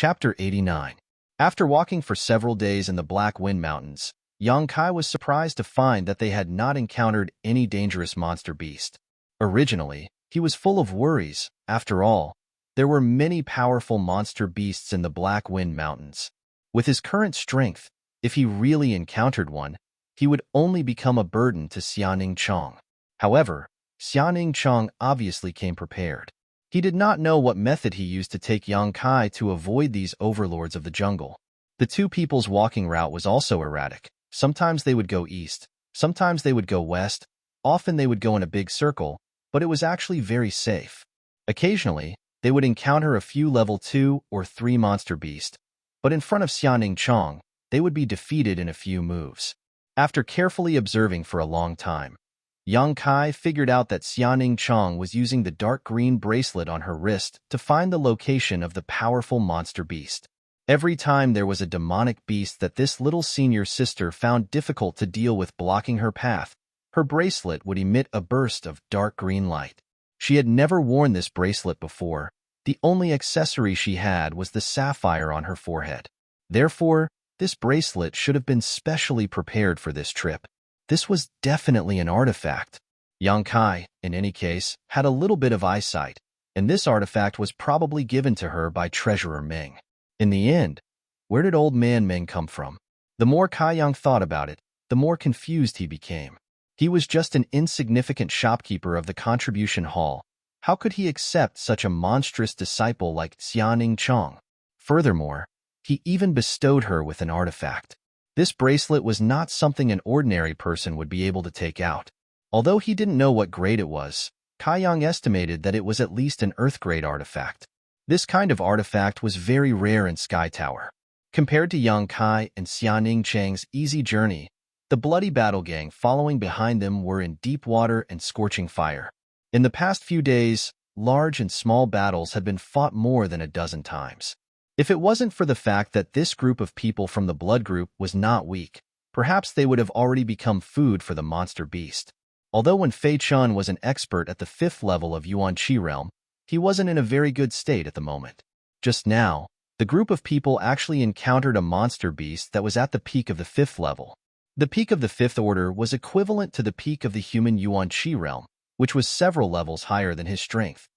Chapter 89. After walking for several days in the Black Wind Mountains, Yang Kai was surprised to find that they had not encountered any dangerous monster beast. Originally, he was full of worries. After all, there were many powerful monster beasts in the Black Wind Mountains. With his current strength, if he really encountered one, he would only become a burden to Xianing Chong. However, Xianing Chong obviously came prepared. He did not know what method he used to take Yang Kai to avoid these overlords of the jungle. The two people's walking route was also erratic. Sometimes they would go east, sometimes they would go west, often they would go in a big circle, but it was actually very safe. Occasionally, they would encounter a few level 2 or 3 monster beasts, but in front of Xianing Chong, they would be defeated in a few moves. After carefully observing for a long time, Yang Kai figured out that Xianing Chong was using the dark green bracelet on her wrist to find the location of the powerful monster beast. Every time there was a demonic beast that this little senior sister found difficult to deal with blocking her path, her bracelet would emit a burst of dark green light. She had never worn this bracelet before. The only accessory she had was the sapphire on her forehead. Therefore, this bracelet should have been specially prepared for this trip. This was definitely an artifact. Yang Kai, in any case, had a little bit of eyesight, and this artifact was probably given to her by Treasurer Meng. In the end, where did Old Man Meng come from? The more Kai Yang thought about it, the more confused he became. He was just an insignificant shopkeeper of the contribution hall. How could he accept such a monstrous disciple like Xianing Chong? Furthermore, he even bestowed her with an artifact. This bracelet was not something an ordinary person would be able to take out. Although he didn't know what grade it was, Kai Yang estimated that it was at least an Earth-grade artifact. This kind of artifact was very rare in Sky Tower. Compared to Yang Kai and Xianing Chang's easy journey, the bloody battle gang following behind them were in deep water and scorching fire. In the past few days, large and small battles had been fought more than a dozen times. If it wasn't for the fact that this group of people from the blood group was not weak, perhaps they would have already become food for the monster beast. Although when Fei Chun was an expert at the 5th level of Yuan Qi realm, he wasn't in a very good state at the moment. Just now, the group of people actually encountered a monster beast that was at the peak of the 5th level. The peak of the 5th order was equivalent to the peak of the human Yuan Qi realm, which was several levels higher than his strength.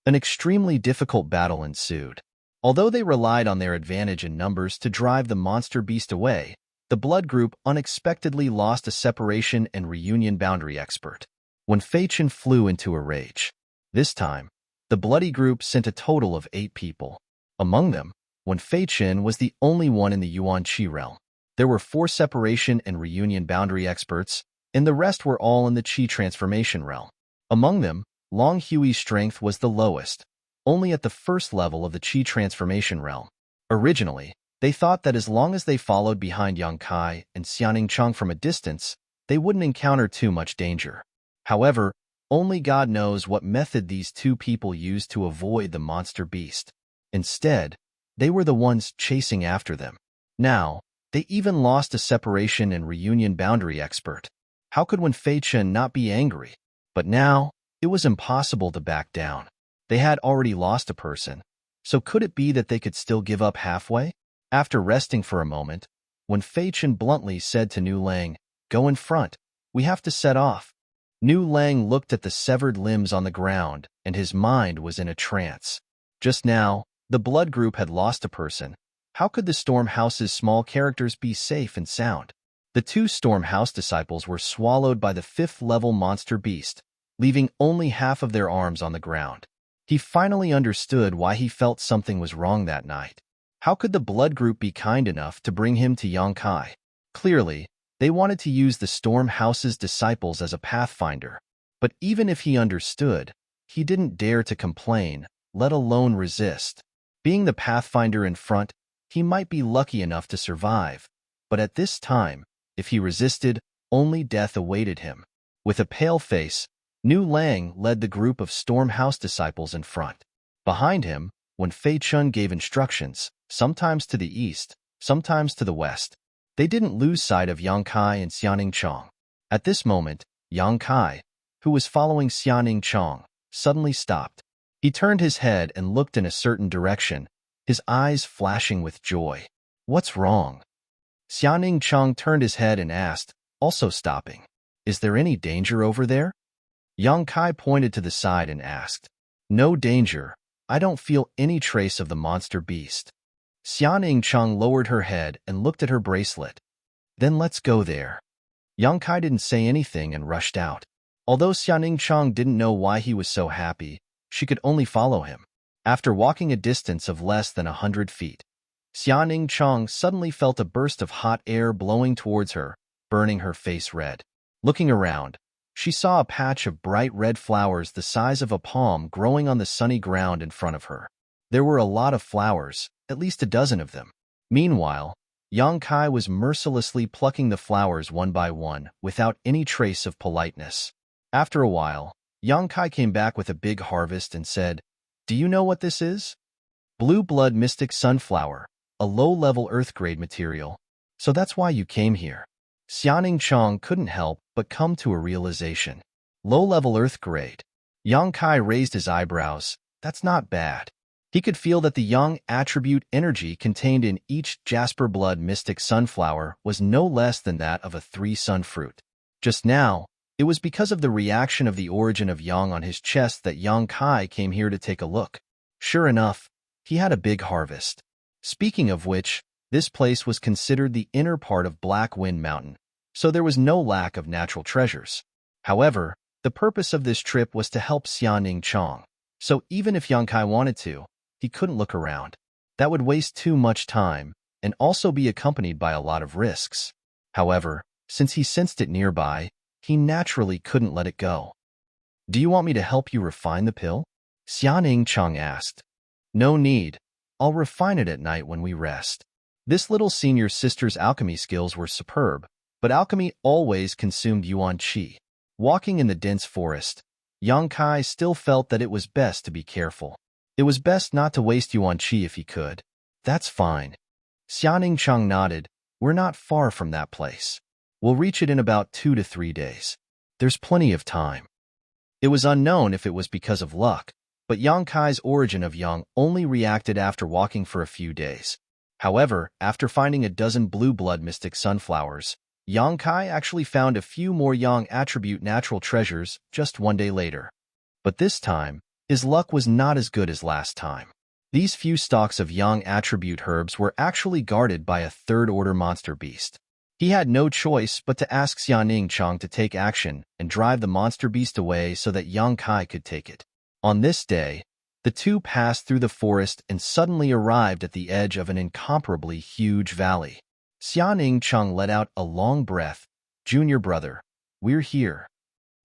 An extremely difficult battle ensued. Although they relied on their advantage in numbers to drive the monster beast away, the blood group unexpectedly lost a separation and reunion boundary expert. When Fei Chen flew into a rage. This time, the bloody group sent a total of 8 people. Among them, Wen Fei Chen was the only one in the Yuan Qi realm. There were 4 separation and reunion boundary experts, and the rest were all in the Qi transformation realm. Among them, Long Hui's strength was the lowest, only at the 1st level of the Qi transformation realm. Originally, they thought that as long as they followed behind Yang Kai and Xianing Chong from a distance, they wouldn't encounter too much danger. However, only God knows what method these two people used to avoid the monster beast. Instead, they were the ones chasing after them. Now, they even lost a separation and reunion boundary expert. How could Wen Fei Chen not be angry? But now, it was impossible to back down. They had already lost a person, so could it be that they could still give up halfway? After resting for a moment, Wen Fei Chen bluntly said to Nu Lang, "Go in front. We have to set off." Nu Lang looked at the severed limbs on the ground, and his mind was in a trance. Just now, the blood group had lost a person. How could the Storm House's small characters be safe and sound? The 2 Storm House disciples were swallowed by the 5th-level monster beast, leaving only half of their arms on the ground. He finally understood why he felt something was wrong that night. How could the blood group be kind enough to bring him to Yang Kai? Clearly, they wanted to use the Storm House's disciples as a pathfinder. But even if he understood, he didn't dare to complain, let alone resist. Being the pathfinder in front, he might be lucky enough to survive. But at this time, if he resisted, only death awaited him. With a pale face, Nu Lang led the group of Storm House disciples in front. Behind him, Wen Fei Chen gave instructions, sometimes to the east, sometimes to the west. They didn't lose sight of Yang Kai and Xianing Chong. At this moment, Yang Kai, who was following Xianing Chong, suddenly stopped. He turned his head and looked in a certain direction, his eyes flashing with joy. What's wrong? Xianing Cheng turned his head and asked, also stopping. Is there any danger over there? Yang Kai pointed to the side and asked. No danger. I don't feel any trace of the monster beast. Xianing Cheng lowered her head and looked at her bracelet. Then let's go there. Yang Kai didn't say anything and rushed out. Although Xianing Cheng didn't know why he was so happy, she could only follow him. After walking a distance of less than 100 feet, Xianing Cheng suddenly felt a burst of hot air blowing towards her, burning her face red. Looking around, she saw a patch of bright red flowers the size of a palm growing on the sunny ground in front of her. There were a lot of flowers, at least a dozen of them. Meanwhile, Yang Kai was mercilessly plucking the flowers one by one without any trace of politeness. After a while, Yang Kai came back with a big harvest and said, Do you know what this is? Blue blood mystic sunflower, a low-level earth-grade material. So that's why you came here. Xianing Cheng couldn't help but come to a realization. Low-level earth-grade. Yang Kai raised his eyebrows. That's not bad. He could feel that the yang attribute energy contained in each jasper blood mystic sunflower was no less than that of a 3-sun fruit. Just now, it was because of the reaction of the origin of yang on his chest that Yang Kai came here to take a look. Sure enough, he had a big harvest. Speaking of which, this place was considered the inner part of Black Wind Mountain, so there was no lack of natural treasures. However, the purpose of this trip was to help Xianing Cheng, so even if Yang Kai wanted to, he couldn't look around. That would waste too much time and also be accompanied by a lot of risks. However, since he sensed it nearby, he naturally couldn't let it go. Do you want me to help you refine the pill? Xianing Cheng asked. No need. I'll refine it at night when we rest. This little senior sister's alchemy skills were superb, but alchemy always consumed yuan qi. Walking in the dense forest, Yang Kai still felt that it was best to be careful. It was best not to waste yuan qi if he could. That's fine. Xianing Cheng nodded. We're not far from that place. We'll reach it in about 2 to 3 days. There's plenty of time. It was unknown if it was because of luck, but Yang Kai's origin of yang only reacted after walking for a few days. However, after finding a dozen blue blood mystic sunflowers, Yang Kai actually found a few more yang attribute natural treasures just 1 day later. But this time, his luck was not as good as last time. These few stalks of yang attribute herbs were actually guarded by a third-order monster beast. He had no choice but to ask Xianing Cheng to take action and drive the monster beast away so that Yang Kai could take it. On this day, the two passed through the forest and suddenly arrived at the edge of an incomparably huge valley. Xianing Cheng let out a long breath. Junior brother, we're here.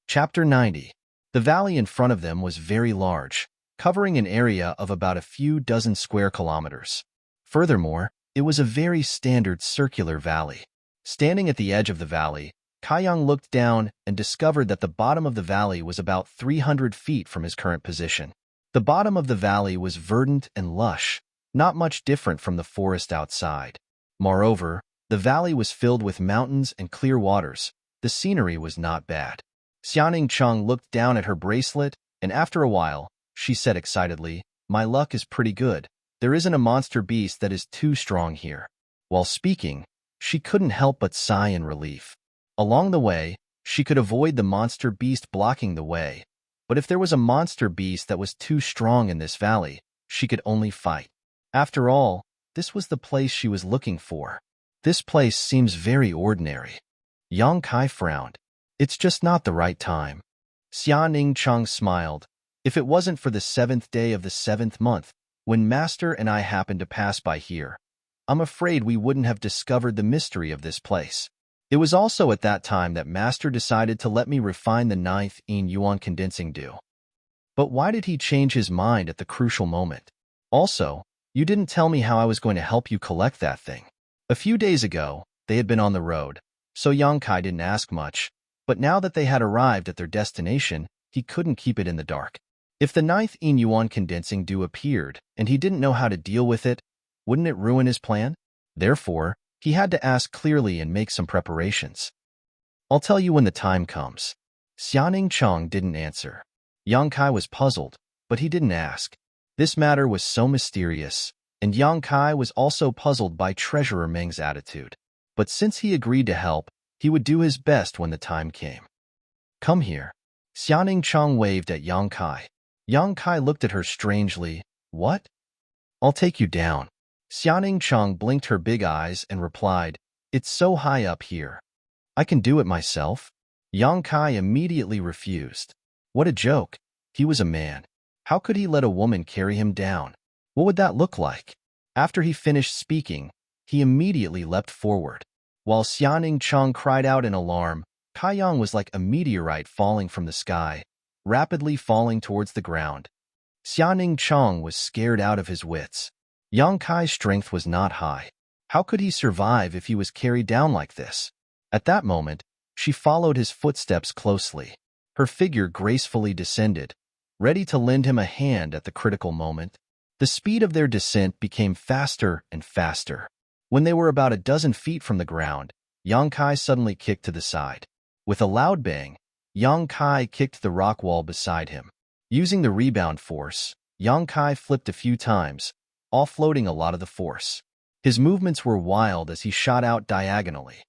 Chapter 90. The valley in front of them was very large, covering an area of about a few dozen square kilometers. Furthermore, it was a very standard circular valley. Standing at the edge of the valley, Kaiyang looked down and discovered that the bottom of the valley was about 300 feet from his current position. The bottom of the valley was verdant and lush, not much different from the forest outside. Moreover, the valley was filled with mountains and clear waters. The scenery was not bad. Xianing Cheng looked down at her bracelet, and after a while, she said excitedly, My luck is pretty good. There isn't a monster beast that is too strong here. While speaking, she couldn't help but sigh in relief. Along the way, she could avoid the monster beast blocking the way, but if there was a monster beast that was too strong in this valley, she could only fight. After all, this was the place she was looking for. This place seems very ordinary. Yang Kai frowned. It's just not the right time. Xianing Cheng smiled. If it wasn't for the 7th day of the 7th month, when Master and I happened to pass by here, I'm afraid we wouldn't have discovered the mystery of this place. It was also at that time that Master decided to let me refine the 9th yuan condensing dew. But why did he change his mind at the crucial moment? Also, you didn't tell me how I was going to help you collect that thing. A few days ago, they had been on the road, so Yang Kai didn't ask much, but now that they had arrived at their destination, he couldn't keep it in the dark. If the 9th yuan condensing dew appeared and he didn't know how to deal with it, wouldn't it ruin his plan? Therefore, he had to ask clearly and make some preparations. I'll tell you when the time comes. Xianing Cheng didn't answer. Yang Kai was puzzled, but he didn't ask. This matter was so mysterious, and Yang Kai was also puzzled by Treasurer Meng's attitude. But since he agreed to help, he would do his best when the time came. Come here. Xianing Cheng waved at Yang Kai. Yang Kai looked at her strangely. What? I'll take you down. Xianing Cheng blinked her big eyes and replied, It's so high up here. I can do it myself. Yang Kai immediately refused. What a joke. He was a man. How could he let a woman carry him down? What would that look like? After he finished speaking, he immediately leapt forward. While Xianing Cheng cried out in alarm, Kai Yang was like a meteorite falling from the sky, rapidly falling towards the ground. Xianing Cheng was scared out of his wits. Yang Kai's strength was not high. How could he survive if he was carried down like this? At that moment, she followed his footsteps closely. Her figure gracefully descended, ready to lend him a hand at the critical moment. The speed of their descent became faster and faster. When they were about a dozen feet from the ground, Yang Kai suddenly kicked to the side. With a loud bang, Yang Kai kicked the rock wall beside him. Using the rebound force, Yang Kai flipped a few times, offloading a lot of the force. His movements were wild as he shot out diagonally.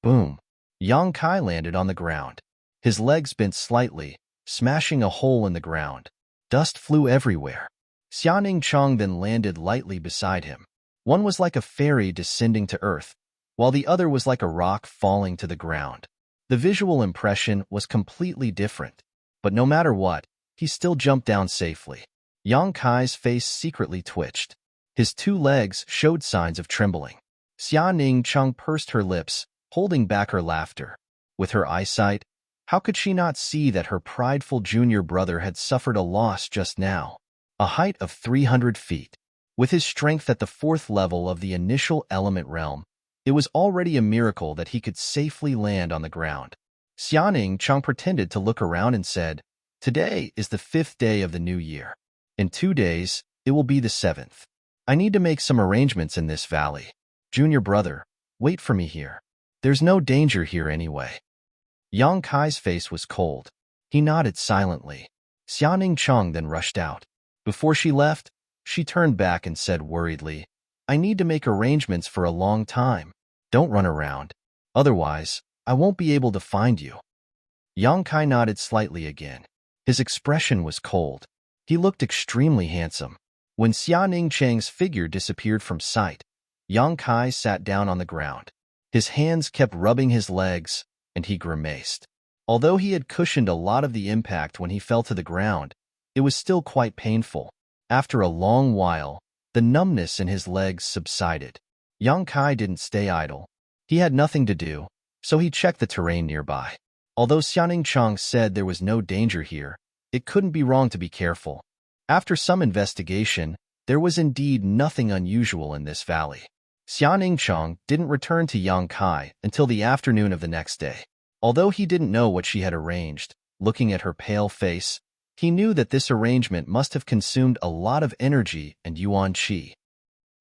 Boom! Yang Kai landed on the ground. His legs bent slightly, smashing a hole in the ground. Dust flew everywhere. Xianing Cheng then landed lightly beside him. One was like a fairy descending to earth, while the other was like a rock falling to the ground. The visual impression was completely different, but no matter what, he still jumped down safely. Yang Kai's face secretly twitched. His two legs showed signs of trembling. Xianing Cheng pursed her lips, holding back her laughter. With her eyesight, how could she not see that her prideful junior brother had suffered a loss just now? A height of 300 feet. With his strength at the 4th level of the initial element realm, it was already a miracle that he could safely land on the ground. Xianing Cheng pretended to look around and said, Today is the 5th day of the new year. In 2 days, it will be the 7th. I need to make some arrangements in this valley. Junior brother, wait for me here. There's no danger here anyway. Yang Kai's face was cold. He nodded silently. Xianing Cheng then rushed out. Before she left, she turned back and said worriedly, I need to make arrangements for a long time. Don't run around. Otherwise, I won't be able to find you. Yang Kai nodded slightly again. His expression was cold. He looked extremely handsome. When Xianing Cheng's figure disappeared from sight, Yang Kai sat down on the ground. His hands kept rubbing his legs, and he grimaced. Although he had cushioned a lot of the impact when he fell to the ground, it was still quite painful. After a long while, the numbness in his legs subsided. Yang Kai didn't stay idle. He had nothing to do, so he checked the terrain nearby. Although Xianing Cheng said there was no danger here, it couldn't be wrong to be careful. After some investigation, there was indeed nothing unusual in this valley. Xianing Cheng didn't return to Yang Kai until the afternoon of the next day. Although he didn't know what she had arranged, looking at her pale face, he knew that this arrangement must have consumed a lot of energy and yuan qi.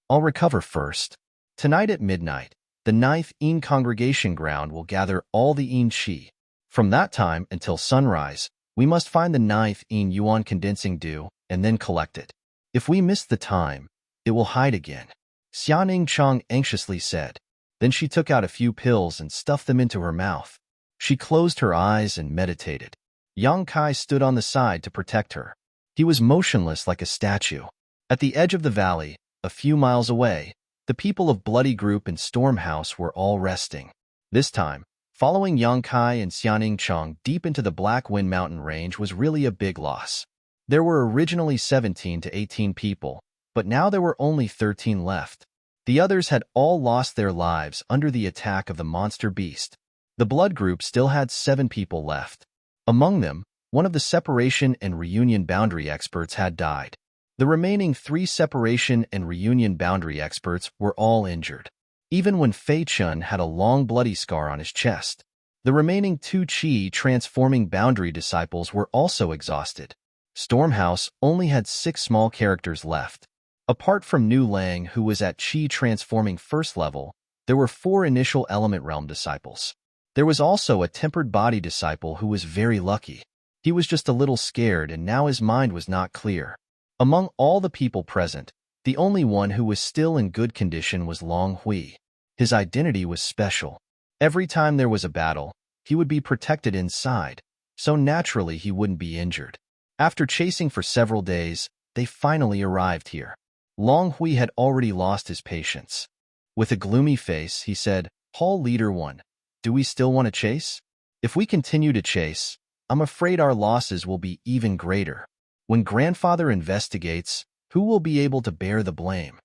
I'll recover first. Tonight at midnight, the 9th Yin congregation ground will gather all the Yin qi. From that time until sunrise, we must find the 9th Yin yuan condensing dew and then collect it. If we miss the time, it will hide again. Xianing Cheng anxiously said. Then she took out a few pills and stuffed them into her mouth. She closed her eyes and meditated. Yang Kai stood on the side to protect her. He was motionless like a statue. At the edge of the valley, a few miles away, the people of Bloody Group and Stormhouse were all resting. This time, following Yang Kai and Xianing Cheng deep into the Black Wind Mountain range was really a big loss. There were originally 17 to 18 people, but now there were only 13 left. The others had all lost their lives under the attack of the monster beast. The Blood Group still had 7 people left. Among them, one of the separation and reunion boundary experts had died. The remaining 3 separation and reunion boundary experts were all injured. Even when Fei Chun had a long bloody scar on his chest. The remaining 2 Qi transforming boundary disciples were also exhausted. Stormhouse only had 6 small characters left. Apart from Nu Lang, who was at Qi transforming 1st level, there were 4 initial element realm disciples. There was also a tempered body disciple who was very lucky. He was just a little scared and now his mind was not clear. Among all the people present, The only one who was still in good condition was Long Hui. His identity was special. Every time there was a battle, he would be protected inside, so naturally he wouldn't be injured. After chasing for several days, they finally arrived here. Long Hui had already lost his patience. With a gloomy face, he said, "Hall Leader 1, do we still want to chase? If we continue to chase, I'm afraid our losses will be even greater. When grandfather investigates, who will be able to bear the blame?"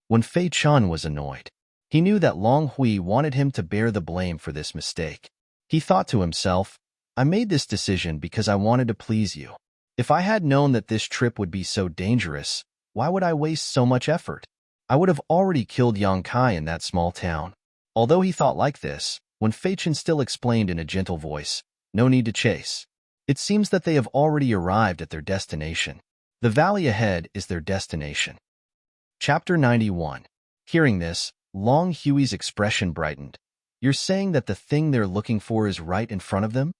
When Fei Chun was annoyed, he knew that Long Hui wanted him to bear the blame for this mistake. He thought to himself, "I made this decision because I wanted to please you. If I had known that this trip would be so dangerous, why would I waste so much effort? I would have already killed Yang Kai in that small town." Although he thought like this, when Fei Chun still explained in a gentle voice, "No need to chase. It seems that they have already arrived at their destination. The valley ahead is their destination." Chapter 91. Hearing this, Long Hui's expression brightened. "You're saying that the thing they're looking for is right in front of them?"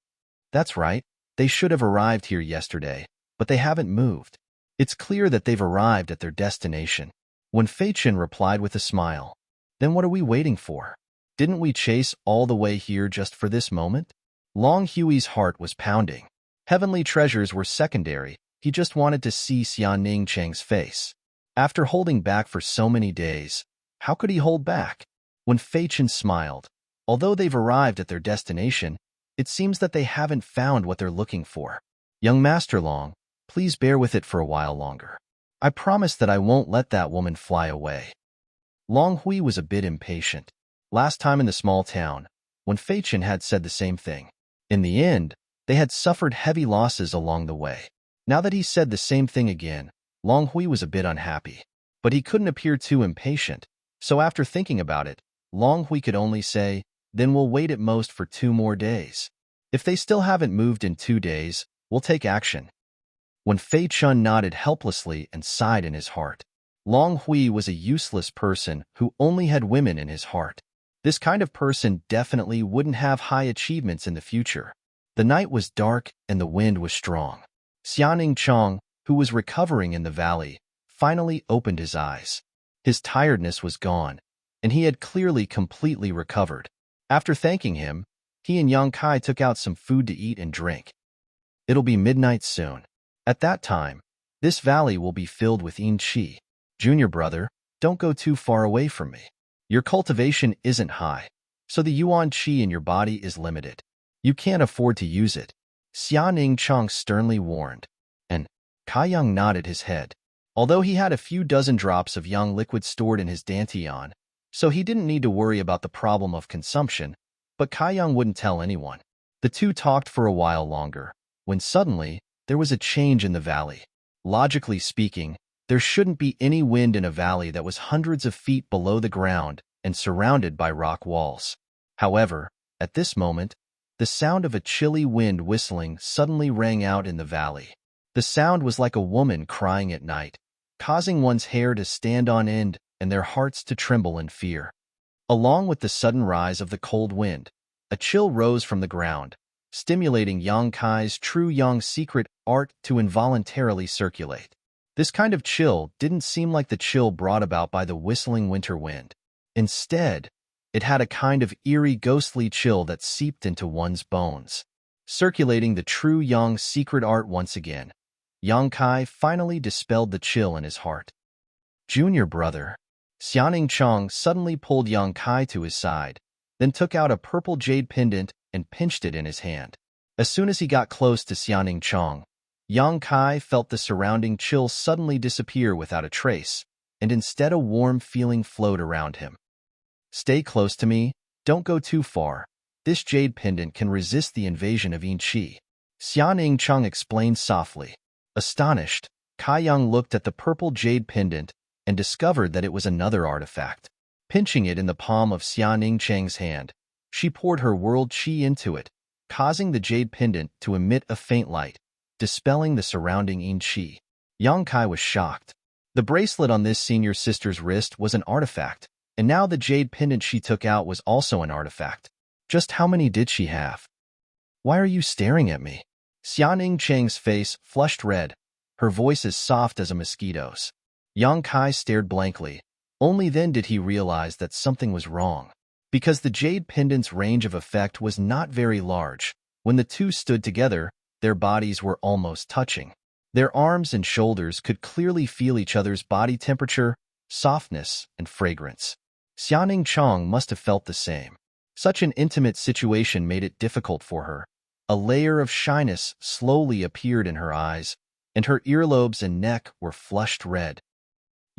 "That's right. They should have arrived here yesterday, but they haven't moved. It's clear that they've arrived at their destination." When Fei Chun replied with a smile, "Then what are we waiting for? Didn't we chase all the way here just for this moment?" Long Hui's heart was pounding. Heavenly treasures were secondary. He just wanted to see Xiaoning Cheng's face. After holding back for so many days, how could he hold back? When Fei Chun smiled, "Although they've arrived at their destination, it seems that they haven't found what they're looking for. Young Master Long, please bear with it for a while longer. I promise that I won't let that woman fly away." Long Hui was a bit impatient. Last time in the small town, when Fei Chun had said the same thing. In the end, they had suffered heavy losses along the way. Now that he said the same thing again, Long Hui was a bit unhappy. But he couldn't appear too impatient, so after thinking about it, Long Hui could only say, "Then we'll wait at most for 2 more days. If they still haven't moved in 2 days, we'll take action." When Fei Chun nodded helplessly and sighed in his heart, Long Hui was a useless person who only had women in his heart. This kind of person definitely wouldn't have high achievements in the future. The night was dark and the wind was strong. Xiaoning Cheng, who was recovering in the valley, finally opened his eyes. His tiredness was gone, and he had clearly completely recovered. After thanking him, he and Yang Kai took out some food to eat and drink. It'll be midnight soon. At that time, this valley will be filled with yin qi. Junior brother, don't go too far away from me. Your cultivation isn't high, so the yuan qi in your body is limited. You can't afford to use it, Xiaoning Cheng sternly warned. And Kai Yang nodded his head. Although he had a few dozen drops of yang liquid stored in his dantian, so he didn't need to worry about the problem of consumption, but Kai Yang wouldn't tell anyone. The two talked for a while longer, when suddenly, there was a change in the valley. Logically speaking, there shouldn't be any wind in a valley that was hundreds of feet below the ground and surrounded by rock walls. However, at this moment, the sound of a chilly wind whistling suddenly rang out in the valley. The sound was like a woman crying at night, causing one's hair to stand on end and their hearts to tremble in fear. Along with the sudden rise of the cold wind, a chill rose from the ground, stimulating Yang Kai's true yang secret art to involuntarily circulate. This kind of chill didn't seem like the chill brought about by the whistling winter wind. Instead, it had a kind of eerie ghostly chill that seeped into one's bones. Circulating the true yang secret art once again, Yang Kai finally dispelled the chill in his heart. Junior brother, Xiaoning Cheng suddenly pulled Yang Kai to his side, then took out a purple jade pendant and pinched it in his hand. As soon as he got close to Xiaoning Cheng, Yang Kai felt the surrounding chill suddenly disappear without a trace, and instead a warm feeling flowed around him. "Stay close to me, don't go too far. This jade pendant can resist the invasion of yin qi," Xiaoning Cheng explained softly. Astonished, Kai Yang looked at the purple jade pendant and discovered that it was another artifact. Pinching it in the palm of Xiaoning Cheng's hand, she poured her world qi into it, causing the jade pendant to emit a faint light, dispelling the surrounding yin qi. Yang Kai was shocked. The bracelet on this senior sister's wrist was an artifact, and now the jade pendant she took out was also an artifact. Just how many did she have? "Why are you staring at me?" Xiaoning Cheng's face flushed red, her voice as soft as a mosquito's. Yang Kai stared blankly. Only then did he realize that something was wrong. Because the jade pendant's range of effect was not very large, when the two stood together, their bodies were almost touching. Their arms and shoulders could clearly feel each other's body temperature, softness, and fragrance. Xiaoning Chong must have felt the same. Such an intimate situation made it difficult for her. A layer of shyness slowly appeared in her eyes, and her earlobes and neck were flushed red.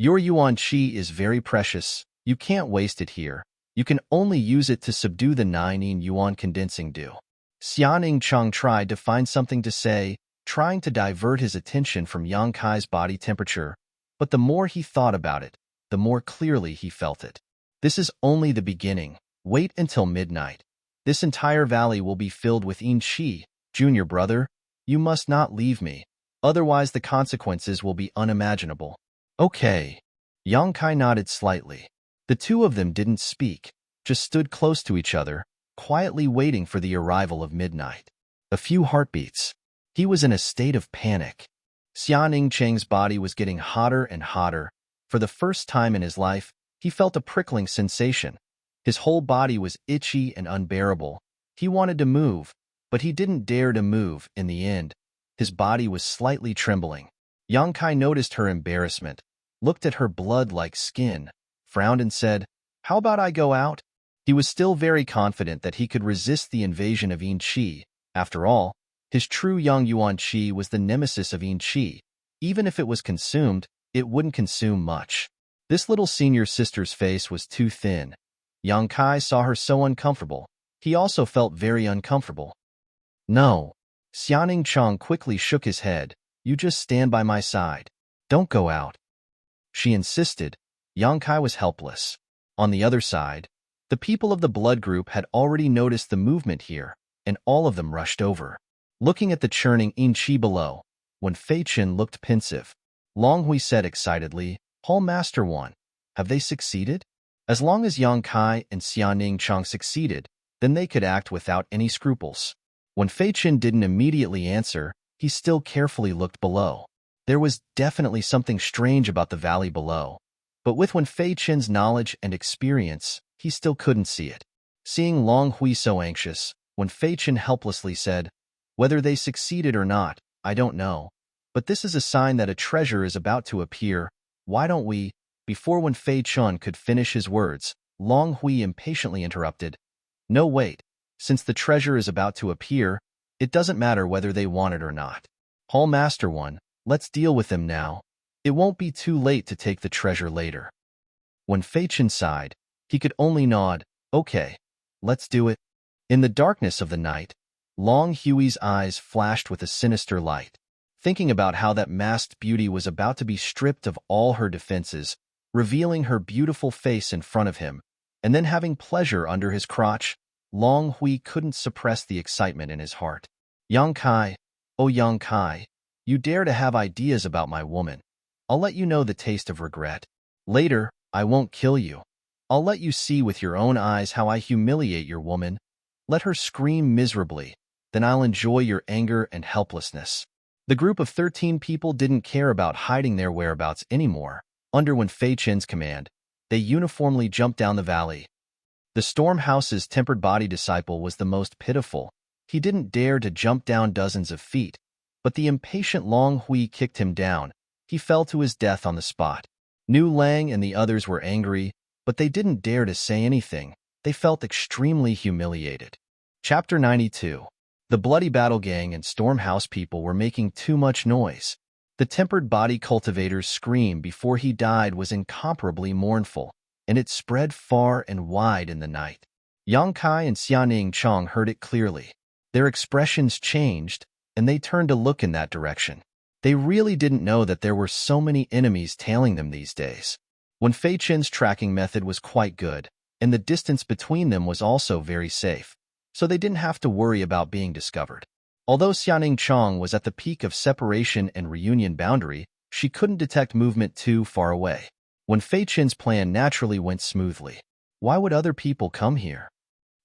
Your yuan qi is very precious. You can't waste it here. You can only use it to subdue the 9 yuan condensing dew. Xiaoning Chong tried to find something to say, trying to divert his attention from Yang Kai's body temperature, but the more he thought about it, the more clearly he felt it. This is only the beginning. Wait until midnight. This entire valley will be filled with yin qi. Junior brother, you must not leave me. Otherwise the consequences will be unimaginable. Okay. Yang Kai nodded slightly. The two of them didn't speak, just stood close to each other, quietly waiting for the arrival of midnight. A few heartbeats. He was in a state of panic. Xiaoning Cheng's body was getting hotter and hotter. For the first time in his life, he felt a prickling sensation. His whole body was itchy and unbearable. He wanted to move, but he didn't dare to move in the end. His body was slightly trembling. Yang Kai noticed her embarrassment, looked at her blood-like skin, frowned and said, "How about I go out?" He was still very confident that he could resist the invasion of yin qi. After all, his true Yang Yuan qi was the nemesis of yin qi. Even if it was consumed, it wouldn't consume much. This little senior sister's face was too thin. Yang Kai saw her so uncomfortable. He also felt very uncomfortable. No. Xiaoning Chong quickly shook his head. You just stand by my side. Don't go out. She insisted. Yang Kai was helpless. On the other side, the people of the blood group had already noticed the movement here, and all of them rushed over. Looking at the churning yin qi below, when Fei Chen looked pensive, Long Hui said excitedly, Hall Master 1, have they succeeded? As long as Yang Kai and Xiaoning Chong succeeded, then they could act without any scruples. When Fei Chen didn't immediately answer, he still carefully looked below. There was definitely something strange about the valley below, but with Fei Chen's knowledge and experience, he still couldn't see it. Seeing Long Hui so anxious, Fei Chen helplessly said, whether they succeeded or not, I don't know, but this is a sign that a treasure is about to appear. Why don't we? Before Fei Chen could finish his words, Long Hui impatiently interrupted. No, wait. Since the treasure is about to appear, it doesn't matter whether they want it or not. Hall Master 1, let's deal with them now. It won't be too late to take the treasure later. When Fei Chen sighed, he could only nod. Okay, let's do it. In the darkness of the night, Long Hui's eyes flashed with a sinister light. Thinking about how that masked beauty was about to be stripped of all her defenses, revealing her beautiful face in front of him, and then having pleasure under his crotch, Long Hui couldn't suppress the excitement in his heart. Yang Kai, oh Yang Kai, you dare to have ideas about my woman. I'll let you know the taste of regret. Later, I won't kill you. I'll let you see with your own eyes how I humiliate your woman. Let her scream miserably, then I'll enjoy your anger and helplessness. The group of 13 people didn't care about hiding their whereabouts anymore. Under Fei Chen's command, they uniformly jumped down the valley. The Storm House's tempered body disciple was the most pitiful. He didn't dare to jump down dozens of feet, but the impatient Long Hui kicked him down. He fell to his death on the spot. Nu Lang and the others were angry, but they didn't dare to say anything. They felt extremely humiliated. Chapter 92. The Bloody Battle Gang and Storm House people were making too much noise. The tempered body cultivator's scream before he died was incomparably mournful, and it spread far and wide in the night. Yang Kai and Xiaoning Chong heard it clearly. Their expressions changed, and they turned to look in that direction. They really didn't know that there were so many enemies tailing them these days. Fei Chen's tracking method was quite good, and the distance between them was also very safe, so they didn't have to worry about being discovered. Although Xiaoning Chong was at the peak of separation and reunion boundary, she couldn't detect movement too far away. Fei Chen's plan naturally went smoothly. Why would other people come here?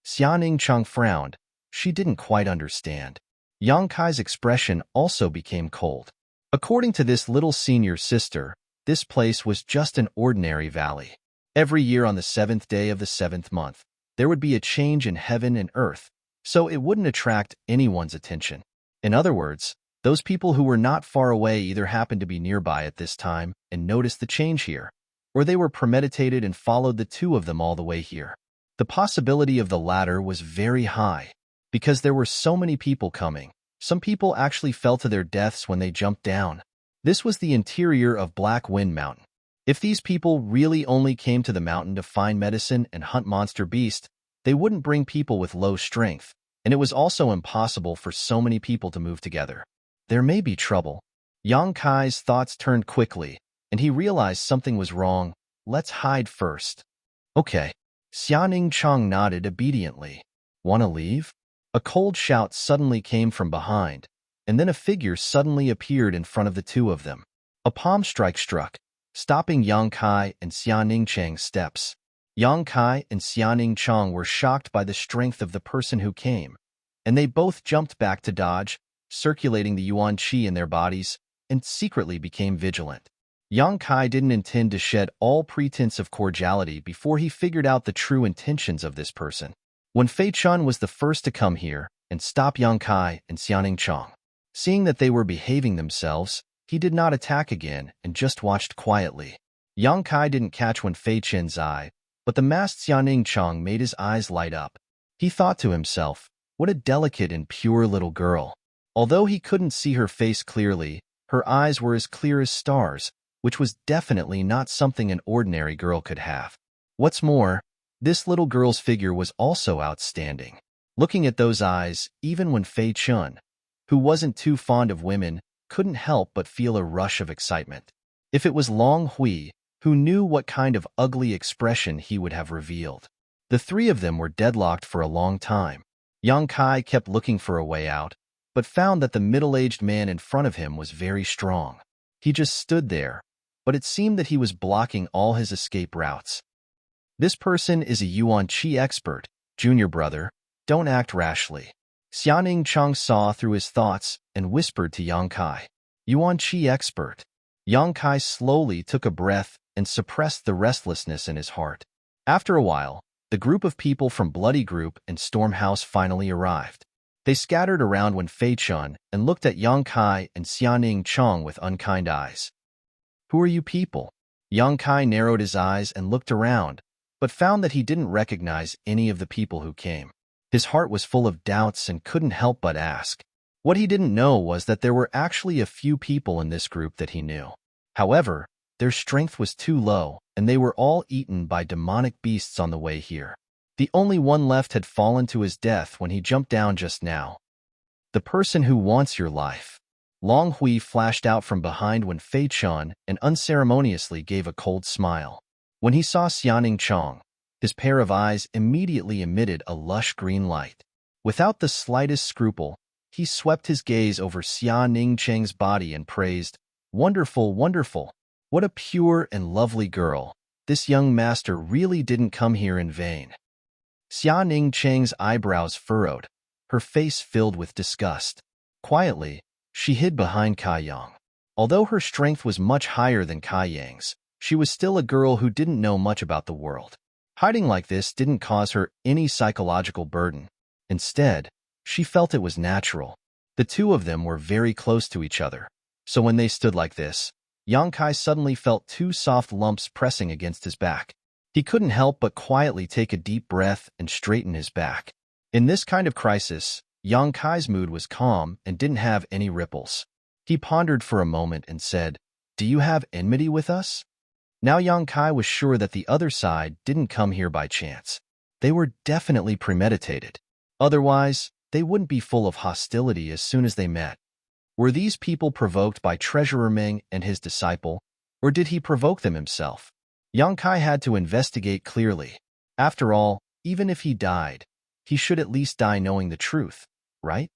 Xiaoning Chong frowned. She didn't quite understand. Yang Kai's expression also became cold. According to this little senior sister, This place was just an ordinary valley. Every year on the 7th day of the 7th month, there would be a change in heaven and earth, so it wouldn't attract anyone's attention. In other words, those people who were not far away either happened to be nearby at this time and noticed the change here, or they were premeditated and followed the two of them all the way here. The possibility of the latter was very high, because there were so many people coming. Some people actually fell to their deaths when they jumped down. This was the interior of Black Wind Mountain. If these people really only came to the mountain to find medicine and hunt monster beasts, they wouldn't bring people with low strength, and it was also impossible for so many people to move together. There may be trouble. Yang Kai's thoughts turned quickly, and he realized something was wrong. Let's hide first. Okay. Xianing Chang nodded obediently. Want to leave? A cold shout suddenly came from behind, and then a figure suddenly appeared in front of the two of them. A palm strike struck, stopping Yang Kai and Xianing Chang's steps. Yang Kai and Xianing Chang were shocked by the strength of the person who came, and they both jumped back to dodge, circulating the yuan qi in their bodies, and secretly became vigilant. Yang Kai didn't intend to shed all pretense of cordiality before he figured out the true intentions of this person. When Fei Chun was the first to come here and stop Yang Kai and Xianing Chang, seeing that they were behaving themselves, he did not attack again and just watched quietly. Yang Kai didn't catch when Fei Chen's eye, but the masked Xianing Chang made his eyes light up. He thought to himself, what a delicate and pure little girl. Although he couldn't see her face clearly, her eyes were as clear as stars, which was definitely not something an ordinary girl could have. What's more, this little girl's figure was also outstanding. Looking at those eyes, even when Fei Chun, who wasn't too fond of women, couldn't help but feel a rush of excitement. If it was Long Hui, who knew what kind of ugly expression he would have revealed. The three of them were deadlocked for a long time. Yang Kai kept looking for a way out, but found that the middle-aged man in front of him was very strong. He just stood there, but it seemed that he was blocking all his escape routes. This person is a yuan qi expert, junior brother. Don't act rashly. Xianing Chang saw through his thoughts and whispered to Yang Kai. Yuan qi expert. Yang Kai slowly took a breath and suppressed the restlessness in his heart. After a while, the group of people from Bloody Group and Storm House finally arrived. They scattered around when Fei Chun and looked at Yang Kai and Xianing Chang with unkind eyes. Who are you people? Yang Kai narrowed his eyes and looked around, but found that he didn't recognize any of the people who came. His heart was full of doubts and couldn't help but ask. What he didn't know was that there were actually a few people in this group that he knew. However, their strength was too low, and they were all eaten by demonic beasts on the way here. The only one left had fallen to his death when he jumped down just now. The person who wants your life. Long Hui flashed out from behind when Fei Chun and unceremoniously gave a cold smile. When he saw Xianing Chang, his pair of eyes immediately emitted a lush green light. Without the slightest scruple, he swept his gaze over Xianing Chang's body and praised, "Wonderful, wonderful! What a pure and lovely girl! This young master really didn't come here in vain." Xianing Chang's eyebrows furrowed, her face filled with disgust. Quietly, she hid behind Kai Yang. Although her strength was much higher than Kai Yang's, she was still a girl who didn't know much about the world. Hiding like this didn't cause her any psychological burden. Instead, she felt it was natural. The two of them were very close to each other, so when they stood like this, Yang Kai suddenly felt two soft lumps pressing against his back. He couldn't help but quietly take a deep breath and straighten his back. In this kind of crisis, Yang Kai's mood was calm and didn't have any ripples. He pondered for a moment and said, "Do you have enmity with us?" Now Yang Kai was sure that the other side didn't come here by chance. They were definitely premeditated. Otherwise, they wouldn't be full of hostility as soon as they met. Were these people provoked by Treasurer Meng and his disciple, or did he provoke them himself? Yang Kai had to investigate clearly. After all, even if he died, he should at least die knowing the truth, right?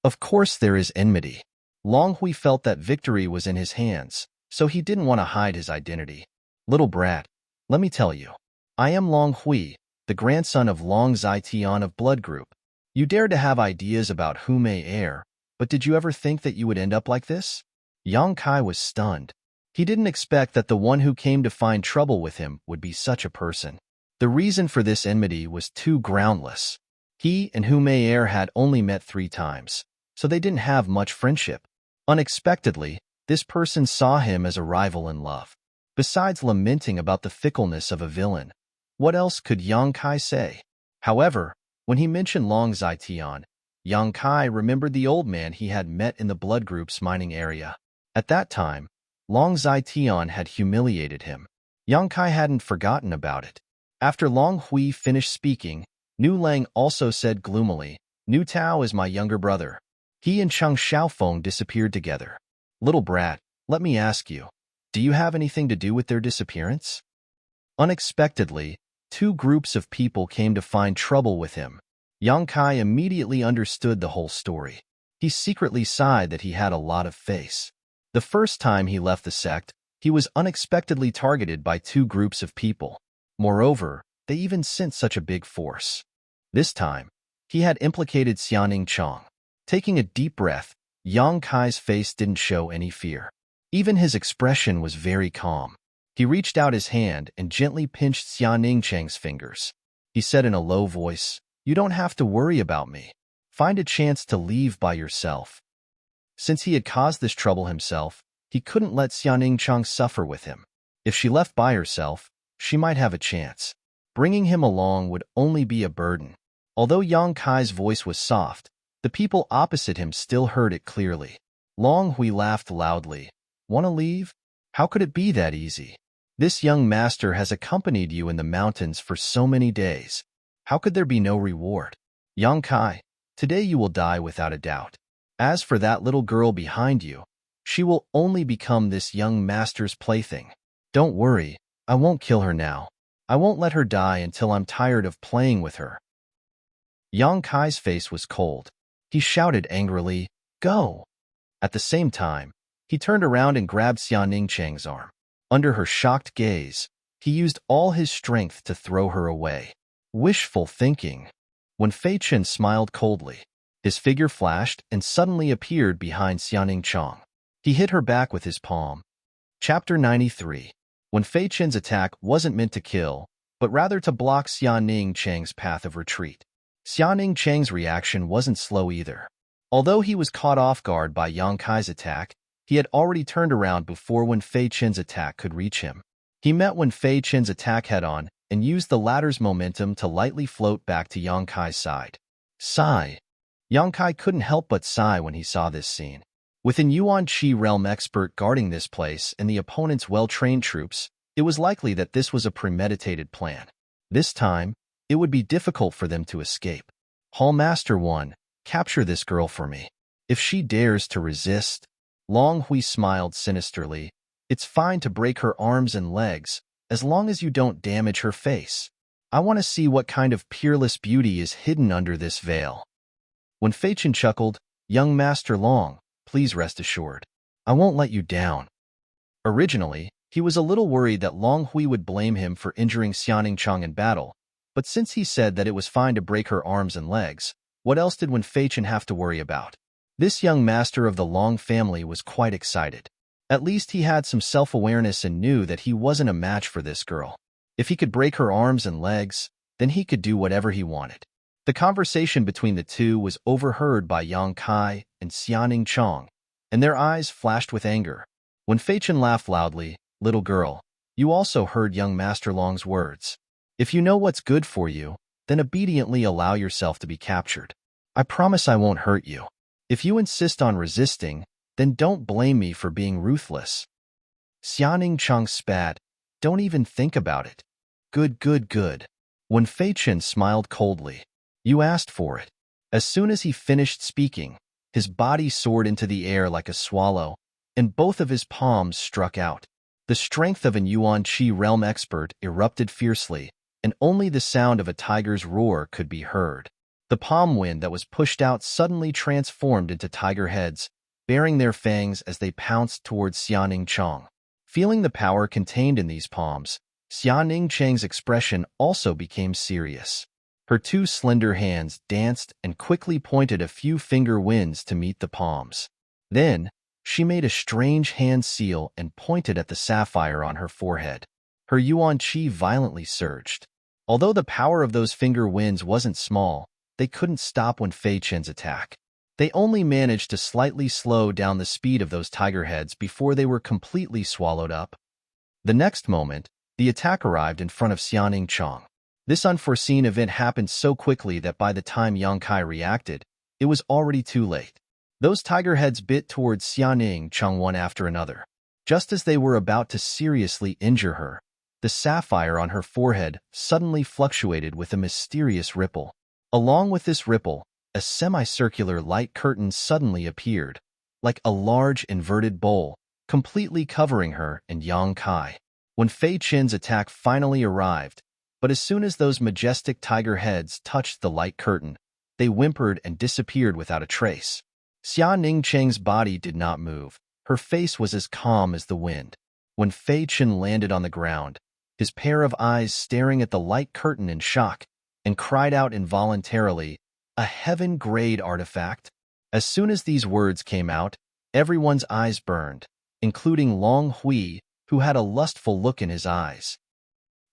Of course there is enmity. Long Hui felt that victory was in his hands, so he didn't want to hide his identity. "Little brat, let me tell you. I am Long Hui, the grandson of Long Zitian of Blood Group. You dare to have ideas about who may heir, but did you ever think that you would end up like this?" Yang Kai was stunned. He didn't expect that the one who came to find trouble with him would be such a person. The reason for this enmity was too groundless. He and Hu Mei had only met 3 times, so they didn't have much friendship. Unexpectedly, this person saw him as a rival in love. Besides lamenting about the fickleness of a villain, what else could Yang Kai say? However, when he mentioned Long Zitian, Yang Kai remembered the old man he had met in the blood group's mining area. At that time, Long Zitian had humiliated him. Yang Kai hadn't forgotten about it. After Long Hui finished speaking, Nu Lang also said gloomily, Nu Tao is my younger brother. He and Cheng Xiaofeng disappeared together. Little brat, let me ask you, do you have anything to do with their disappearance? Unexpectedly, 2 groups of people came to find trouble with him. Yang Kai immediately understood the whole story. He secretly sighed that he had a lot of face. The first time he left the sect, he was unexpectedly targeted by 2 groups of people. Moreover, they even sent such a big force. This time, he had implicated Xiaoning Chong. Taking a deep breath, Yang Kai's face didn't show any fear. Even his expression was very calm. He reached out his hand and gently pinched Xiaoning Chang's fingers. He said in a low voice, "You don't have to worry about me. Find a chance to leave by yourself." Since he had caused this trouble himself, he couldn't let Xiaoning Chang suffer with him. If she left by herself, she might have a chance. Bringing him along would only be a burden. Although Yang Kai's voice was soft, the people opposite him still heard it clearly. Long Hui laughed loudly. "Want to leave? How could it be that easy? This young master has accompanied you in the mountains for so many days. How could there be no reward? Yang Kai, today you will die without a doubt. As for that little girl behind you, she will only become this young master's plaything. Don't worry, I won't kill her now. I won't let her die until I'm tired of playing with her." Yang Kai's face was cold. He shouted angrily, "Go!" At the same time, he turned around and grabbed Xiaoning Chang's arm. Under her shocked gaze, he used all his strength to throw her away. Wishful thinking. When Fei Chen smiled coldly, his figure flashed and suddenly appeared behind Xiaoning Chang. He hit her back with his palm. Chapter 93. When Fei Chen's attack wasn't meant to kill, but rather to block Xiaoning Chang's path of retreat. Xiaoning Chang's reaction wasn't slow either. Although he was caught off guard by Yang Kai's attack, he had already turned around before Wen Fei Chen's attack could reach him. He met Wen Fei Chen's attack head-on and used the latter's momentum to lightly float back to Yang Kai's side. Sigh. Yang Kai couldn't help but sigh when he saw this scene. With an Yuan Qi realm expert guarding this place and the opponent's well-trained troops, it was likely that this was a premeditated plan. This time, it would be difficult for them to escape. Hall Master 1, capture this girl for me. If she dares to resist... Long Hui smiled sinisterly. "It's fine to break her arms and legs, as long as you don't damage her face. I want to see what kind of peerless beauty is hidden under this veil." When Fei Chen chuckled, "Young Master Long, please rest assured. I won't let you down." Originally, he was a little worried that Long Hui would blame him for injuring Xiaoning Chang in battle, but since he said that it was fine to break her arms and legs, what else did Wen Fei Chen have to worry about? This young master of the Long family was quite excited. At least he had some self-awareness and knew that he wasn't a match for this girl. If he could break her arms and legs, then he could do whatever he wanted. The conversation between the two was overheard by Yang Kai and Xiaoning Chang, and their eyes flashed with anger. When Fei Chen laughed loudly, "Little girl, you also heard young Master Long's words. If you know what's good for you, then obediently allow yourself to be captured. I promise I won't hurt you. If you insist on resisting, then don't blame me for being ruthless." Xiaoning Chang spat. "Don't even think about it." Good, good, good. When Fei Chen smiled coldly, "You asked for it." As soon as he finished speaking, his body soared into the air like a swallow, and both of his palms struck out. The strength of an Yuan Qi realm expert erupted fiercely, and only the sound of a tiger's roar could be heard. The palm wind that was pushed out suddenly transformed into tiger heads, baring their fangs as they pounced towards Xiaoning Chang. Feeling the power contained in these palms, Xiaoning Chang's expression also became serious. Her 2 slender hands danced and quickly pointed a few finger winds to meet the palms. Then, She made a strange hand seal and pointed at the sapphire on her forehead. Her yuan qi violently surged. Although the power of those finger winds wasn't small, they couldn't stop when Fei Chen's attack. They only managed to slightly slow down the speed of those tiger heads before they were completely swallowed up. The next moment, the attack arrived in front of Xiaoning Chong. This unforeseen event happened so quickly that by the time Yang Kai reacted, it was already too late. Those tiger heads bit towards Xiaoning Chong one after another. Just as they were about to seriously injure her, the sapphire on her forehead suddenly fluctuated with a mysterious ripple. Along with this ripple, a semicircular light curtain suddenly appeared, like a large inverted bowl, completely covering her and Yang Kai. When Fei Chen's attack finally arrived, but as soon as those majestic tiger heads touched the light curtain, they whimpered and disappeared without a trace. Xia Ningcheng's body did not move. Her face was as calm as the wind. When Fei Chen landed on the ground, his pair of eyes staring at the light curtain in shock, and cried out involuntarily, "A heaven-grade artifact?" As soon as these words came out, everyone's eyes burned, including Long Hui, who had a lustful look in his eyes.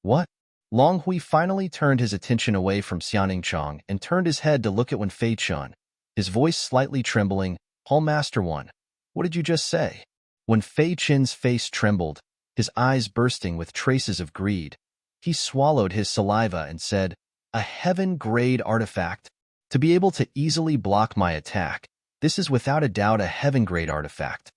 What? Long Hui finally turned his attention away from Xiaoning Chong and turned his head to look at Wen Fei Chen, his voice slightly trembling. "Hall Master One, what did you just say?" When Fei Chen's face trembled, his eyes bursting with traces of greed, he swallowed his saliva and said, "A heaven-grade artifact? To be able to easily block my attack, this is without a doubt a heaven-grade artifact."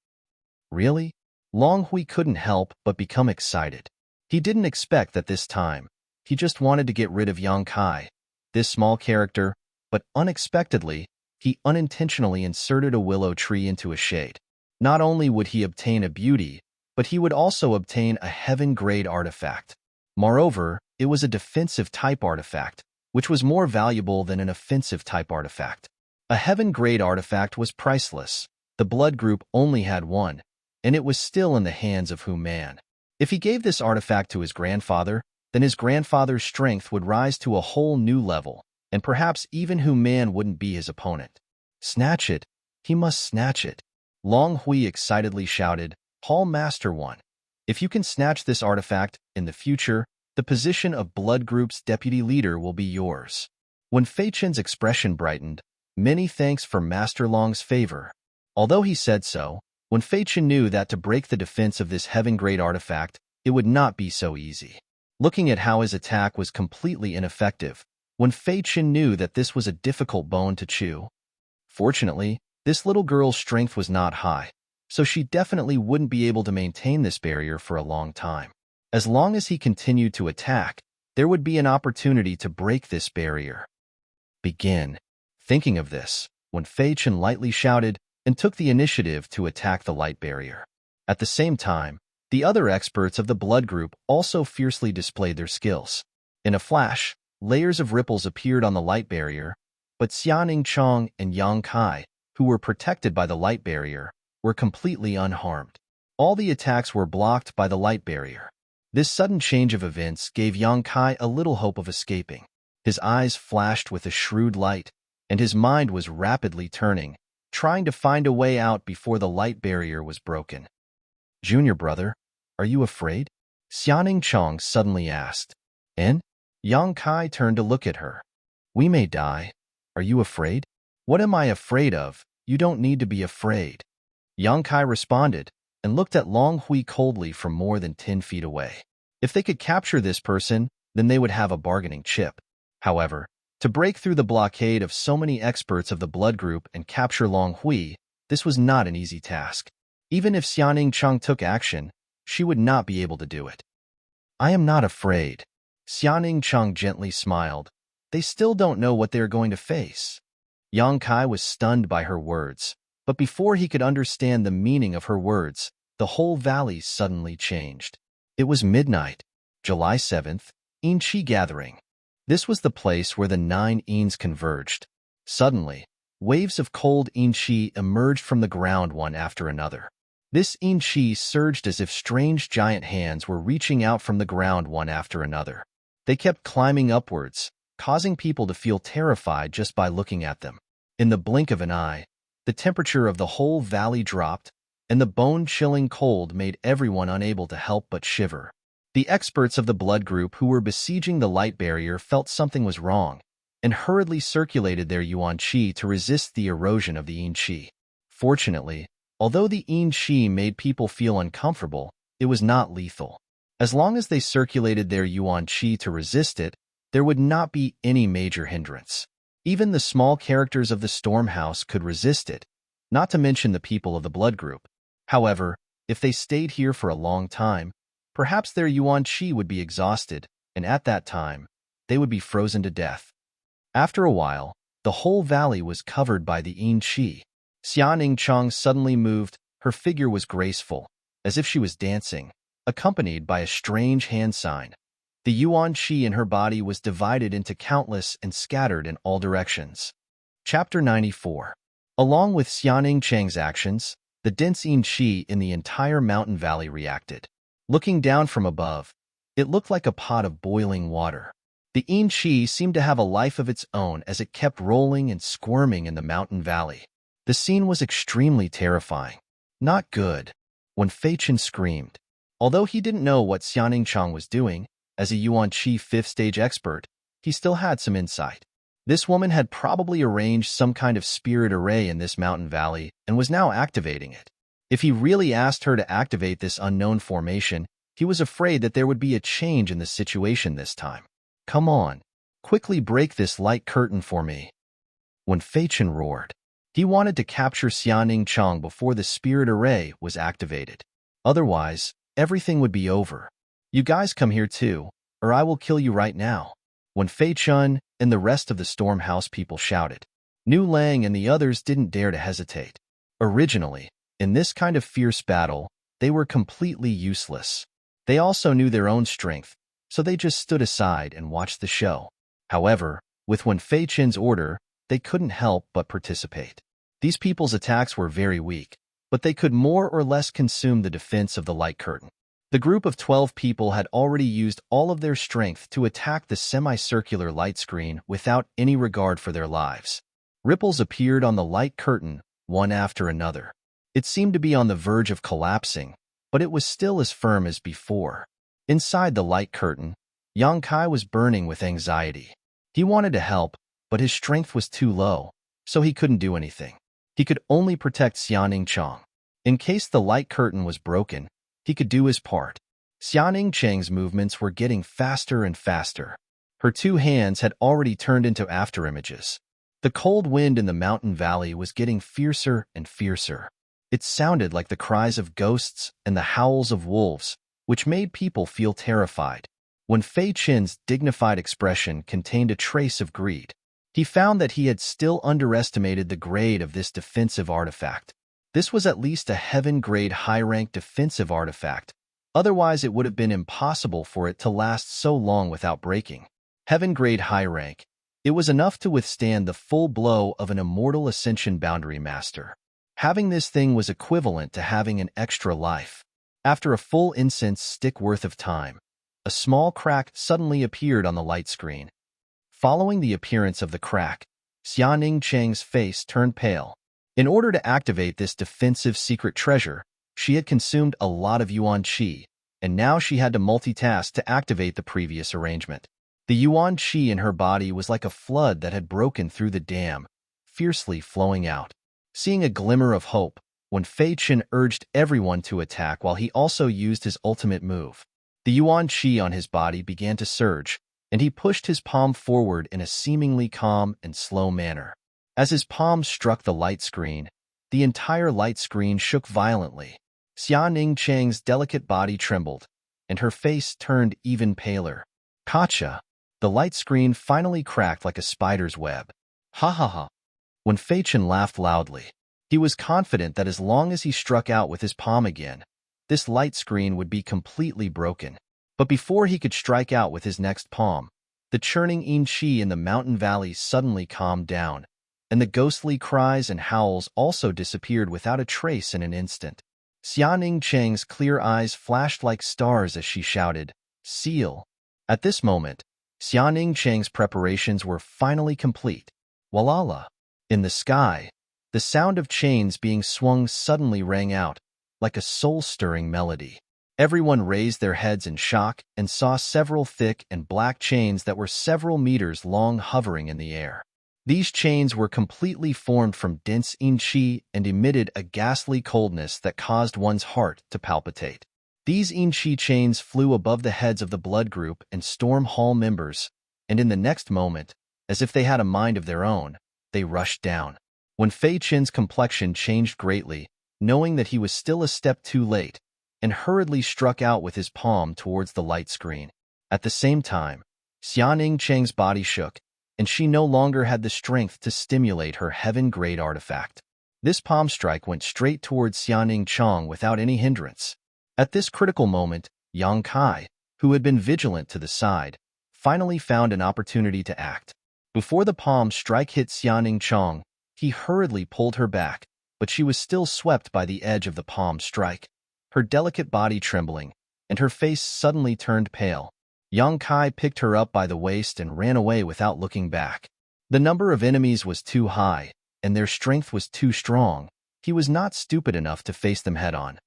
Really? Long Hui couldn't help but become excited. He didn't expect that this time. He just wanted to get rid of Yang Kai, this small character, but unexpectedly, he unintentionally inserted a willow tree into a shade. Not only would he obtain a beauty, but he would also obtain a heaven-grade artifact. Moreover, it was a defensive-type artifact, which was more valuable than an offensive-type artifact. A heaven-grade artifact was priceless. The blood group only had one, and it was still in the hands of Hu Man. If he gave this artifact to his grandfather, then his grandfather's strength would rise to a whole new level, and perhaps even Hu Man wouldn't be his opponent. Snatch it! He must snatch it! Long Hui excitedly shouted, "Hall Master One, if you can snatch this artifact, in the future, the position of Blood Group's deputy leader will be yours." When Fei Chen's expression brightened, "Many thanks for Master Long's favor." Although he said so, when Fei Chen knew that to break the defense of this heaven-grade artifact, it would not be so easy. Looking at how his attack was completely ineffective, when Fei Chen knew that this was a difficult bone to chew. Fortunately, this little girl's strength was not high, so she definitely wouldn't be able to maintain this barrier for a long time. As long as he continued to attack, there would be an opportunity to break this barrier. Begin. Thinking of this, when Fei Chen lightly shouted and took the initiative to attack the light barrier. At the same time, the other experts of the blood group also fiercely displayed their skills. In a flash, layers of ripples appeared on the light barrier, but Xiaoning Chong and Yang Kai, who were protected by the light barrier, were completely unharmed. All the attacks were blocked by the light barrier. This sudden change of events gave Yang Kai a little hope of escaping. His eyes flashed with a shrewd light, and his mind was rapidly turning, trying to find a way out before the light barrier was broken. "Junior brother, are you afraid?" Xiaoning Chong suddenly asked. "And?" Yang Kai turned to look at her. "We may die. Are you afraid?" "What am I afraid of? You don't need to be afraid." Yang Kai responded, and looked at Long Hui coldly from more than 10 feet away. If they could capture this person, then they would have a bargaining chip. However, to break through the blockade of so many experts of the blood group and capture Long Hui, this was not an easy task. Even if Xiaoning Chong took action, she would not be able to do it. "I am not afraid." Xiaoning Chong gently smiled. They still don't know what they are going to face. Yang Kai was stunned by her words, but before he could understand the meaning of her words, the whole valley suddenly changed. It was midnight, July 7th, Inchi Gathering. This was the place where the 9 Ens converged. Suddenly, waves of cold Inchi emerged from the ground one after another. This Inchi surged as if strange giant hands were reaching out from the ground one after another. They kept climbing upwards, causing people to feel terrified just by looking at them. In the blink of an eye, the temperature of the whole valley dropped, and the bone-chilling cold made everyone unable to help but shiver. The experts of the blood group who were besieging the light barrier felt something was wrong, and hurriedly circulated their yuan qi to resist the erosion of the yin qi. Fortunately, although the yin qi made people feel uncomfortable, it was not lethal. As long as they circulated their yuan qi to resist it, there would not be any major hindrance. Even the small characters of the storm house could resist it, not to mention the people of the blood group. However, if they stayed here for a long time, perhaps their yuan qi would be exhausted, and at that time, they would be frozen to death. After a while, the whole valley was covered by the yin qi. Xianing Chang suddenly moved. Her figure was graceful, as if she was dancing, accompanied by a strange hand sign. The yuan qi in her body was divided into countless and scattered in all directions. Chapter 94. Along with Xianing Chang's actions, the dense yin qi in the entire mountain valley reacted. Looking down from above, it looked like a pot of boiling water. The yin qi seemed to have a life of its own as it kept rolling and squirming in the mountain valley. The scene was extremely terrifying. Not good. When Fei Chen screamed. Although he didn't know what Xianing Chang was doing, as a yuan qi 5th stage expert, he still had some insight. This woman had probably arranged some kind of spirit array in this mountain valley and was now activating it. If he really asked her to activate this unknown formation, he was afraid that there would be a change in the situation this time. Come on, quickly break this light curtain for me. When Fei Chen roared, he wanted to capture Xianing Chang before the spirit array was activated. Otherwise, everything would be over. You guys come here too, or I will kill you right now. When Fei Chen and the rest of the storm house people shouted, Nu Lang and the others didn't dare to hesitate. Originally, in this kind of fierce battle, they were completely useless. They also knew their own strength, so they just stood aside and watched the show. However, with Wen Fei Chen's order, they couldn't help but participate. These people's attacks were very weak, but they could more or less consume the defense of the light curtain. The group of 12 people had already used all of their strength to attack the semicircular light screen without any regard for their lives. Ripples appeared on the light curtain, one after another. It seemed to be on the verge of collapsing, but it was still as firm as before. Inside the light curtain, Yang Kai was burning with anxiety. He wanted to help, but his strength was too low, so he couldn't do anything. He could only protect Xianing Chang. In case the light curtain was broken, he could do his part. Xianing Chang's movements were getting faster and faster. Her two hands had already turned into afterimages. The cold wind in the mountain valley was getting fiercer and fiercer. It sounded like the cries of ghosts and the howls of wolves, which made people feel terrified. When Fei Chen's dignified expression contained a trace of greed, he found that he had still underestimated the grade of this defensive artifact. This was at least a heaven-grade high-rank defensive artifact. Otherwise, it would have been impossible for it to last so long without breaking. Heaven-grade high-rank. It was enough to withstand the full blow of an immortal Ascension Boundary Master. Having this thing was equivalent to having an extra life. After a full incense stick worth of time, a small crack suddenly appeared on the light screen. Following the appearance of the crack, Xianing Chang's face turned pale. In order to activate this defensive secret treasure, she had consumed a lot of yuan qi, and now she had to multitask to activate the previous arrangement. The yuan qi in her body was like a flood that had broken through the dam, fiercely flowing out. Seeing a glimmer of hope, when Fei Chen urged everyone to attack while he also used his ultimate move, the yuan qi on his body began to surge, and he pushed his palm forward in a seemingly calm and slow manner. As his palm struck the light screen, the entire light screen shook violently. Xianing Chang's delicate body trembled, and her face turned even paler. Gotcha! The light screen finally cracked like a spider's web. Ha ha ha! When Fei Chen laughed loudly, he was confident that as long as he struck out with his palm again, this light screen would be completely broken. But before he could strike out with his next palm, the churning yin qi in the mountain valley suddenly calmed down, and the ghostly cries and howls also disappeared without a trace in an instant. Xianing Chang's clear eyes flashed like stars as she shouted, "Seal!" At this moment, Xianing Chang's preparations were finally complete. Walala! In the sky, the sound of chains being swung suddenly rang out, like a soul-stirring melody. Everyone raised their heads in shock and saw several thick and black chains that were several meters long hovering in the air. These chains were completely formed from dense yin-chi and emitted a ghastly coldness that caused one's heart to palpitate. These yin-chi chains flew above the heads of the blood group and Storm Hall members, and in the next moment, as if they had a mind of their own, they rushed down. When Fei Chen's complexion changed greatly, knowing that he was still a step too late, and hurriedly struck out with his palm towards the light screen. At the same time, Xianing Cheng's body shook, and she no longer had the strength to stimulate her heaven-grade artifact. This palm strike went straight towards Xianing Chong without any hindrance. At this critical moment, Yang Kai, who had been vigilant to the side, finally found an opportunity to act. Before the palm strike hit Xianing Chong, he hurriedly pulled her back, but she was still swept by the edge of the palm strike, her delicate body trembling, and her face suddenly turned pale. Yang Kai picked her up by the waist and ran away without looking back. The number of enemies was too high, and their strength was too strong. He was not stupid enough to face them head-on.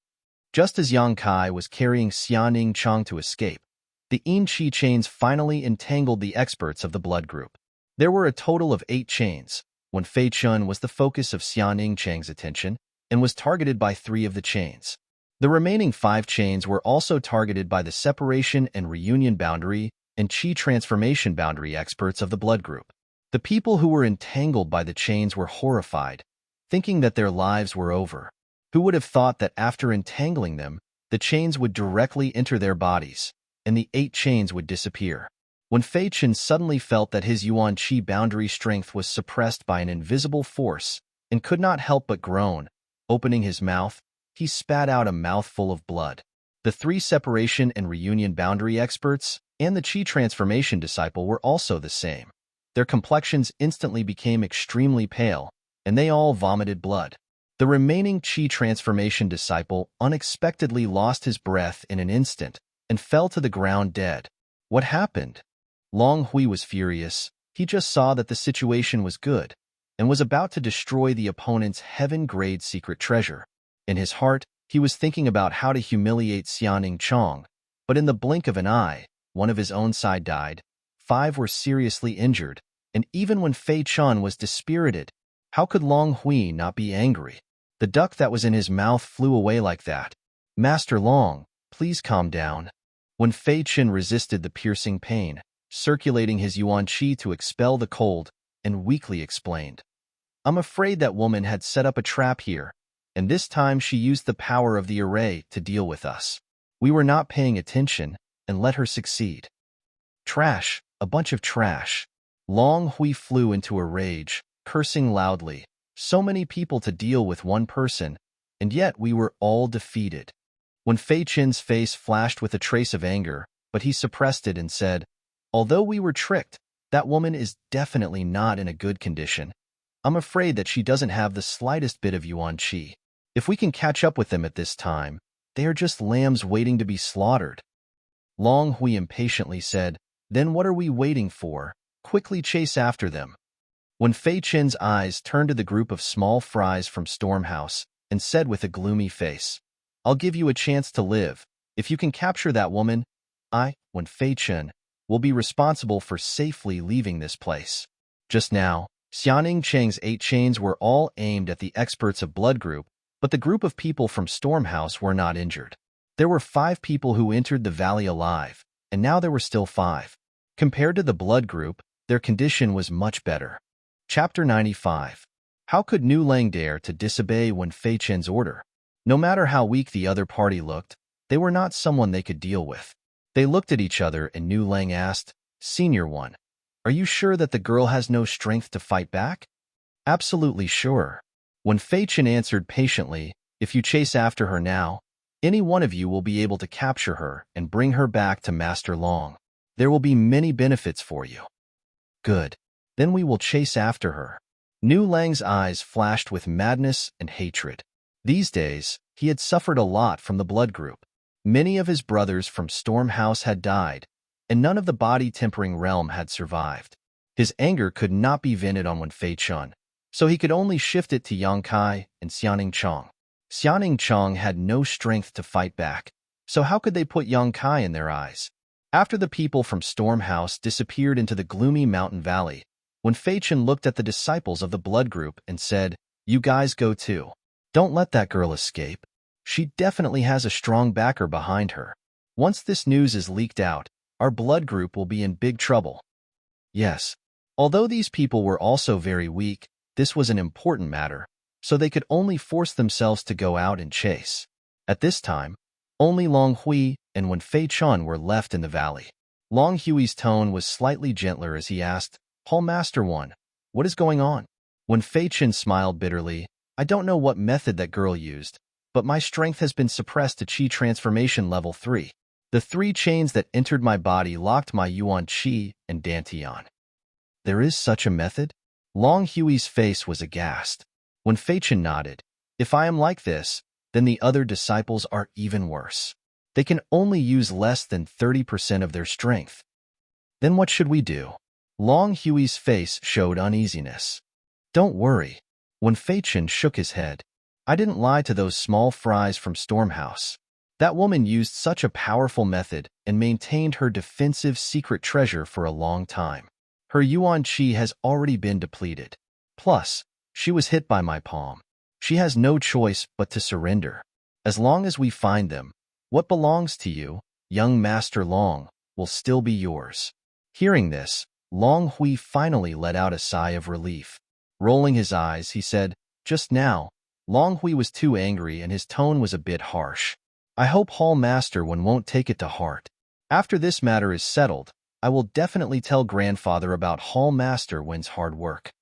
Just as Yang Kai was carrying Xianing Chong to escape, the yin-chi chains finally entangled the experts of the blood group. There were a total of 8 chains, when Fei Chun was the focus of Xianing Cheng's attention and was targeted by 3 of the chains. The remaining 5 chains were also targeted by the separation and reunion boundary and chi transformation boundary experts of the blood group. The people who were entangled by the chains were horrified, thinking that their lives were over. Who would have thought that after entangling them, the chains would directly enter their bodies, and the 8 chains would disappear? When Fei Chen suddenly felt that his Yuan Qi boundary strength was suppressed by an invisible force and could not help but groan, opening his mouth, he spat out a mouthful of blood. The 3 separation and reunion boundary experts and the chi transformation disciple were also the same. Their complexions instantly became extremely pale, and they all vomited blood. The remaining chi transformation disciple unexpectedly lost his breath in an instant and fell to the ground dead. What happened? Long Hui was furious. He just saw that the situation was good and was about to destroy the opponent's heaven-grade secret treasure. In his heart, he was thinking about how to humiliate Xianing Chong, but in the blink of an eye, one of his own side died, 5 were seriously injured, and even when Fei Chun was dispirited, how could Long Hui not be angry? The duck that was in his mouth flew away like that. Master Long, please calm down. When Fei Chen resisted the piercing pain, circulating his Yuan Qi to expel the cold, and weakly explained, I'm afraid that woman had set up a trap here, and this time she used the power of the array to deal with us. We were not paying attention, and let her succeed. Trash, a bunch of trash. Long Hui flew into a rage, cursing loudly. So many people to deal with one person, and yet we were all defeated. When Fei Chen's face flashed with a trace of anger, but he suppressed it and said, although we were tricked, that woman is definitely not in a good condition. I'm afraid that she doesn't have the slightest bit of Yuan Qi. If we can catch up with them at this time, they are just lambs waiting to be slaughtered. Long Hui impatiently said, then what are we waiting for? Quickly chase after them. When Fei Chen's eyes turned to the group of small fries from Stormhouse and said with a gloomy face, I'll give you a chance to live. If you can capture that woman, when Fei Chen, will be responsible for safely leaving this place. Just now, Xianing Cheng's 8 chains were all aimed at the experts of Blood Group, but the group of people from Stormhouse were not injured. There were 5 people who entered the valley alive, and now there were still 5. Compared to the Blood Group, their condition was much better. Chapter 95. How could Nu Lang dare to disobey when Fei Chen's order? No matter how weak the other party looked, they were not someone they could deal with. They looked at each other and Nu Lang asked, Senior One, are you sure that the girl has no strength to fight back? Absolutely sure. When Fei Chen answered patiently, if you chase after her now, any one of you will be able to capture her and bring her back to Master Long. There will be many benefits for you. Good. Then we will chase after her. Nu Lang's eyes flashed with madness and hatred. These days, he had suffered a lot from the Blood Group. Many of his brothers from Stormhouse had died, and none of the body-tempering realm had survived. His anger could not be vented on Wen Fei Chun, so he could only shift it to Yang Kai and Xianing Chong. Xianing Chong had no strength to fight back, so how could they put young Kai in their eyes? After the people from Storm House disappeared into the gloomy mountain valley, when Fei Chen looked at the disciples of the blood group and said, "You guys go too. Don't let that girl escape. She definitely has a strong backer behind her. Once this news is leaked out, our blood group will be in big trouble." Yes, although these people were also very weak, this was an important matter, so they could only force themselves to go out and chase. At this time, only Long Hui and Wen Fei Chun were left in the valley. Long Hui's tone was slightly gentler as he asked, "Hall Master 1, what is going on?" Wen Fei Chen smiled bitterly, "I don't know what method that girl used, but my strength has been suppressed to Qi Transformation Level 3. The 3 chains that entered my body locked my Yuan Qi and Dantian." "There is such a method?" Long Hui's face was aghast. When Fei Chen nodded, "If I am like this, then the other disciples are even worse. They can only use less than 30% of their strength." "Then what should we do?" Long Hui's face showed uneasiness. "Don't worry." When Fei Chen shook his head, "I didn't lie to those small fries from Stormhouse. That woman used such a powerful method and maintained her defensive secret treasure for a long time. Her Yuan Qi has already been depleted. Plus, she was hit by my palm. She has no choice but to surrender. As long as we find them, what belongs to you, young Master Long, will still be yours." Hearing this, Long Hui finally let out a sigh of relief. Rolling his eyes, he said, "Just now, Long Hui was too angry and his tone was a bit harsh. I hope Hall Master 1 won't take it to heart. After this matter is settled, I will definitely tell Grandfather about Hall Master 1's hard work."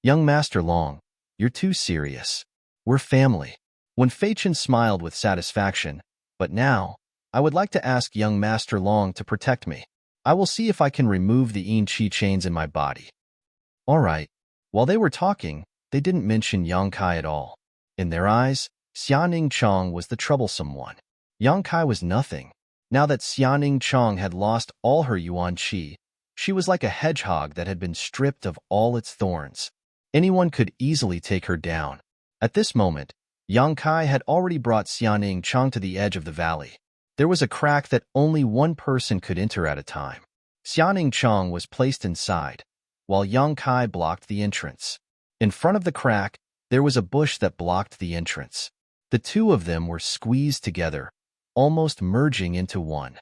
"Young Master Long, you're too serious. We're family." When Fei Chen smiled with satisfaction, "But now, I would like to ask young Master Long to protect me. I will see if I can remove the Yin Qi chains in my body." "All right." While they were talking, they didn't mention Yang Kai at all. In their eyes, Xianing Chong was the troublesome one. Yang Kai was nothing. Now that Xianing Chong had lost all her Yuan Qi, she was like a hedgehog that had been stripped of all its thorns. Anyone could easily take her down. At this moment, Yang Kai had already brought Xianing Chong to the edge of the valley. There was a crack that only one person could enter at a time. Xianing Chong was placed inside, while Yang Kai blocked the entrance. In front of the crack, there was a bush that blocked the entrance. The two of them were squeezed together, almost merging into one.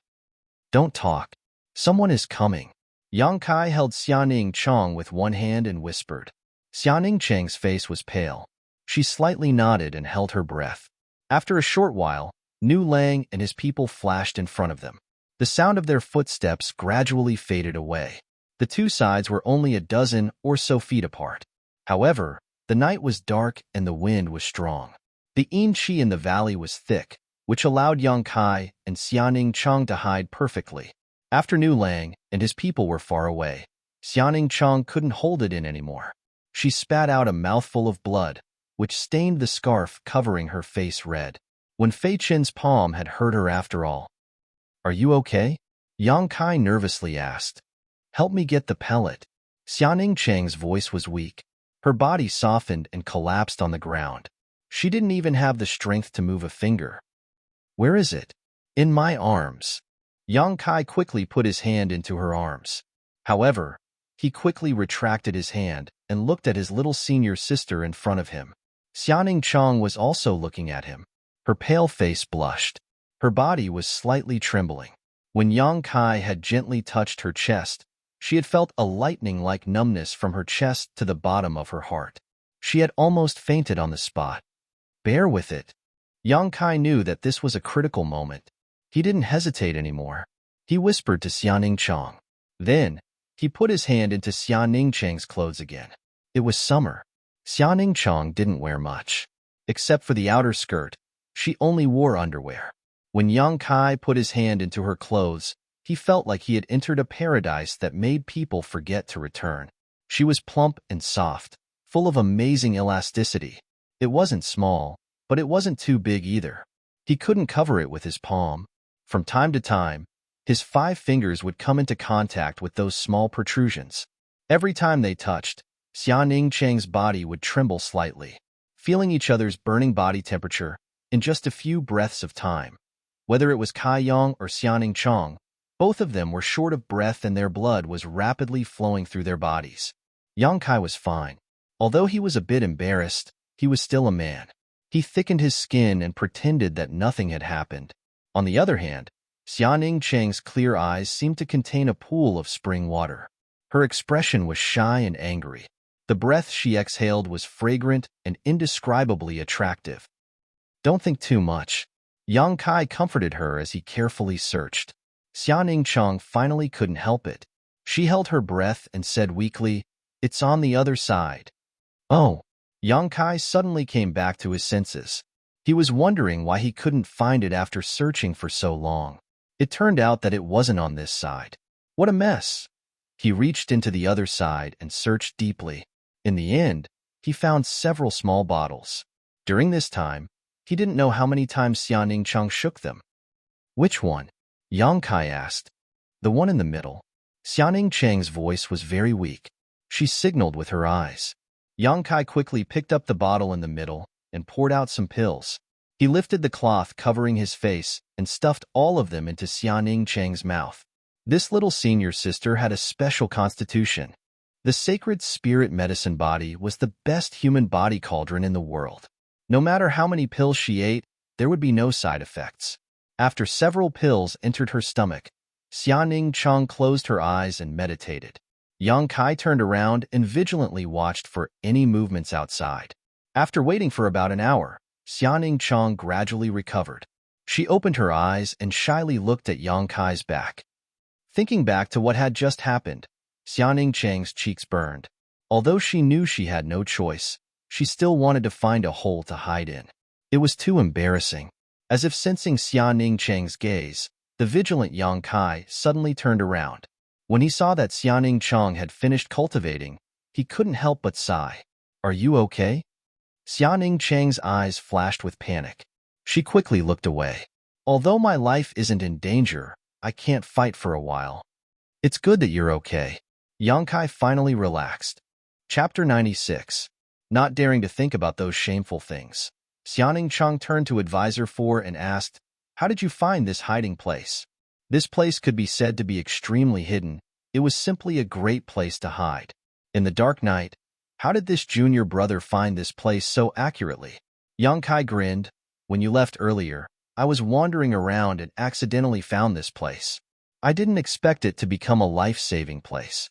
"Don't talk. Someone is coming." Yang Kai held Xianing Chong with one hand and whispered. Xianing Chang's face was pale. She slightly nodded and held her breath. After a short while, Nu Lang and his people flashed in front of them. The sound of their footsteps gradually faded away. The two sides were only a dozen or so feet apart. However, the night was dark and the wind was strong. The Yin Qi in the valley was thick, which allowed Yang Kai and Xianing Chong to hide perfectly. After Nu Lang and his people were far away, Xianing Chong couldn't hold it in anymore. She spat out a mouthful of blood, which stained the scarf covering her face red. When Fei Chen's palm had hurt her after all. "Are you okay?" Yang Kai nervously asked. "Help me get the pellet." Xianing Chang's voice was weak. Her body softened and collapsed on the ground. She didn't even have the strength to move a finger. "Where is it?" "In my arms." Yang Kai quickly put his hand into her arms. However, he quickly retracted his hand and looked at his little senior sister in front of him. Xianing Chong was also looking at him. Her pale face blushed. Her body was slightly trembling. When Yang Kai had gently touched her chest, she had felt a lightning-like numbness from her chest to the bottom of her heart. She had almost fainted on the spot. "Bear with it." Yang Kai knew that this was a critical moment. He didn't hesitate anymore. He whispered to Xianing Chong. Then, he put his hand into Xianing Chang's clothes again. It was summer. Xianing Chong didn't wear much. Except for the outer skirt, she only wore underwear. When Yang Kai put his hand into her clothes, he felt like he had entered a paradise that made people forget to return. She was plump and soft, full of amazing elasticity. It wasn't small, but it wasn't too big either. He couldn't cover it with his palm. From time to time, his 5 fingers would come into contact with those small protrusions. Every time they touched, Xianing Chang's body would tremble slightly. feeling each other's burning body temperature in just a few breaths of time. Whether it was Kai Yang or Xiaoning Chong, both of them were short of breath and their blood was rapidly flowing through their bodies. Yang Kai was fine. Although he was a bit embarrassed, he was still a man. He thickened his skin and pretended that nothing had happened. On the other hand, Xiaoning Cheng's clear eyes seemed to contain a pool of spring water. Her expression was shy and angry. The breath she exhaled was fragrant and indescribably attractive. Don't think too much. Yang Kai comforted her as he carefully searched. Xiaoning Chong finally couldn't help it. She held her breath and said weakly, "It's on the other side." Oh! Yang Kai suddenly came back to his senses. He was wondering why he couldn't find it after searching for so long. It turned out that it wasn't on this side. What a mess! He reached into the other side and searched deeply. In the end, he found several small bottles. During this time, he didn't know how many times Xiaoning Chong shook them. Which one? Yang Kai asked. The one in the middle. Xiaoning Cheng's voice was very weak. She signaled with her eyes. Yang Kai quickly picked up the bottle in the middle and poured out some pills. He lifted the cloth covering his face and stuffed all of them into Xiaoning Cheng's mouth. This little senior sister had a special constitution. The sacred spirit medicine body was the best human body cauldron in the world. No matter how many pills she ate, there would be no side effects. After several pills entered her stomach, Xiaoning Chong closed her eyes and meditated. Yang Kai turned around and vigilantly watched for any movements outside. After waiting for about an hour, Xiaoning Chong gradually recovered. She opened her eyes and shyly looked at Yang Kai's back. Thinking back to what had just happened, Xiaoning Cheng's cheeks burned. Although she knew she had no choice, she still wanted to find a hole to hide in. It was too embarrassing. As if sensing Xiaoning Cheng's gaze, the vigilant Yang Kai suddenly turned around. When he saw that Xiaoning Chong had finished cultivating, he couldn't help but sigh. "Are you okay?" Xiaoning Cheng's eyes flashed with panic. She quickly looked away. "Although my life isn't in danger, I can't fight for a while." "It's good that you're okay." Yang Kai finally relaxed. Chapter 96. Not daring to think about those shameful things, Xiaoning Chong turned to Advisor 4 and asked, "How did you find this hiding place?" This place could be said to be extremely hidden. It was simply a great place to hide. In the dark night, how did this junior brother find this place so accurately? Yang Kai grinned. "When you left earlier, I was wandering around and accidentally found this place. I didn't expect it to become a life-saving place."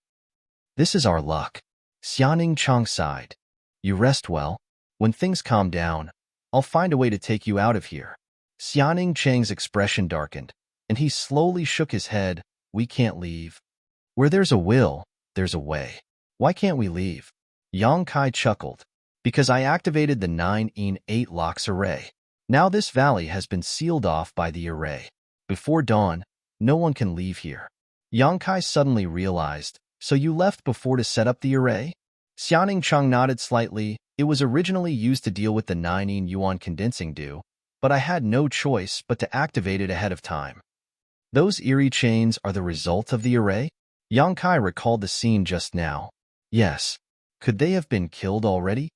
"This is our luck." Xiaoning Chong sighed. "You rest well. When things calm down, I'll find a way to take you out of here." Xiaoning Cheng's expression darkened, and he slowly shook his head. "We can't leave. Where there's a will, there's a way. Why can't we leave?" Yang Kai chuckled. "Because I activated the 9-in-8 locks array. Now this valley has been sealed off by the array. Before dawn, no one can leave here." Yang Kai suddenly realized, "So you left before to set up the array?" Xiaoning Chong nodded slightly. "It was originally used to deal with the 9-in yuan condensing dew, but I had no choice but to activate it ahead of time." "Those eerie chains are the result of the array?" Yang Kai recalled the scene just now. "Yes. Could they have been killed already?"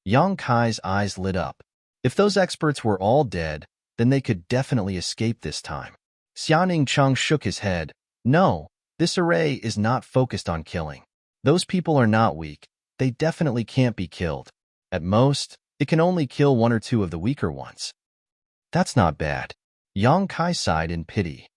Yang Kai's eyes lit up. If those experts were all dead, then they could definitely escape this time. Xiaoning Chong shook his head. "No, this array is not focused on killing. Those people are not weak. They definitely can't be killed. At most, it can only kill one or two of the weaker ones." "That's not bad." Yang Kai sighed in pity.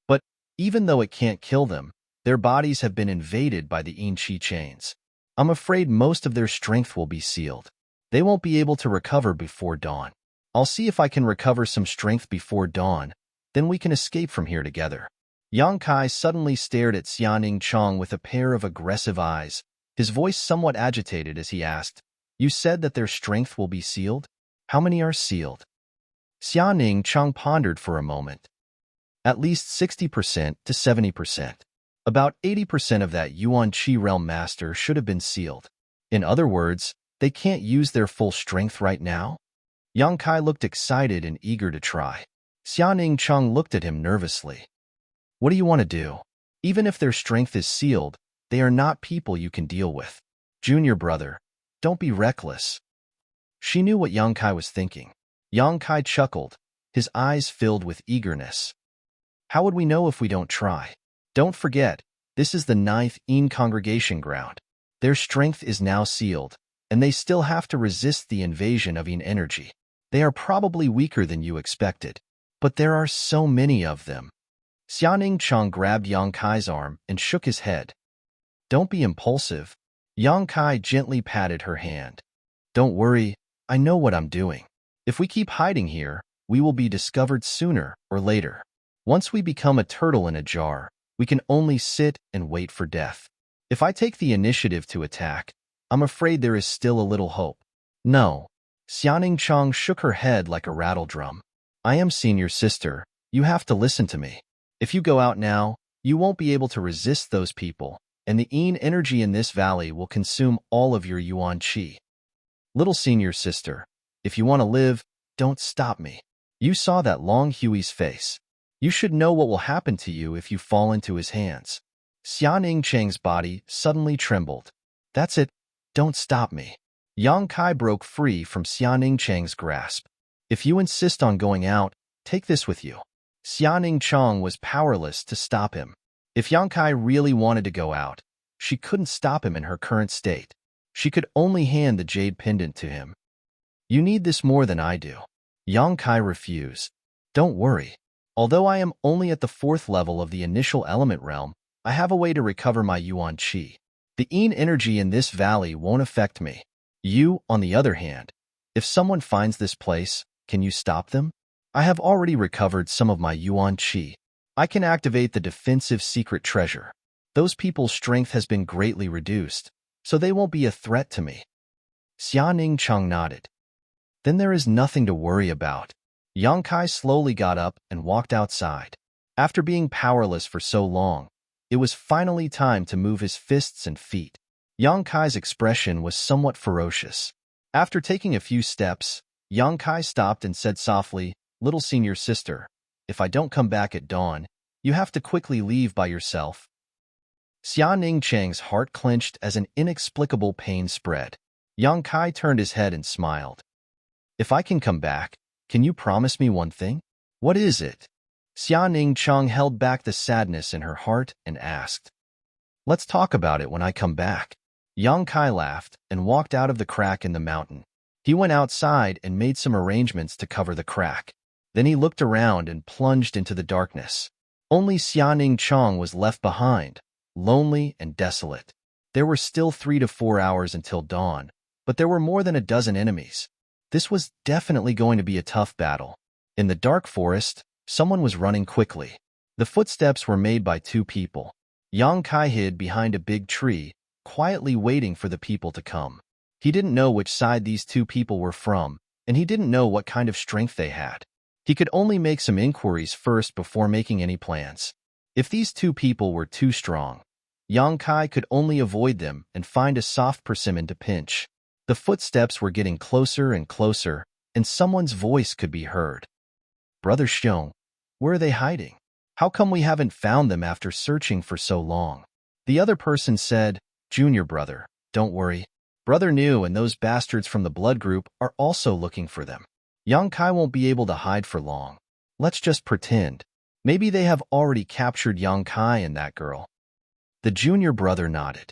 "But even though it can't kill them, their bodies have been invaded by the yin qi chains. I'm afraid most of their strength will be sealed. They won't be able to recover before dawn. I'll see if I can recover some strength before dawn, then we can escape from here together." Yang Kai suddenly stared at Xiaoning Chong with a pair of aggressive eyes, his voice somewhat agitated as he asked, "You said that their strength will be sealed? How many are sealed?" Xiaoning Chong pondered for a moment. "At least 60% to 70%. About 80% of that Yuan Qi Realm Master should have been sealed. In other words, they can't use their full strength right now?" Yang Kai looked excited and eager to try. Xiaoning Chong looked at him nervously. "What do you want to do? Even if their strength is sealed, they are not people you can deal with. Junior brother, don't be reckless." She knew what Yang Kai was thinking. Yang Kai chuckled, his eyes filled with eagerness. How would we know if we don't try? Don't forget, this is the 9th Een congregation ground. Their strength is now sealed, and they still have to resist the invasion of Een energy. They are probably weaker than you expected, but there are so many of them. Xianing Chang grabbed Yang Kai's arm and shook his head. Don't be impulsive. Yang Kai gently patted her hand. Don't worry, I know what I'm doing. If we keep hiding here, we will be discovered sooner or later. Once we become a turtle in a jar, we can only sit and wait for death. If I take the initiative to attack, I'm afraid there is still a little hope. No. Xianing Chang shook her head like a rattle drum. I am senior sister. You have to listen to me. If you go out now, you won't be able to resist those people, and the Een energy in this valley will consume all of your yuan qi. Little senior sister, if you want to live, don't stop me. You saw that Long Hui's face. You should know what will happen to you if you fall into his hands. Xianing Chang's body suddenly trembled. That's it. Don't stop me. Yang Kai broke free from Xianing Chang's grasp. If you insist on going out, take this with you. Xianing Chang was powerless to stop him. If Yang Kai really wanted to go out, she couldn't stop him in her current state. She could only hand the jade pendant to him. You need this more than I do. Yang Kai refused. Don't worry. Although I am only at the 4th level of the initial element realm, I have a way to recover my yuan qi. The Een energy in this valley won't affect me. You, on the other hand, if someone finds this place, can you stop them? I have already recovered some of my yuan qi. I can activate the defensive secret treasure. Those people's strength has been greatly reduced, so they won't be a threat to me. Xianing Chang nodded. Then there is nothing to worry about. Yang Kai slowly got up and walked outside. After being powerless for so long, it was finally time to move his fists and feet. Yang Kai's expression was somewhat ferocious. After taking a few steps, Yang Kai stopped and said softly, Little senior sister, if I don't come back at dawn, you have to quickly leave by yourself. Xianing Chang's heart clenched as an inexplicable pain spread. Yang Kai turned his head and smiled. If I can come back, can you promise me one thing? What is it? Xianing Chang held back the sadness in her heart and asked. Let's talk about it when I come back. Yang Kai laughed and walked out of the crack in the mountain. He went outside and made some arrangements to cover the crack. Then he looked around and plunged into the darkness. Only Xianing Chang was left behind, lonely and desolate. There were still 3 to 4 hours until dawn, but there were more than a dozen enemies. This was definitely going to be a tough battle. In the dark forest, someone was running quickly. The footsteps were made by 2 people. Yang Kai hid behind a big tree, quietly waiting for the people to come. He didn't know which side these 2 people were from, and he didn't know what kind of strength they had. He could only make some inquiries first before making any plans. If these 2 people were too strong, Yang Kai could only avoid them and find a soft persimmon to pinch. The footsteps were getting closer and closer, and someone's voice could be heard. Brother Xiong, where are they hiding? How come we haven't found them after searching for so long? The other person said, Junior brother, don't worry. Brother New and those bastards from the blood group are also looking for them. Yang Kai won't be able to hide for long. Let's just pretend. Maybe they have already captured Yang Kai and that girl. The junior brother nodded.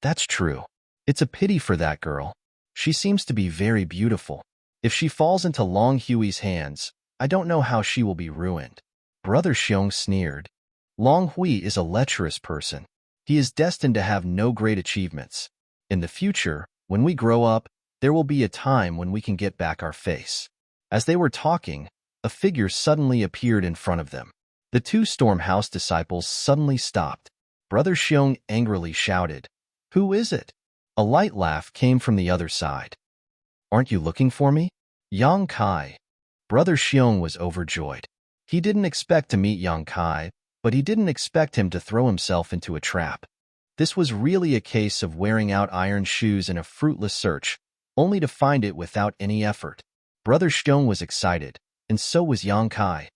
That's true. It's a pity for that girl. She seems to be very beautiful. If she falls into Long Hui's hands, I don't know how she will be ruined. Brother Xiong sneered. Long Hui is a lecherous person. He is destined to have no great achievements. In the future, when we grow up, there will be a time when we can get back our face. As they were talking, a figure suddenly appeared in front of them. The 2 Storm House disciples suddenly stopped. Brother Xiong angrily shouted, Who is it? A light laugh came from the other side. Aren't you looking for me? Yang Kai. Brother Xiong was overjoyed. He didn't expect to meet Yang Kai, but he didn't expect him to throw himself into a trap. This was really a case of wearing out iron shoes in a fruitless search, only to find it without any effort. Brother Xiong was excited, and so was Yang Kai.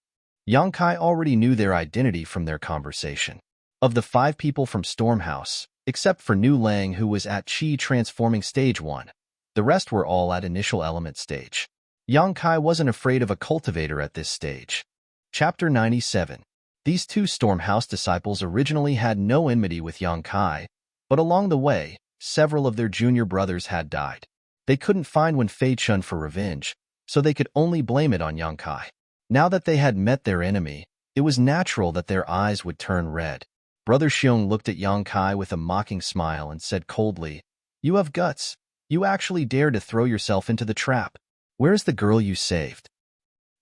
Yang Kai already knew their identity from their conversation. Of the 5 people from Stormhouse, except for Nu Lang who was at Qi transforming stage 1, The rest were all at initial element stage. Yang Kai wasn't afraid of a cultivator at this stage. Chapter 97. These two Stormhouse disciples originally had no enmity with Yang Kai, but along the way, several of their junior brothers had died. They couldn't find Wen Fei Chun for revenge, so they could only blame it on Yang Kai. Now that they had met their enemy, it was natural that their eyes would turn red. Brother Xiong looked at Yang Kai with a mocking smile and said coldly, "You have guts. You actually dare to throw yourself into the trap. Where's the girl you saved?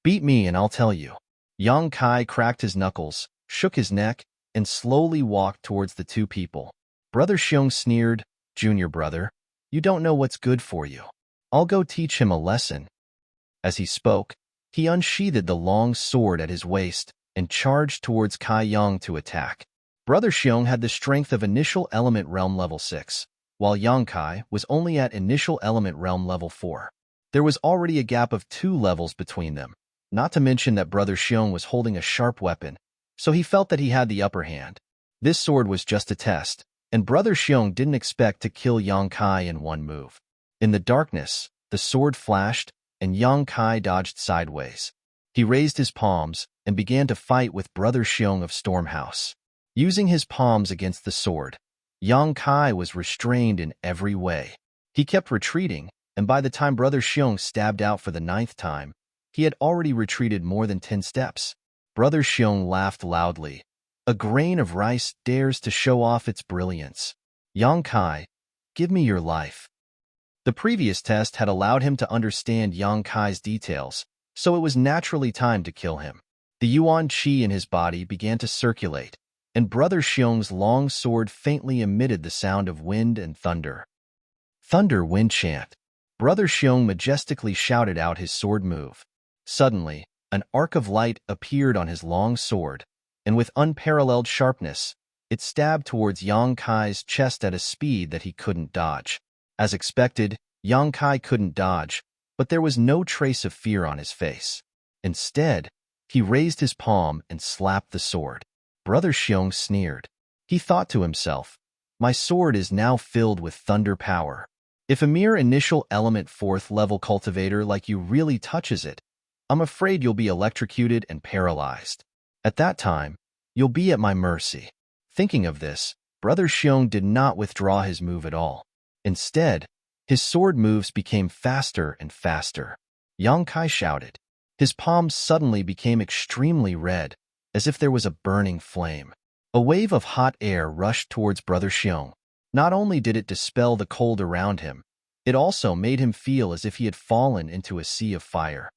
Beat me and I'll tell you." Yang Kai cracked his knuckles, shook his neck, and slowly walked towards the two people. Brother Xiong sneered, "Junior brother, you don't know what's good for you. I'll go teach him a lesson." As he spoke, he unsheathed the long sword at his waist and charged towards Kai Yang to attack. Brother Xiong had the strength of initial element realm level 6, while Yang Kai was only at initial element realm level 4. There was already a gap of 2 levels between them, not to mention that Brother Xiong was holding a sharp weapon, so he felt that he had the upper hand. This sword was just a test, and Brother Xiong didn't expect to kill Yang Kai in one move. In the darkness, the sword flashed, and Yang Kai dodged sideways. He raised his palms and began to fight with Brother Xiong of Stormhouse. Using his palms against the sword, Yang Kai was restrained in every way. He kept retreating, and by the time Brother Xiong stabbed out for the 9th time, he had already retreated more than 10 steps. Brother Xiong laughed loudly. "A grain of rice dares to show off its brilliance. Yang Kai, give me your life." The previous test had allowed him to understand Yang Kai's details, so it was naturally time to kill him. The Yuan Qi in his body began to circulate, and Brother Xiong's long sword faintly emitted the sound of wind and thunder. "Thunder Wind Chant." Brother Xiong majestically shouted out his sword move. Suddenly, an arc of light appeared on his long sword, and with unparalleled sharpness, it stabbed towards Yang Kai's chest at a speed that he couldn't dodge. As expected, Yang Kai couldn't dodge, but there was no trace of fear on his face. Instead, he raised his palm and slapped the sword. Brother Xiong sneered. He thought to himself, "My sword is now filled with thunder power. If a mere initial element 4th level cultivator like you really touches it, I'm afraid you'll be electrocuted and paralyzed. At that time, you'll be at my mercy." Thinking of this, Brother Xiong did not withdraw his move at all. Instead, his sword moves became faster and faster. Yang Kai shouted. His palms suddenly became extremely red, as if there was a burning flame. A wave of hot air rushed towards Brother Xiong. Not only did it dispel the cold around him, it also made him feel as if he had fallen into a sea of fire.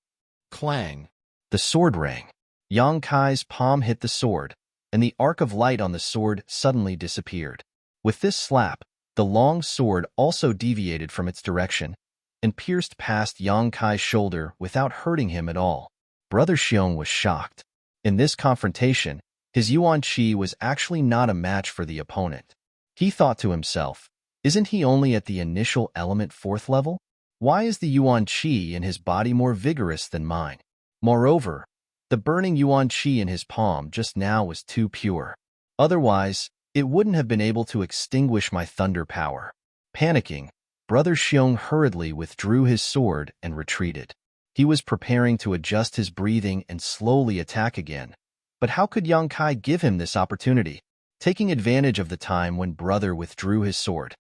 Clang! The sword rang. Yang Kai's palm hit the sword, and the arc of light on the sword suddenly disappeared. With this slap, the long sword also deviated from its direction and pierced past Yang Kai's shoulder without hurting him at all. Brother Xiong was shocked. In this confrontation, his Yuan Qi was actually not a match for the opponent. He thought to himself, "Isn't he only at the initial element 4th level? Why is the Yuan Qi in his body more vigorous than mine?" Moreover, the burning Yuan Qi in his palm just now was too pure. Otherwise, it wouldn't have been able to extinguish my thunder power. Panicking, Brother Xiong hurriedly withdrew his sword and retreated. He was preparing to adjust his breathing and slowly attack again. But how could Yang Kai give him this opportunity? Taking advantage of the time when Brother withdrew his sword,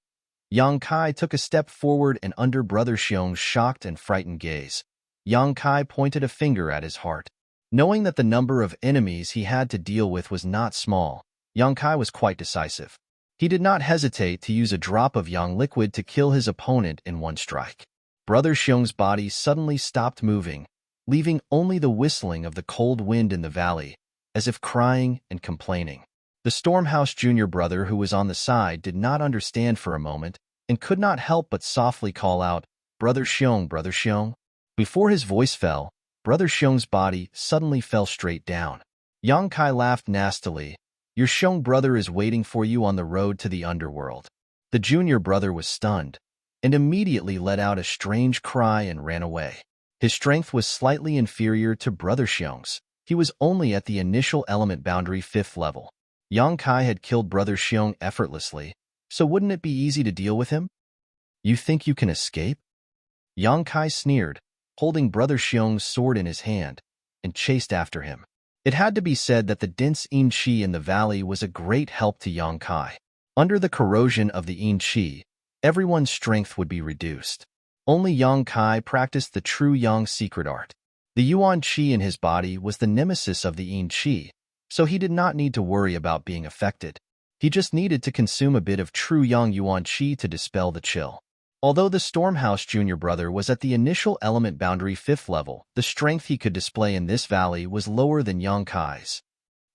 Yang Kai took a step forward, and under Brother Xiong's shocked and frightened gaze, Yang Kai pointed a finger at his heart. Knowing that the number of enemies he had to deal with was not small, Yang Kai was quite decisive. He did not hesitate to use a drop of Yang liquid to kill his opponent in one strike. Brother Xiong's body suddenly stopped moving, leaving only the whistling of the cold wind in the valley, as if crying and complaining. The Stormhouse junior brother who was on the side did not understand for a moment and could not help but softly call out, "Brother Xiong, Brother Xiong." Before his voice fell, Brother Xiong's body suddenly fell straight down. Yang Kai laughed nastily. "Your Xiong brother is waiting for you on the road to the underworld." The junior brother was stunned, and immediately let out a strange cry and ran away. His strength was slightly inferior to Brother Xiong's. He was only at the initial element boundary 5th level. Yang Kai had killed Brother Xiong effortlessly, so wouldn't it be easy to deal with him? "You think you can escape?" Yang Kai sneered, holding Brother Xiong's sword in his hand, and chased after him. It had to be said that the dense yin qi in the valley was a great help to Yang Kai. Under the corrosion of the yin qi, everyone's strength would be reduced. Only Yang Kai practiced the true yang secret art. The yuan qi in his body was the nemesis of the yin qi, so he did not need to worry about being affected. He just needed to consume a bit of true yang yuan qi to dispel the chill. Although the Stormhouse junior brother was at the initial element boundary 5th level, the strength he could display in this valley was lower than Yang Kai's.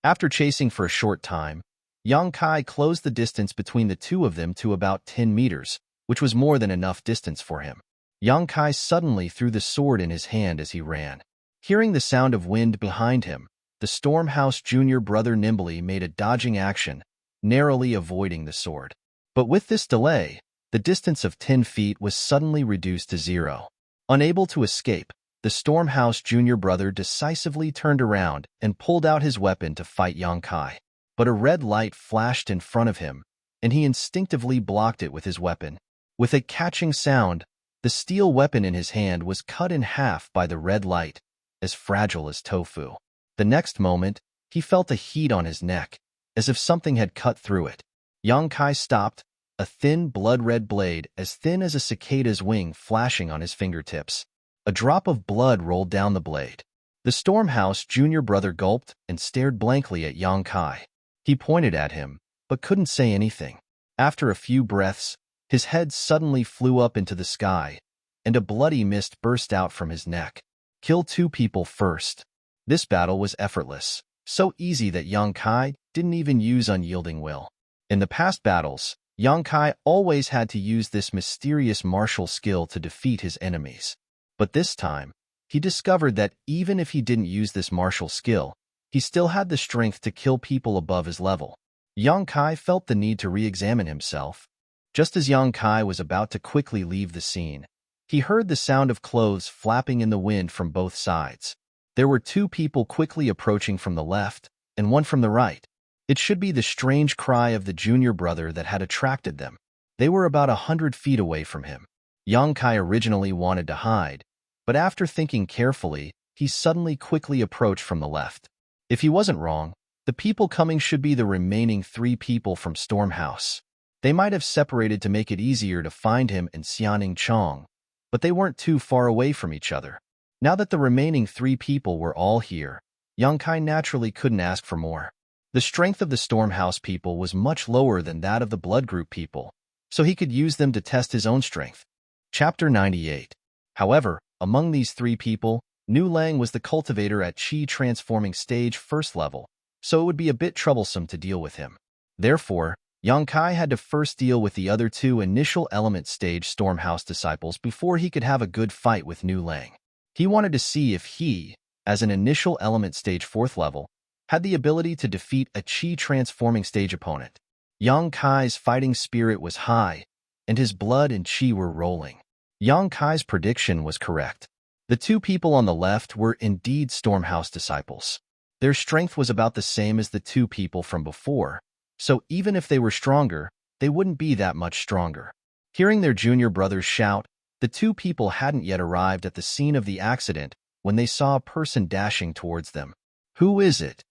After chasing for a short time, Yang Kai closed the distance between the two of them to about 10 meters, which was more than enough distance for him. Yang Kai suddenly threw the sword in his hand as he ran. Hearing the sound of wind behind him, the Stormhouse junior brother nimbly made a dodging action, narrowly avoiding the sword. But with this delay, the distance of 10 feet was suddenly reduced to 0. Unable to escape, the Stormhouse junior brother decisively turned around and pulled out his weapon to fight Yang Kai. But a red light flashed in front of him, and he instinctively blocked it with his weapon. With a catching sound, the steel weapon in his hand was cut in half by the red light, as fragile as tofu. The next moment, he felt a heat on his neck, as if something had cut through it. Yang Kai stopped, a thin blood-red blade as thin as a cicada's wing flashing on his fingertips. A drop of blood rolled down the blade. The Stormhouse junior brother gulped and stared blankly at Yang Kai. He pointed at him, but couldn't say anything. After a few breaths, his head suddenly flew up into the sky, and a bloody mist burst out from his neck. Kill 2 people first. This battle was effortless, so easy that Yang Kai didn't even use unyielding will. In the past battles, Yang Kai always had to use this mysterious martial skill to defeat his enemies. But this time, he discovered that even if he didn't use this martial skill, he still had the strength to kill people above his level. Yang Kai felt the need to re-examine himself. Just as Yang Kai was about to quickly leave the scene, he heard the sound of clothes flapping in the wind from both sides. There were 2 people quickly approaching from the left, and one from the right. It should be the strange cry of the junior brother that had attracted them. They were about 100 feet away from him. Yang Kai originally wanted to hide, but after thinking carefully, he suddenly quickly approached from the left. If he wasn't wrong, the people coming should be the remaining 3 people from Stormhouse. They might have separated to make it easier to find him and Xianing Chong, but they weren't too far away from each other. Now that the remaining 3 people were all here, Yang Kai naturally couldn't ask for more. The strength of the Stormhouse people was much lower than that of the Blood Group people, so he could use them to test his own strength. Chapter 98. However, among these 3 people, Nu Lang was the cultivator at Qi transforming stage 1st level, so it would be a bit troublesome to deal with him. Therefore, Yang Kai had to first deal with the other 2 initial element stage Stormhouse disciples before he could have a good fight with Nu Lang. He wanted to see if he, as an initial element stage 4th level, had the ability to defeat a Qi transforming stage opponent. Yang Kai's fighting spirit was high, and his blood and Qi were rolling. Yang Kai's prediction was correct. The 2 people on the left were indeed Stormhouse disciples. Their strength was about the same as the 2 people from before, so even if they were stronger, they wouldn't be that much stronger. Hearing their junior brothers shout, the 2 people hadn't yet arrived at the scene of the accident when they saw a person dashing towards them. Who is it?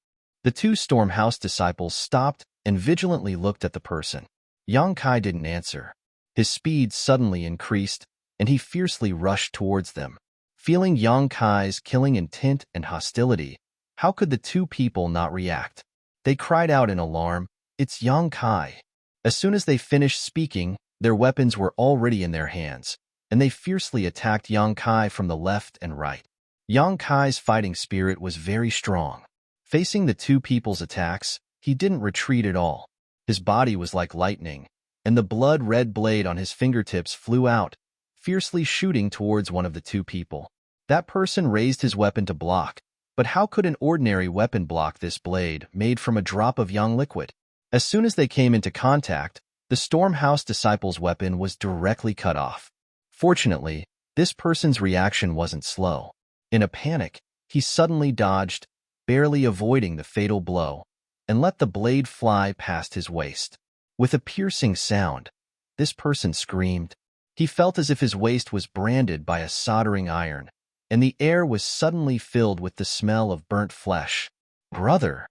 The 2 Stormhouse disciples stopped and vigilantly looked at the person. Yang Kai didn't answer. His speed suddenly increased, and he fiercely rushed towards them. Feeling Yang Kai's killing intent and hostility, how could the 2 people not react? They cried out in alarm, "It's Yang Kai!" As soon as they finished speaking, their weapons were already in their hands, and they fiercely attacked Yang Kai from the left and right. Yang Kai's fighting spirit was very strong. Facing the 2 people's attacks, he didn't retreat at all. His body was like lightning, and the blood-red blade on his fingertips flew out, fiercely shooting towards one of the 2 people. That person raised his weapon to block, but how could an ordinary weapon block this blade made from a drop of yang liquid? As soon as they came into contact, the Stormhouse disciple's weapon was directly cut off. Fortunately, this person's reaction wasn't slow. In a panic, he suddenly dodged, barely avoiding the fatal blow, and let the blade fly past his waist. With a piercing sound, this person screamed. He felt as if his waist was branded by a soldering iron, and the air was suddenly filled with the smell of burnt flesh. Brother!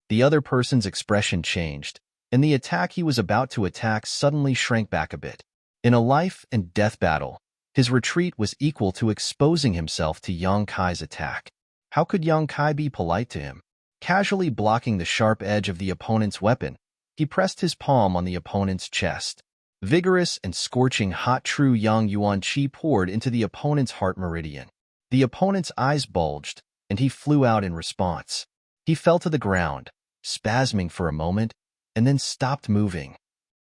The other person's expression changed, and the attack he was about to attack suddenly shrank back a bit. In a life-and-death battle, his retreat was equal to exposing himself to Yang Kai's attack. How could Yang Kai be polite to him? Casually blocking the sharp edge of the opponent's weapon, he pressed his palm on the opponent's chest. Vigorous and scorching hot true Yang Yuan Qi poured into the opponent's heart meridian. The opponent's eyes bulged, and he flew out in response. He fell to the ground, spasming for a moment, and then stopped moving.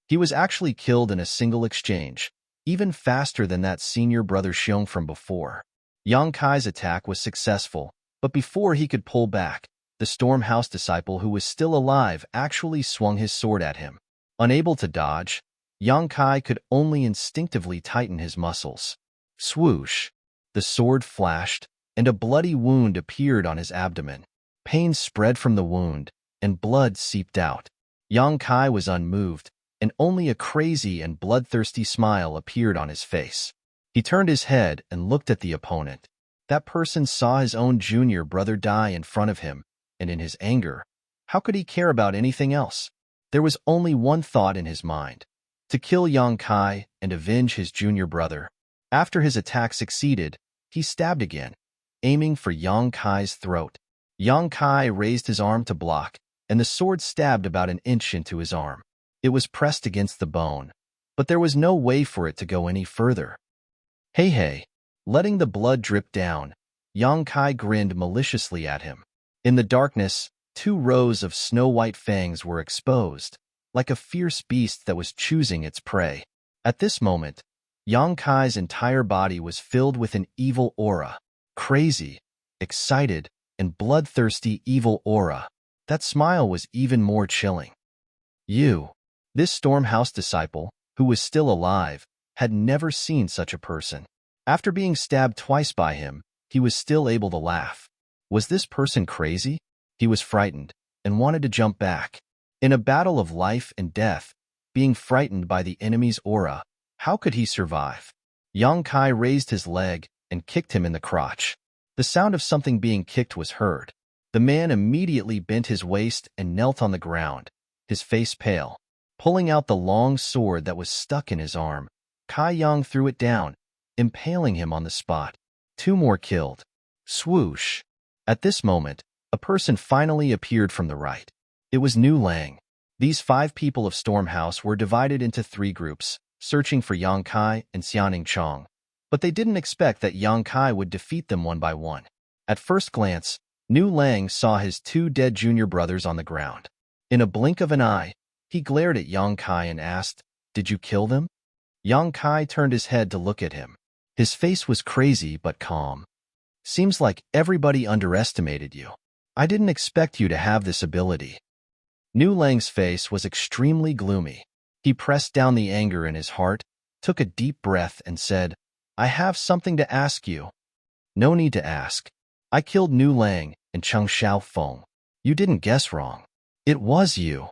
He was actually killed in a single exchange, even faster than that senior brother Xiong from before. Yang Kai's attack was successful, but before he could pull back, the Storm House disciple who was still alive actually swung his sword at him. Unable to dodge, Yang Kai could only instinctively tighten his muscles. Swoosh! The sword flashed, and a bloody wound appeared on his abdomen. Pain spread from the wound, and blood seeped out. Yang Kai was unmoved, and only a crazy and bloodthirsty smile appeared on his face. He turned his head and looked at the opponent. That person saw his own junior brother die in front of him, and in his anger, how could he care about anything else? There was only one thought in his mind: to kill Yang Kai and avenge his junior brother. After his attack succeeded, he stabbed again, aiming for Yang Kai's throat. Yang Kai raised his arm to block, and the sword stabbed about an inch into his arm. It was pressed against the bone, but there was no way for it to go any further. Hey! Letting the blood drip down, Yang Kai grinned maliciously at him. In the darkness, 2 rows of snow-white fangs were exposed, like a fierce beast that was choosing its prey. At this moment, Yang Kai's entire body was filled with an evil aura. Crazy, excited, and bloodthirsty evil aura. That smile was even more chilling. This Storm House disciple, who was still alive, had never seen such a person. After being stabbed twice by him, he was still able to laugh. Was this person crazy? He was frightened, and wanted to jump back. In a battle of life and death, being frightened by the enemy's aura, how could he survive? Yang Kai raised his leg and kicked him in the crotch. The sound of something being kicked was heard. The man immediately bent his waist and knelt on the ground, his face pale. Pulling out the long sword that was stuck in his arm, Kai Yang threw it down, impaling him on the spot. 2 more killed. Swoosh! At this moment, a person finally appeared from the right. It was Nu Lang. These 5 people of Storm House were divided into 3 groups, searching for Yang Kai and Xiaoning Chong. But they didn't expect that Yang Kai would defeat them one by one. At first glance, Nu Lang saw his 2 dead junior brothers on the ground. In a blink of an eye, he glared at Yang Kai and asked, "Did you kill them?" Yang Kai turned his head to look at him. His face was crazy but calm. "Seems like everybody underestimated you. I didn't expect you to have this ability." Nu Lang's face was extremely gloomy. He pressed down the anger in his heart, took a deep breath, and said, "I have something to ask you." "No need to ask. I killed Nu Lang and Cheng Xiaofeng. You didn't guess wrong. It was you."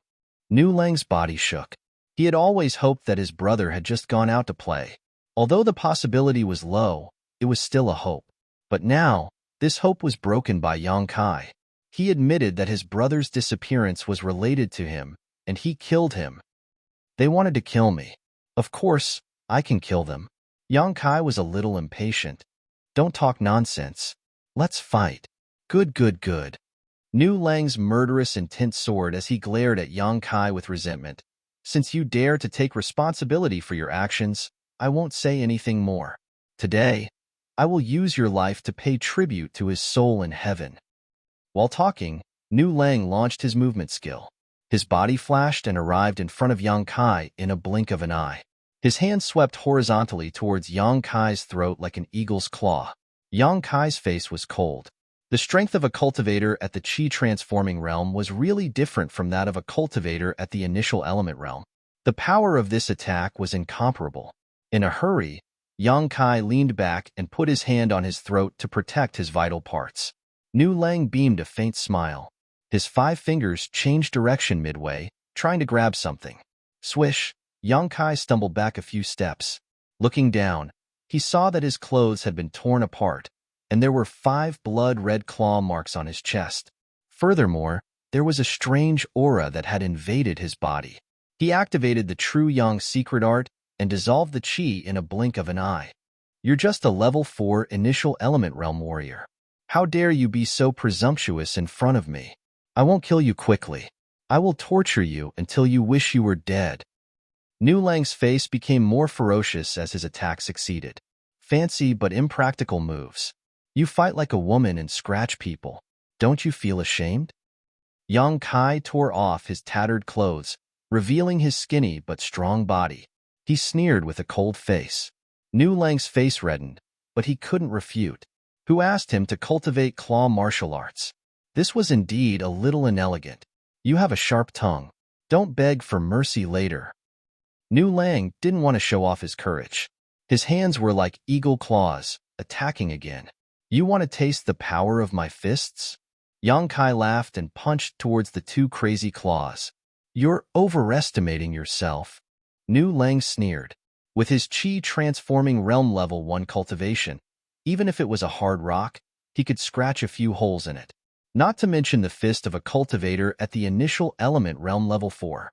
Nu Lang's body shook. He had always hoped that his brother had just gone out to play. Although the possibility was low, it was still a hope. But now, this hope was broken by Yang Kai. He admitted that his brother's disappearance was related to him, and he killed him. "They wanted to kill me. Of course, I can kill them." Yang Kai was a little impatient. "Don't talk nonsense. Let's fight." Good. Nu Lang's murderous intent soared as he glared at Yang Kai with resentment. "Since you dare to take responsibility for your actions, I won't say anything more. Today, I will use your life to pay tribute to his soul in heaven." While talking, Nu Lang launched his movement skill. His body flashed and arrived in front of Yang Kai in a blink of an eye. His hand swept horizontally towards Yang Kai's throat like an eagle's claw. Yang Kai's face was cold. The strength of a cultivator at the Qi-transforming realm was really different from that of a cultivator at the initial element realm. The power of this attack was incomparable. In a hurry, Yang Kai leaned back and put his hand on his throat to protect his vital parts. Nu Lang beamed a faint smile. His 5 fingers changed direction midway, trying to grab something. Swish! Yang Kai stumbled back a few steps. Looking down, he saw that his clothes had been torn apart, and there were 5 blood-red claw marks on his chest. Furthermore, there was a strange aura that had invaded his body. He activated the True Yang secret art and dissolved the chi in a blink of an eye. You're just a level 4 initial element realm warrior. How dare you be so presumptuous in front of me? I won't kill you quickly. I will torture you until you wish you were dead. Nu Lang's face became more ferocious as his attack succeeded. Fancy but impractical moves. You fight like a woman and scratch people. Don't you feel ashamed? Yang Kai tore off his tattered clothes, revealing his skinny but strong body. He sneered with a cold face. Nu Lang's face reddened, but he couldn't refute. Who asked him to cultivate claw martial arts? This was indeed a little inelegant. You have a sharp tongue. Don't beg for mercy later. Nu Lang didn't want to show off his courage. His hands were like eagle claws, attacking again. You want to taste the power of my fists? Yang Kai laughed and punched towards the 2 crazy claws. You're overestimating yourself. Nu Lang sneered. With his chi transforming realm level 1 cultivation, even if it was a hard rock, he could scratch a few holes in it. Not to mention the fist of a cultivator at the initial element realm level 4.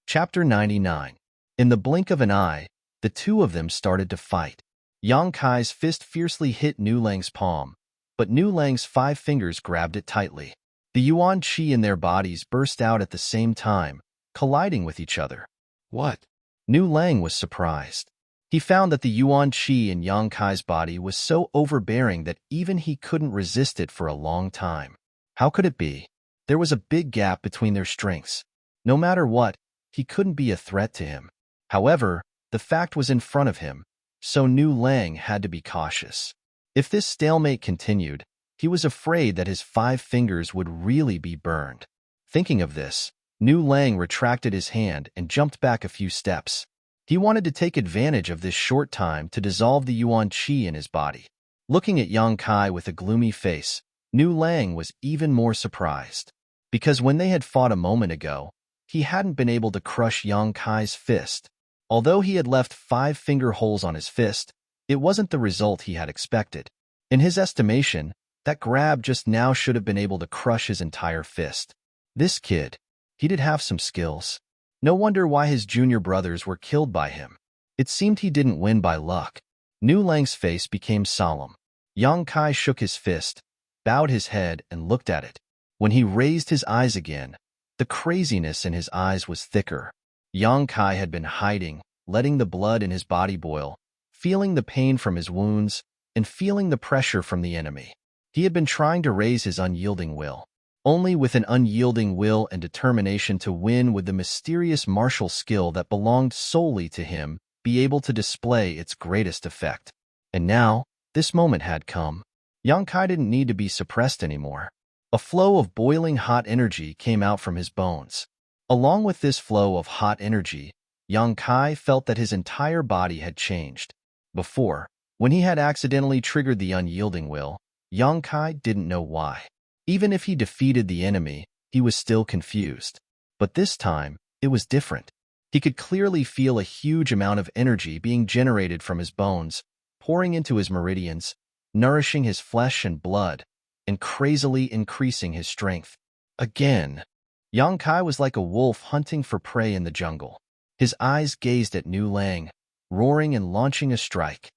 Chapter 99. In the blink of an eye, the 2 of them started to fight. Yang Kai's fist fiercely hit Nu Lang's palm, but Nu Lang's 5 fingers grabbed it tightly. The yuan qi in their bodies burst out at the same time, colliding with each other. What? Nu Lang was surprised. He found that the yuan qi in Yang Kai's body was so overbearing that even he couldn't resist it for a long time. How could it be? There was a big gap between their strengths. No matter what, he couldn't be a threat to him. However, the fact was in front of him, so Nu Lang had to be cautious. If this stalemate continued, he was afraid that his 5 fingers would really be burned. Thinking of this, Nu Lang retracted his hand and jumped back a few steps. He wanted to take advantage of this short time to dissolve the yuan qi in his body. Looking at Yang Kai with a gloomy face, Nu Lang was even more surprised. Because when they had fought a moment ago, he hadn't been able to crush Yang Kai's fist. Although he had left 5 finger holes on his fist, it wasn't the result he had expected. In his estimation, that grab just now should have been able to crush his entire fist. This kid, he did have some skills. No wonder why his junior brothers were killed by him. It seemed he didn't win by luck. Nu Lang's face became solemn. Yang Kai shook his fist, bowed his head, and looked at it. When he raised his eyes again, the craziness in his eyes was thicker. Yang Kai had been hiding, letting the blood in his body boil, feeling the pain from his wounds, and feeling the pressure from the enemy. He had been trying to raise his unyielding will. Only with an unyielding will and determination to win would the mysterious martial skill that belonged solely to him be able to display its greatest effect. And now, this moment had come. Yang Kai didn't need to be suppressed anymore. A flow of boiling hot energy came out from his bones. Along with this flow of hot energy, Yang Kai felt that his entire body had changed. Before, when he had accidentally triggered the unyielding will, Yang Kai didn't know why. Even if he defeated the enemy, he was still confused. But this time, it was different. He could clearly feel a huge amount of energy being generated from his bones, pouring into his meridians, nourishing his flesh and blood, and crazily increasing his strength. Again, Yang Kai was like a wolf hunting for prey in the jungle. His eyes gazed at Nu Lang, roaring and launching a strike.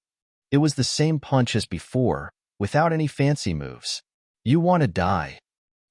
It was the same punch as before, without any fancy moves. You want to die?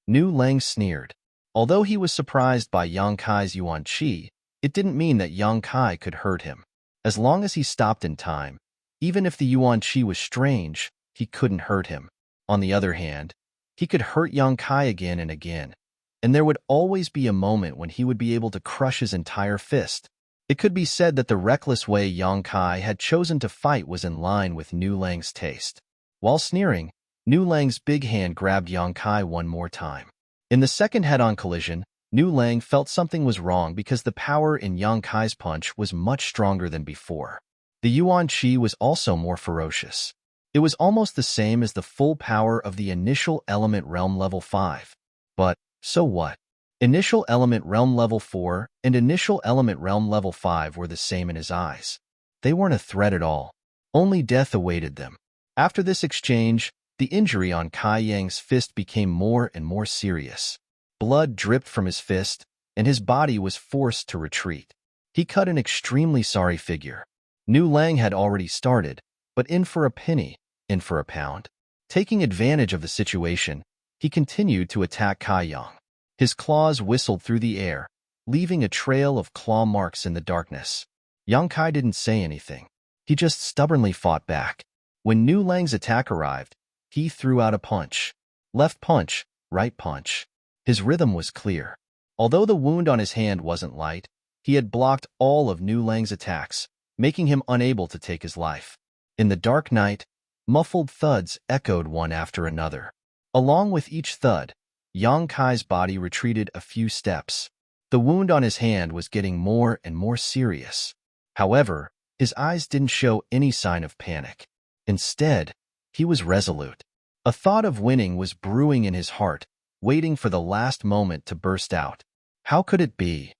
Nu Lang sneered. Although he was surprised by Yang Kai's yuan qi, it didn't mean that Yang Kai could hurt him. As long as he stopped in time, even if the yuan qi was strange, he couldn't hurt him. On the other hand, he could hurt Yang Kai again and again, and there would always be a moment when he would be able to crush his entire fist. It could be said that the reckless way Yang Kai had chosen to fight was in line with Nu Lang's taste. While sneering, Nu Lang's big hand grabbed Yang Kai one more time. In the second head-on collision, Nu Lang felt something was wrong because the power in Yang Kai's punch was much stronger than before. The yuan qi was also more ferocious. It was almost the same as the full power of the initial element realm level 5. But, so what? Initial element realm level 4 and initial element realm level 5 were the same in his eyes. They weren't a threat at all. Only death awaited them. After this exchange, the injury on Kai Yang's fist became more and more serious. Blood dripped from his fist, and his body was forced to retreat. He cut an extremely sorry figure. Nu Lang had already started, but in for a penny, in for a pound. Taking advantage of the situation, he continued to attack Kai Yang. His claws whistled through the air, leaving a trail of claw marks in the darkness. Yang Kai didn't say anything. He just stubbornly fought back. When Nu Lang's attack arrived, he threw out a punch. Left punch, right punch. His rhythm was clear. Although the wound on his hand wasn't light, he had blocked all of Nu Lang's attacks, making him unable to take his life. In the dark night, muffled thuds echoed one after another. Along with each thud, Yang Kai's body retreated a few steps. The wound on his hand was getting more and more serious. However, his eyes didn't show any sign of panic. Instead, he was resolute. A thought of winning was brewing in his heart, waiting for the last moment to burst out. How could it be?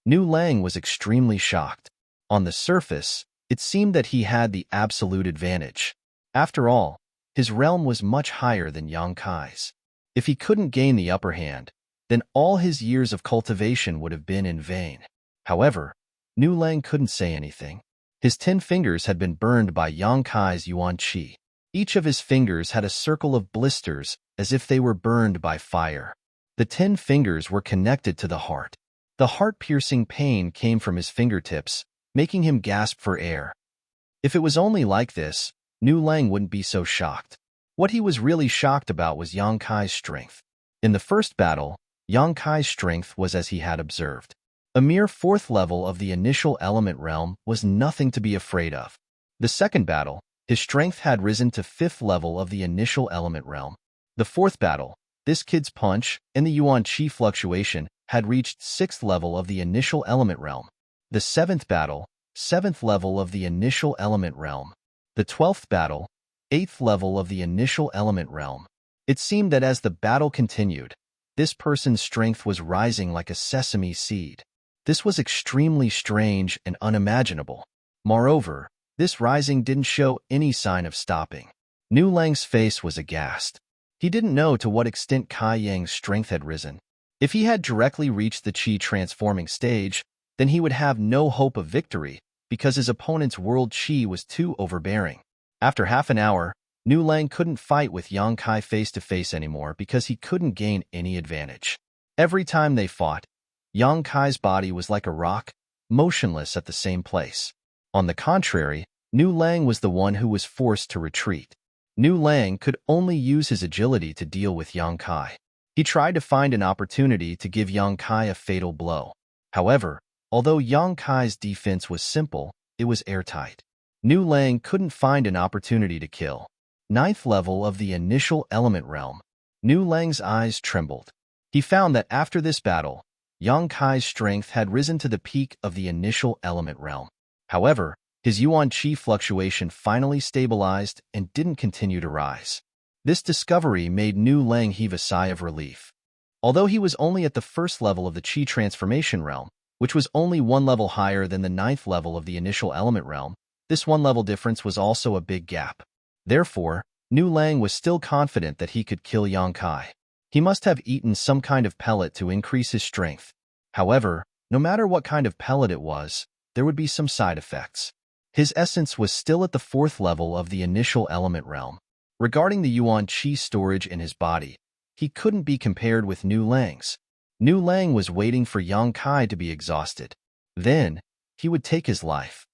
Nu Lang was extremely shocked. On the surface, it seemed that he had the absolute advantage. After all, his realm was much higher than Yang Kai's. If he couldn't gain the upper hand, then all his years of cultivation would have been in vain. However, Nu Lang couldn't say anything. His 10 fingers had been burned by Yang Kai's yuan qi. Each of his fingers had a circle of blisters as if they were burned by fire. The 10 fingers were connected to the heart. The heart-piercing pain came from his fingertips, making him gasp for air. If it was only like this, Nu Lang wouldn't be so shocked. What he was really shocked about was Yang Kai's strength. In the first battle, Yang Kai's strength was as he had observed. A mere 4th level of the initial element realm was nothing to be afraid of. The second battle, his strength had risen to 5th level of the initial element realm. The 4th battle, this kid's punch and the yuan qi fluctuation had reached 6th level of the initial element realm. The 7th battle, 7th level of the initial element realm. The 12th battle, 8th level of the initial element realm. It seemed that as the battle continued, this person's strength was rising like a sesame seed. This was extremely strange and unimaginable. Moreover, this rising didn't show any sign of stopping. Nu Lang's face was aghast. He didn't know to what extent Kai Yang's strength had risen. If he had directly reached the Qi transforming stage, then he would have no hope of victory because his opponent's world Qi was too overbearing. After half an hour, Nu Lang couldn't fight with Yang Kai face-to-face anymore because he couldn't gain any advantage. Every time they fought, Yang Kai's body was like a rock, motionless at the same place. On the contrary, Nu Lang was the one who was forced to retreat. Nu Lang could only use his agility to deal with Yang Kai. He tried to find an opportunity to give Yang Kai a fatal blow. However, although Yang Kai's defense was simple, it was airtight. Nu Lang couldn't find an opportunity to kill. 9th level of the initial element realm. Nu Lang's eyes trembled. He found that after this battle, Yang Kai's strength had risen to the peak of the initial element realm. However, his yuan qi fluctuation finally stabilized and didn't continue to rise. This discovery made Nu Lang heave a sigh of relief. Although he was only at the 1st level of the qi transformation realm, which was only 1 level higher than the 9th level of the initial element realm, this 1-level difference was also a big gap. Therefore, Nu Lang was still confident that he could kill Yang Kai. He must have eaten some kind of pellet to increase his strength. However, no matter what kind of pellet it was, there would be some side effects. His essence was still at the 4th level of the initial element realm. Regarding the yuan qi storage in his body, he couldn't be compared with Nu Lang's. Nu Lang was waiting for Yang Kai to be exhausted. Then, he would take his life.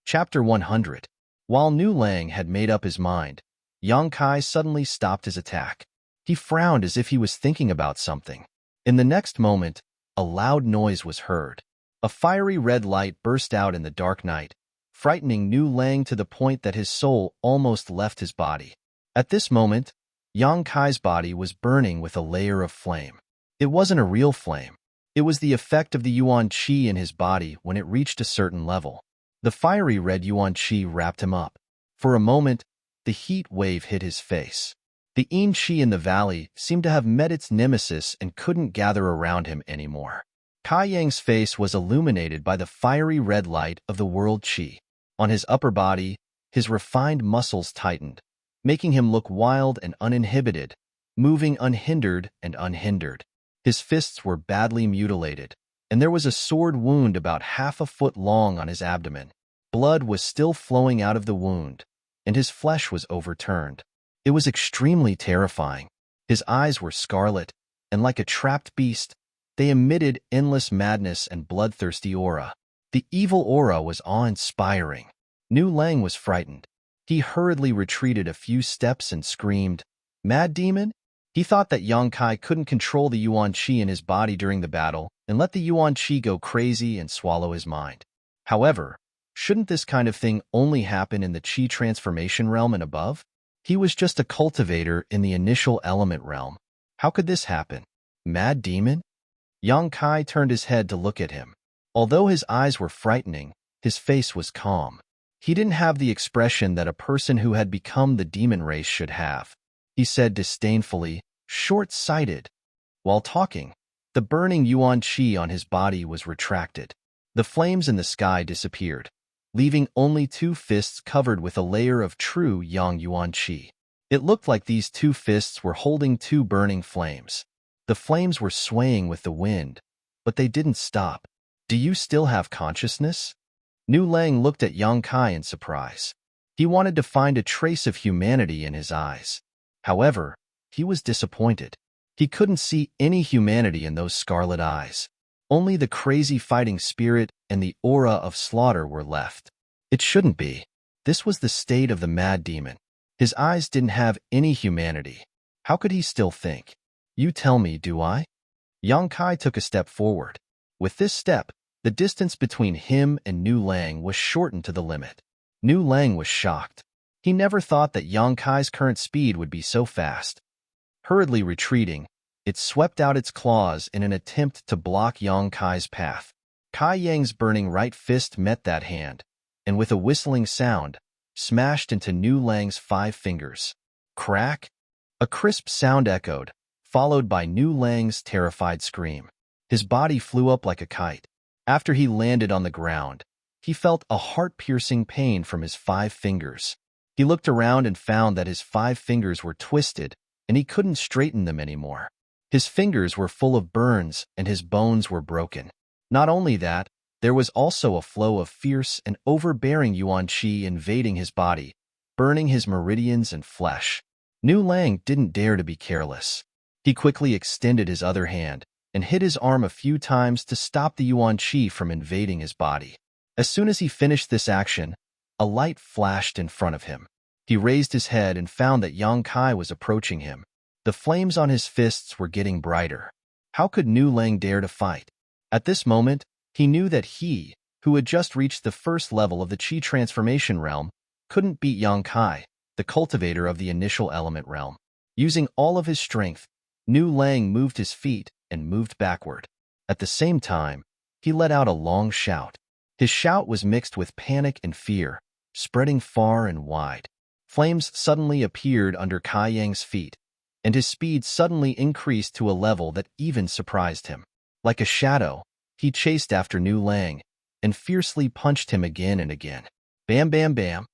Chapter 100. While Nu Lang had made up his mind, Yang Kai suddenly stopped his attack. He frowned as if he was thinking about something. In the next moment, a loud noise was heard. A fiery red light burst out in the dark night, frightening Nu Lang to the point that his soul almost left his body. At this moment, Yang Kai's body was burning with a layer of flame. It wasn't a real flame. It was the effect of the yuan qi in his body when it reached a certain level. The fiery red yuan qi wrapped him up. For a moment, the heat wave hit his face. The yin qi in the valley seemed to have met its nemesis and couldn't gather around him anymore. Kai Yang's face was illuminated by the fiery red light of the world qi. On his upper body, his refined muscles tightened, making him look wild and uninhibited, moving unhindered and unhindered. His fists were badly mutilated, and there was a sword wound about half a foot long on his abdomen. Blood was still flowing out of the wound, and his flesh was overturned. It was extremely terrifying. His eyes were scarlet, and like a trapped beast, they emitted endless madness and bloodthirsty aura. The evil aura was awe-inspiring. Nu Lang was frightened. He hurriedly retreated a few steps and screamed, "Mad demon?" He thought that Yang Kai couldn't control the Yuan Qi in his body during the battle and let the Yuan Qi go crazy and swallow his mind. However, shouldn't this kind of thing only happen in the Qi transformation realm and above? He was just a cultivator in the initial element realm. How could this happen? Mad demon? Yang Kai turned his head to look at him. Although his eyes were frightening, his face was calm. He didn't have the expression that a person who had become the demon race should have. He said disdainfully, "Short-sighted." While talking, the burning Yuan Qi on his body was retracted. The flames in the sky disappeared, leaving only two fists covered with a layer of true Yang Yuan Qi. It looked like these two fists were holding two burning flames. The flames were swaying with the wind, but they didn't stop. "Do you still have consciousness?" Nu Lang looked at Yang Kai in surprise. He wanted to find a trace of humanity in his eyes. However, he was disappointed. He couldn't see any humanity in those scarlet eyes. Only the crazy fighting spirit and the aura of slaughter were left. It shouldn't be. This was the state of the mad demon. His eyes didn't have any humanity. How could he still think? "You tell me, do I?" Yang Kai took a step forward. With this step, the distance between him and Nu Lang was shortened to the limit. Nu Lang was shocked. He never thought that Yang Kai's current speed would be so fast. Hurriedly retreating, it swept out its claws in an attempt to block Yang Kai's path. Kai Yang's burning right fist met that hand, and with a whistling sound, smashed into Nu Lang's 5 fingers. Crack! A crisp sound echoed, followed by Nu Lang's terrified scream. His body flew up like a kite. After he landed on the ground, he felt a heart-piercing pain from his 5 fingers. He looked around and found that his 5 fingers were twisted, and he couldn't straighten them anymore. His fingers were full of burns, and his bones were broken. Not only that, there was also a flow of fierce and overbearing Yuan Qi invading his body, burning his meridians and flesh. Nu Lang didn't dare to be careless. He quickly extended his other hand and hit his arm a few times to stop the Yuan Qi from invading his body. As soon as he finished this action, a light flashed in front of him. He raised his head and found that Yang Kai was approaching him. The flames on his fists were getting brighter. How could Nu Lang dare to fight? At this moment, he knew that he, who had just reached the first level of the Qi transformation realm, couldn't beat Yang Kai, the cultivator of the initial element realm. Using all of his strength, Nu Lang moved his feet and moved backward. At the same time, he let out a long shout. His shout was mixed with panic and fear, spreading far and wide. Flames suddenly appeared under Kai Yang's feet, and his speed suddenly increased to a level that even surprised him. Like a shadow, he chased after Nu Lang and fiercely punched him again and again. Bam, bam, bam.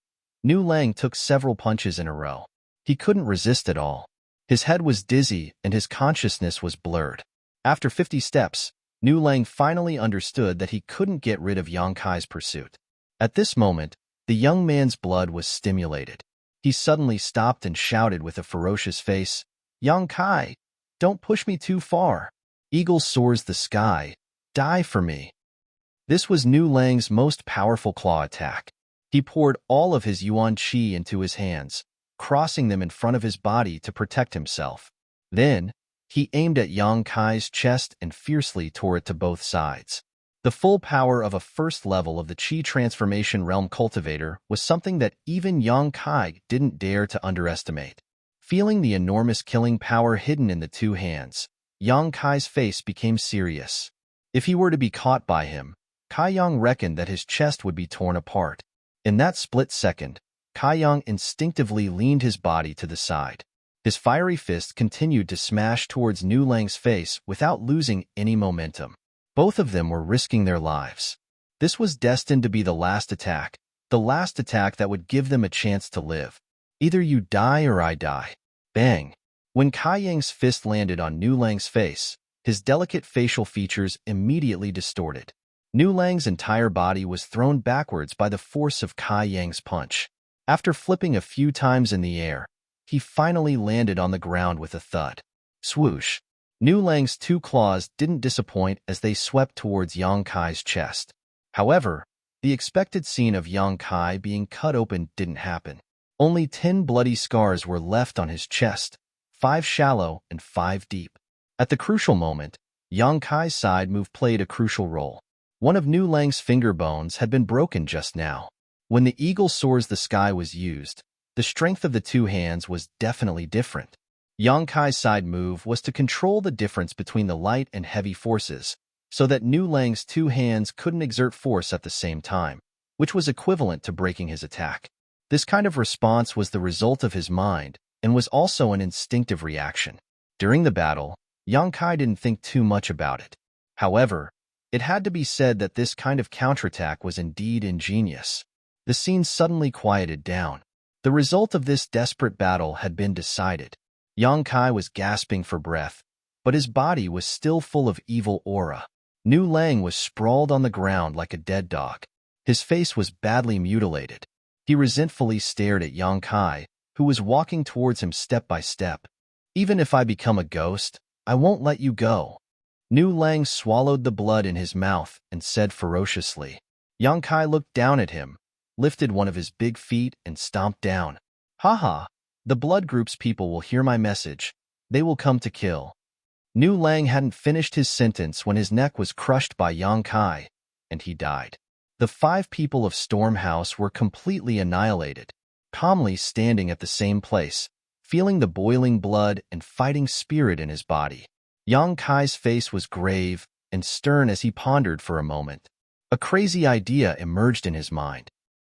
Nu Lang took several punches in a row. He couldn't resist at all. His head was dizzy and his consciousness was blurred. After 50 steps, Nu Lang finally understood that he couldn't get rid of Yang Kai's pursuit. At this moment, the young man's blood was stimulated. He suddenly stopped and shouted with a ferocious face, "Yang Kai, don't push me too far. Eagle soars the sky. Die for me." This was Nu Lang's most powerful claw attack. He poured all of his Yuan Qi into his hands, crossing them in front of his body to protect himself. Then, he aimed at Yang Kai's chest and fiercely tore it to both sides. The full power of a first level of the Qi transformation realm cultivator was something that even Yang Kai didn't dare to underestimate. Feeling the enormous killing power hidden in the two hands, Yang Kai's face became serious. If he were to be caught by him, Kai Yang reckoned that his chest would be torn apart. In that split second, Kai Yang instinctively leaned his body to the side. His fiery fist continued to smash towards Nu Lang's face without losing any momentum. Both of them were risking their lives. This was destined to be the last attack, the last attack that would give them a chance to live. Either you die or I die. Bang! When Kai Yang's fist landed on Nu Lang's face, his delicate facial features immediately distorted. Nu Lang's entire body was thrown backwards by the force of Kai Yang's punch. After flipping a few times in the air, he finally landed on the ground with a thud. Swoosh! Nu Lang's two claws didn't disappoint as they swept towards Yang Kai's chest. However, the expected scene of Yang Kai being cut open didn't happen. Only 10 bloody scars were left on his chest, 5 shallow and 5 deep. At the crucial moment, Yang Kai's side move played a crucial role. One of Nu Lang's finger bones had been broken just now. When the eagle soars the sky was used, the strength of the two hands was definitely different. Yang Kai's side move was to control the difference between the light and heavy forces, so that Nu Lang's two hands couldn't exert force at the same time, which was equivalent to breaking his attack. This kind of response was the result of his mind and was also an instinctive reaction. During the battle, Yang Kai didn't think too much about it. However, it had to be said that this kind of counterattack was indeed ingenious. The scene suddenly quieted down. The result of this desperate battle had been decided. Yang Kai was gasping for breath, but his body was still full of evil aura. Nu Lang was sprawled on the ground like a dead dog. His face was badly mutilated. He resentfully stared at Yang Kai, who was walking towards him step by step. Even if I become a ghost, I won't let you go. Nu Lang swallowed the blood in his mouth and said ferociously. Yang Kai looked down at him, lifted one of his big feet and stomped down. Haha, the blood group's people will hear my message. They will come to kill. Nu Lang hadn't finished his sentence when his neck was crushed by Yang Kai, and he died. The 5 people of Storm House were completely annihilated, calmly standing at the same place, feeling the boiling blood and fighting spirit in his body. Yang Kai's face was grave and stern as he pondered for a moment. A crazy idea emerged in his mind.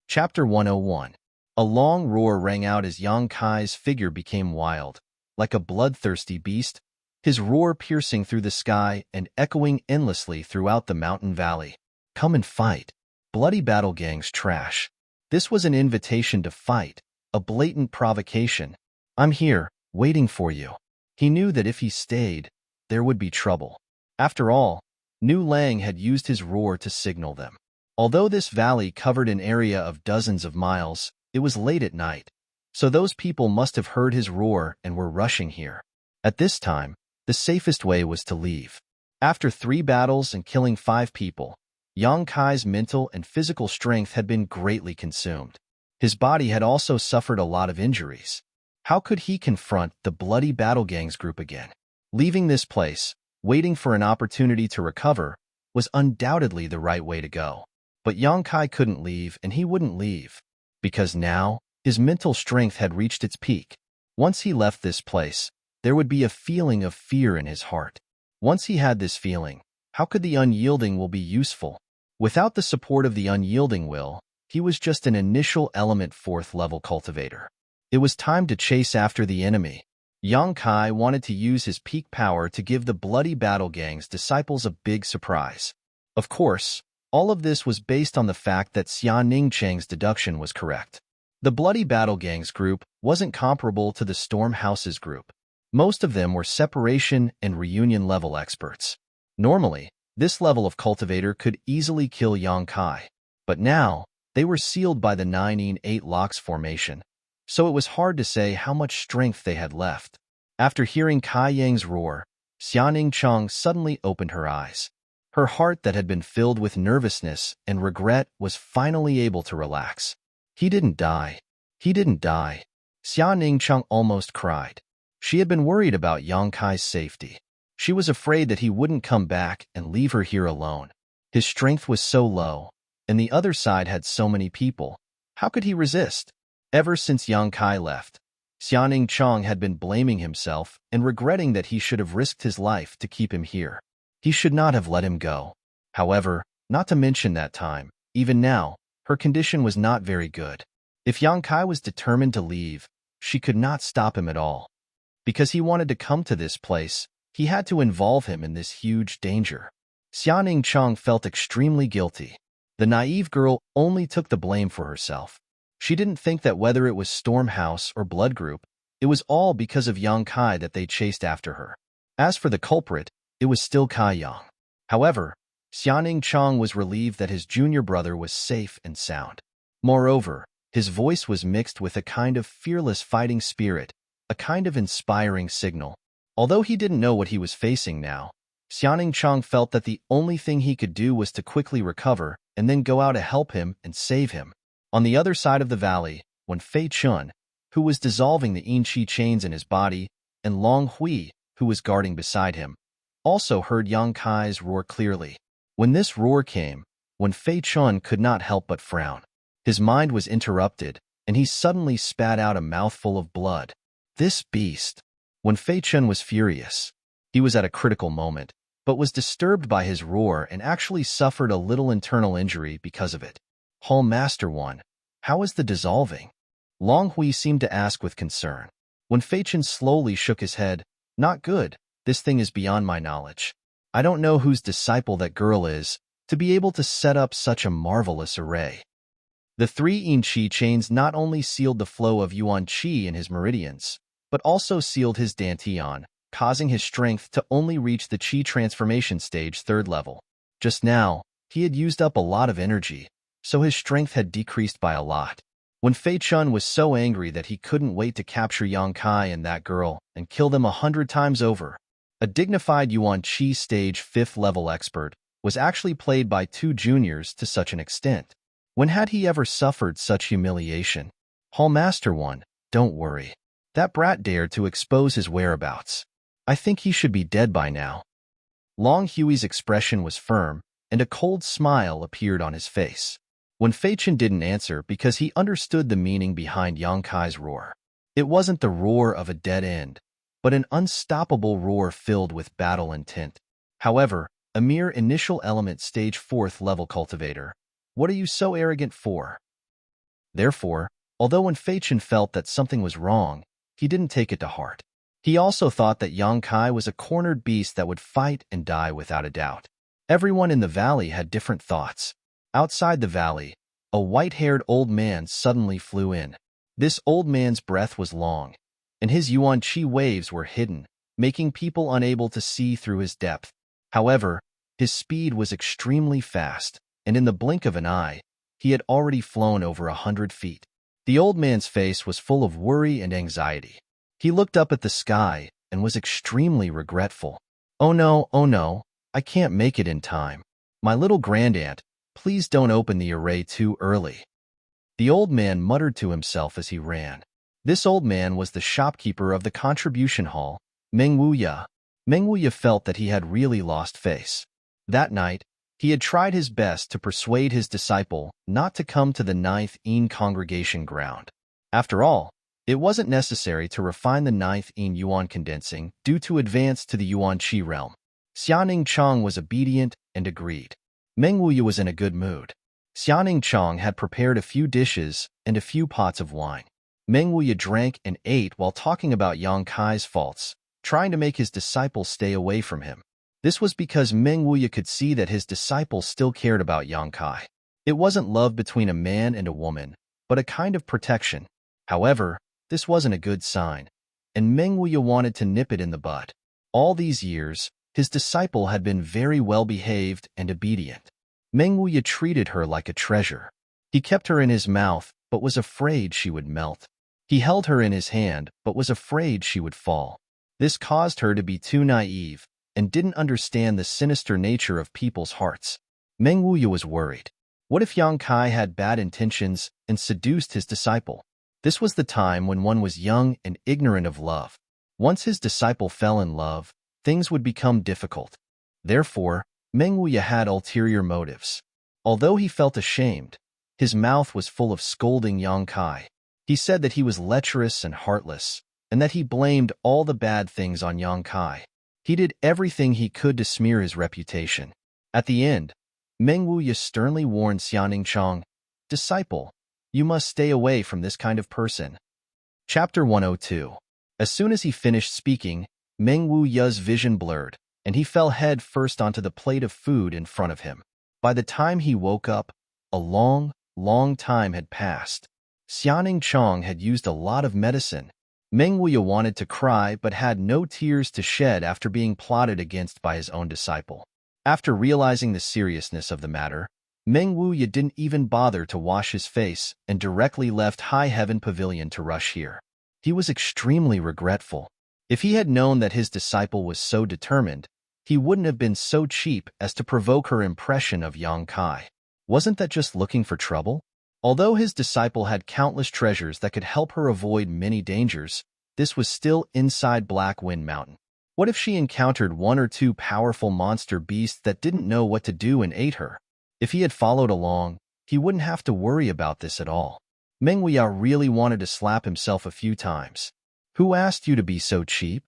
Chapter 101. A long roar rang out as Yang Kai's figure became wild, like a bloodthirsty beast, his roar piercing through the sky and echoing endlessly throughout the mountain valley. Come and fight. Bloody battle gangs trash. This was an invitation to fight, a blatant provocation. I'm here, waiting for you. He knew that if he stayed, there would be trouble. After all, Nu Lang had used his roar to signal them. Although this valley covered an area of dozens of miles, it was late at night, so those people must have heard his roar and were rushing here. At this time, the safest way was to leave. After 3 battles and killing 5 people, Yang Kai's mental and physical strength had been greatly consumed. His body had also suffered a lot of injuries. How could he confront the bloody battle gangs group again? Leaving this place, waiting for an opportunity to recover, was undoubtedly the right way to go. But Yang Kai couldn't leave, and he wouldn't leave, because now his mental strength had reached its peak. Once he left this place, there would be a feeling of fear in his heart. Once he had this feeling, how could the unyielding will be useful? Without the support of the unyielding will, he was just an initial element 4th level cultivator. It was time to chase after the enemy. Yang Kai wanted to use his peak power to give the bloody battle gang's disciples a big surprise. Of course, all of this was based on the fact that Xia Ningcheng's deduction was correct. The bloody battle gang's group wasn't comparable to the Storm House's group. Most of them were separation and reunion level experts. Normally, this level of cultivator could easily kill Yang Kai, but now they were sealed by the 9-8 locks formation, so it was hard to say how much strength they had left. After hearing Kai Yang's roar, Xianing Cheng suddenly opened her eyes. Her heart that had been filled with nervousness and regret was finally able to relax. He didn't die. He didn't die. Xianing Cheng almost cried. She had been worried about Yang Kai's safety. She was afraid that he wouldn't come back and leave her here alone. His strength was so low, and the other side had so many people. How could he resist? Ever since Yang Kai left, Xianing Cheng had been blaming himself and regretting that he should have risked his life to keep him here. He should not have let him go. However, not to mention that time, even now, her condition was not very good. If Yang Kai was determined to leave, she could not stop him at all. Because he wanted to come to this place, he had to involve him in this huge danger. Xianing Cheng felt extremely guilty. The naive girl only took the blame for herself. She didn't think that whether it was Storm House or Blood Group, it was all because of Yang Kai that they chased after her. As for the culprit, it was still Kai Yang. However, Xianing Chong was relieved that his junior brother was safe and sound. Moreover, his voice was mixed with a kind of fearless fighting spirit, a kind of inspiring signal. Although he didn't know what he was facing now, Xianing Chong felt that the only thing he could do was to quickly recover and then go out to help him and save him. On the other side of the valley, when Fei Chun, who was dissolving the yin qi chains in his body, and Long Hui, who was guarding beside him, also heard Yang Kai's roar clearly. When this roar came, when Fei Chun could not help but frown. His mind was interrupted, and he suddenly spat out a mouthful of blood. This beast! When Fei Chun was furious, he was at a critical moment, but was disturbed by his roar and actually suffered a little internal injury because of it. Hall Master 1, how is the dissolving? Long Hui seemed to ask with concern. When Fei Chun slowly shook his head, not good, this thing is beyond my knowledge. I don't know whose disciple that girl is, to be able to set up such a marvelous array. The 3 yin qi chains not only sealed the flow of yuan qi in his meridians, but also sealed his dantian, causing his strength to only reach the qi transformation stage 3rd level. Just now, he had used up a lot of energy, so his strength had decreased by a lot. When Fei Chun was so angry that he couldn't wait to capture Yang Kai and that girl and kill them 100 times over, a dignified yuan qi stage 5th level expert was actually played by 2 juniors to such an extent. When had he ever suffered such humiliation? Hall Master 1, don't worry. That brat dared to expose his whereabouts. I think he should be dead by now. Long Hui's expression was firm, and a cold smile appeared on his face. When Fei Chun didn't answer because he understood the meaning behind Yang Kai's roar. It wasn't the roar of a dead end, but an unstoppable roar filled with battle intent. However, a mere initial element stage 4th level cultivator. What are you so arrogant for? Therefore, although when Fei Chun felt that something was wrong, he didn't take it to heart. He also thought that Yang Kai was a cornered beast that would fight and die without a doubt. Everyone in the valley had different thoughts. Outside the valley, a white-haired old man suddenly flew in. This old man's breath was long, and his yuan qi waves were hidden, making people unable to see through his depth. However, his speed was extremely fast, and in the blink of an eye, he had already flown over 100 feet. The old man's face was full of worry and anxiety. He looked up at the sky and was extremely regretful. Oh no, I can't make it in time. My little grandaunt, please don't open the array too early. The old man muttered to himself as he ran. This old man was the shopkeeper of the contribution hall, Meng Wuya. Meng Wuya felt that he had really lost face. That night, he had tried his best to persuade his disciple not to come to the 9th Yin congregation ground. After all, it wasn't necessary to refine the 9th Yin Yuan condensing due to advance to the Yuan Qi realm. Xianing Chong was obedient and agreed. Meng Wuya was in a good mood. Xianing Chong had prepared a few dishes and a few pots of wine. Meng Wuya drank and ate while talking about Yang Kai's faults, trying to make his disciple stay away from him. This was because Meng Wuya could see that his disciple still cared about Yang Kai. It wasn't love between a man and a woman, but a kind of protection. However, this wasn't a good sign, and Meng Wuya wanted to nip it in the bud. All these years, his disciple had been very well behaved and obedient. Meng Wuya treated her like a treasure. He kept her in his mouth, but was afraid she would melt. He held her in his hand, but was afraid she would fall. This caused her to be too naive, and didn't understand the sinister nature of people's hearts. Meng Wuya was worried. What if Yang Kai had bad intentions and seduced his disciple? This was the time when one was young and ignorant of love. Once his disciple fell in love, things would become difficult. Therefore, Meng Wuya had ulterior motives. Although he felt ashamed, his mouth was full of scolding Yang Kai. He said that he was lecherous and heartless, and that he blamed all the bad things on Yang Kai. He did everything he could to smear his reputation. At the end, Meng Wuya sternly warned Xianing Chong, "Disciple, you must stay away from this kind of person." Chapter 102. As soon as he finished speaking, Meng Wuya's vision blurred, and he fell head first onto the plate of food in front of him. By the time he woke up, A long, long time had passed. Xianing Chong had used a lot of medicine. Meng Wuya wanted to cry but had no tears to shed after being plotted against by his own disciple. After realizing the seriousness of the matter, Meng Wuya didn't even bother to wash his face and directly left High Heaven Pavilion to rush here. He was extremely regretful. If he had known that his disciple was so determined, he wouldn't have been so cheap as to provoke her impression of Yang Kai. Wasn't that just looking for trouble? Although his disciple had countless treasures that could help her avoid many dangers, this was still inside Black Wind Mountain. What if she encountered one or two powerful monster beasts that didn't know what to do and ate her? If he had followed along, he wouldn't have to worry about this at all. Meng Wuya really wanted to slap himself a few times. Who asked you to be so cheap?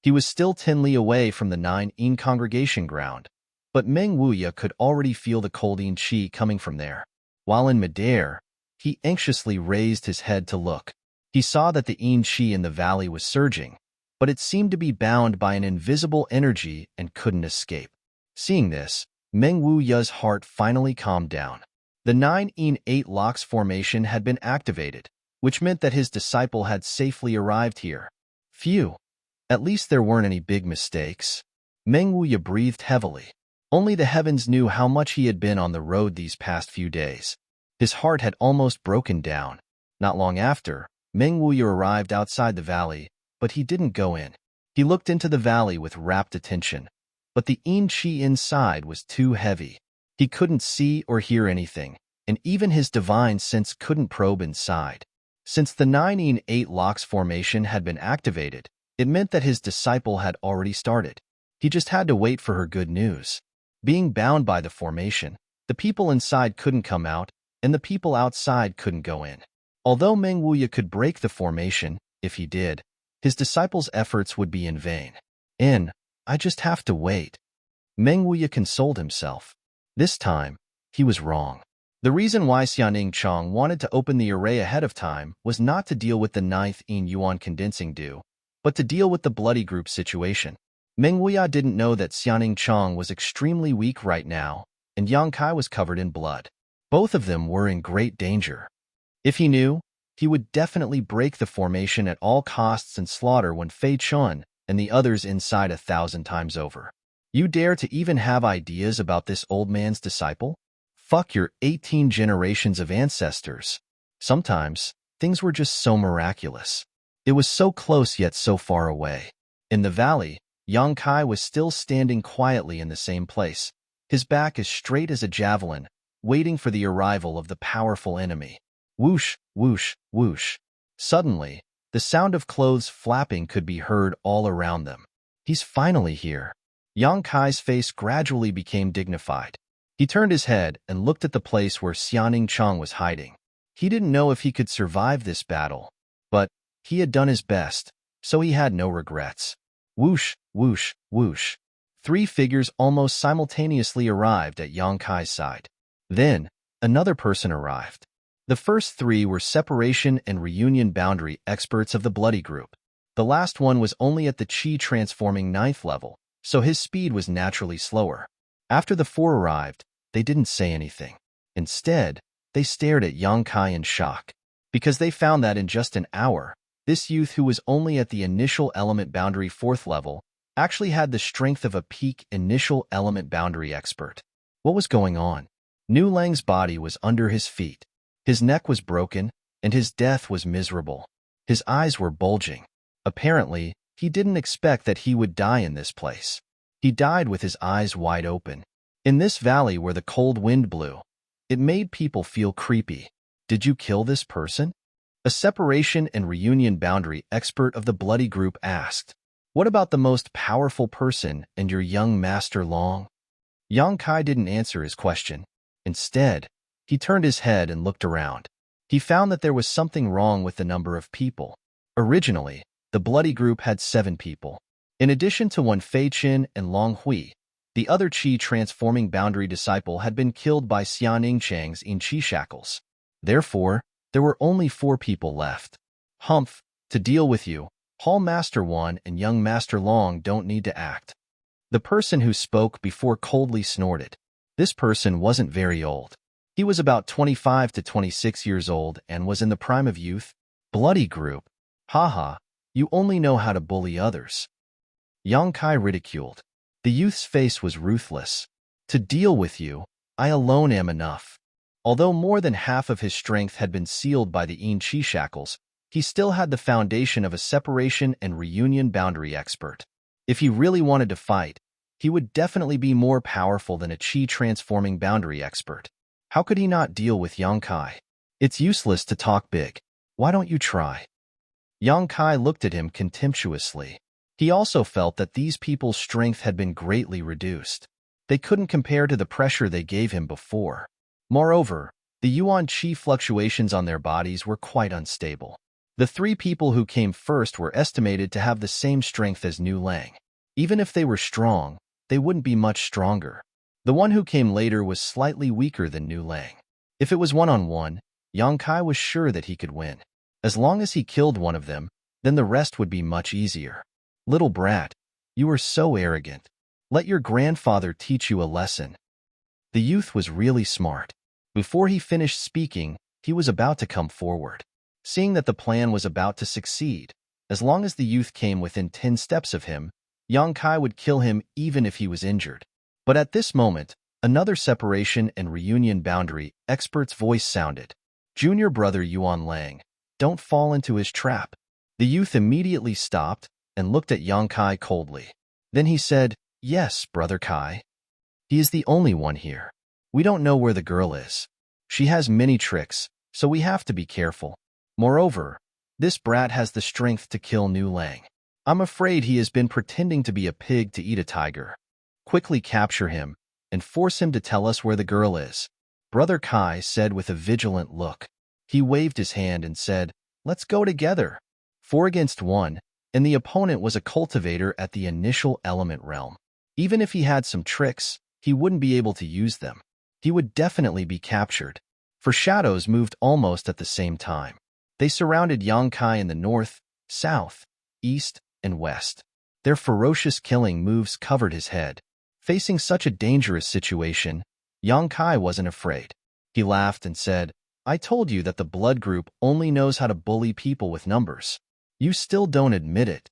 He was still 10 li away from the 9-in congregation ground, but Meng Wuya could already feel the cold yin qi coming from there. While in midair, he anxiously raised his head to look. He saw that the yin qi in the valley was surging, but it seemed to be bound by an invisible energy and couldn't escape. Seeing this, Meng Wuya's heart finally calmed down. The 9-in 8 locks formation had been activated, which meant that his disciple had safely arrived here. Phew! At least there weren't any big mistakes. Meng Wuya breathed heavily. Only the heavens knew how much he had been on the road these past few days. His heart had almost broken down. Not long after, Meng Wuya arrived outside the valley, but he didn't go in. He looked into the valley with rapt attention, but the yin qi inside was too heavy. He couldn't see or hear anything, and even his divine sense couldn't probe inside. Since the 9-in 8 locks formation had been activated, it meant that his disciple had already started. He just had to wait for her good news. Being bound by the formation, the people inside couldn't come out, and the people outside couldn't go in. Although Meng Wuya could break the formation, if he did, his disciple's efforts would be in vain. I just have to wait. Meng Wuya consoled himself. This time, he was wrong. The reason why Xianing Chong wanted to open the array ahead of time was not to deal with the 9th-in yuan condensing dew, but to deal with the bloody group situation. Meng Wuya didn't know that Xianing Chong was extremely weak right now, and Yang Kai was covered in blood. Both of them were in great danger. If he knew, he would definitely break the formation at all costs and slaughter Wen Fei Chun and the others inside 1,000 times over. You dare to even have ideas about this old man's disciple? Fuck your 18 generations of ancestors. Sometimes, things were just so miraculous. It was so close yet so far away. In the valley, Yang Kai was still standing quietly in the same place, his back as straight as a javelin, waiting for the arrival of the powerful enemy. Whoosh, whoosh, whoosh. Suddenly, the sound of clothes flapping could be heard all around them. He's finally here. Yang Kai's face gradually became dignified. He turned his head and looked at the place where Xianing Chong was hiding. He didn't know if he could survive this battle, but he had done his best, so he had no regrets. Whoosh, whoosh, whoosh. 3 figures almost simultaneously arrived at Yang Kai's side. Then, another person arrived. The first 3 were separation and reunion boundary experts of the Bloody Group. The last one was only at the Qi transforming 9th level, so his speed was naturally slower. After the 4 arrived, they didn't say anything. Instead, they stared at Yang Kai in shock, because they found that in just an hour, this youth who was only at the initial element boundary 4th level actually had the strength of a peak initial element boundary expert. What was going on? Nu Lang's body was under his feet. His neck was broken, and his death was miserable. His eyes were bulging. Apparently, he didn't expect that he would die in this place. He died with his eyes wide open. In this valley where the cold wind blew, it made people feel creepy. Did you kill this person? A separation and reunion boundary expert of the Bloody Group asked. What about the most powerful person and your young master Long? Yang Kai didn't answer his question. Instead, he turned his head and looked around. He found that there was something wrong with the number of people. Originally, the Bloody Group had 7 people. In addition to Wen Fei Qin and Long Hui, the other Qi transforming boundary disciple had been killed by Xianing Chang's in Qi shackles. Therefore, there were only 4 people left. Humph, to deal with you, Hall Master 1 and young Master Long don't need to act. The person who spoke before coldly snorted. This person wasn't very old. He was about 25 to 26 years old and was in the prime of youth. Bloody group. Haha, you only know how to bully others. Yang Kai ridiculed. The youth's face was ruthless. To deal with you, I alone am enough. Although more than half of his strength had been sealed by the Qi shackles, he still had the foundation of a separation and reunion boundary expert. If he really wanted to fight, he would definitely be more powerful than a Qi transforming boundary expert. How could he not deal with Yang Kai? It's useless to talk big. Why don't you try? Yang Kai looked at him contemptuously. He also felt that these people's strength had been greatly reduced. They couldn't compare to the pressure they gave him before. Moreover, the Yuan Qi fluctuations on their bodies were quite unstable. The three people who came first were estimated to have the same strength as Nu Lang. Even if they were strong, they wouldn't be much stronger. The one who came later was slightly weaker than Nu Lang. If it was one-on-one, Yang Kai was sure that he could win. As long as he killed one of them, then the rest would be much easier. Little brat, you are so arrogant. Let your grandfather teach you a lesson. The youth was really smart. Before he finished speaking, he was about to come forward. Seeing that the plan was about to succeed, as long as the youth came within 10 steps of him, Yang Kai would kill him even if he was injured. But at this moment, another separation and reunion boundary expert's voice sounded. Junior brother Yuan Lang, don't fall into his trap. The youth immediately stopped and looked at Yang Kai coldly. Then he said, yes, brother Kai. He is the only one here. We don't know where the girl is. She has many tricks, so we have to be careful. Moreover, this brat has the strength to kill Nu Lang. I'm afraid he has been pretending to be a pig to eat a tiger. Quickly capture him and force him to tell us where the girl is. Brother Kai said with a vigilant look. He waved his hand and said, let's go together. 4 against 1, and the opponent was a cultivator at the initial element realm. Even if he had some tricks, he wouldn't be able to use them. He would definitely be captured. For shadows moved almost at the same time. They surrounded Yang Kai in the north, south, east, and west. Their ferocious killing moves covered his head. Facing such a dangerous situation, Yang Kai wasn't afraid. He laughed and said, I told you that the blood group only knows how to bully people with numbers. You still don't admit it.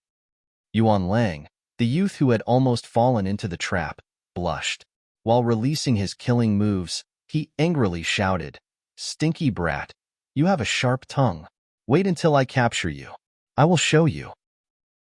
Yuan Lang, the youth who had almost fallen into the trap, blushed. While releasing his killing moves, he angrily shouted, Stinky brat, you have a sharp tongue. Wait until I capture you. I will show you.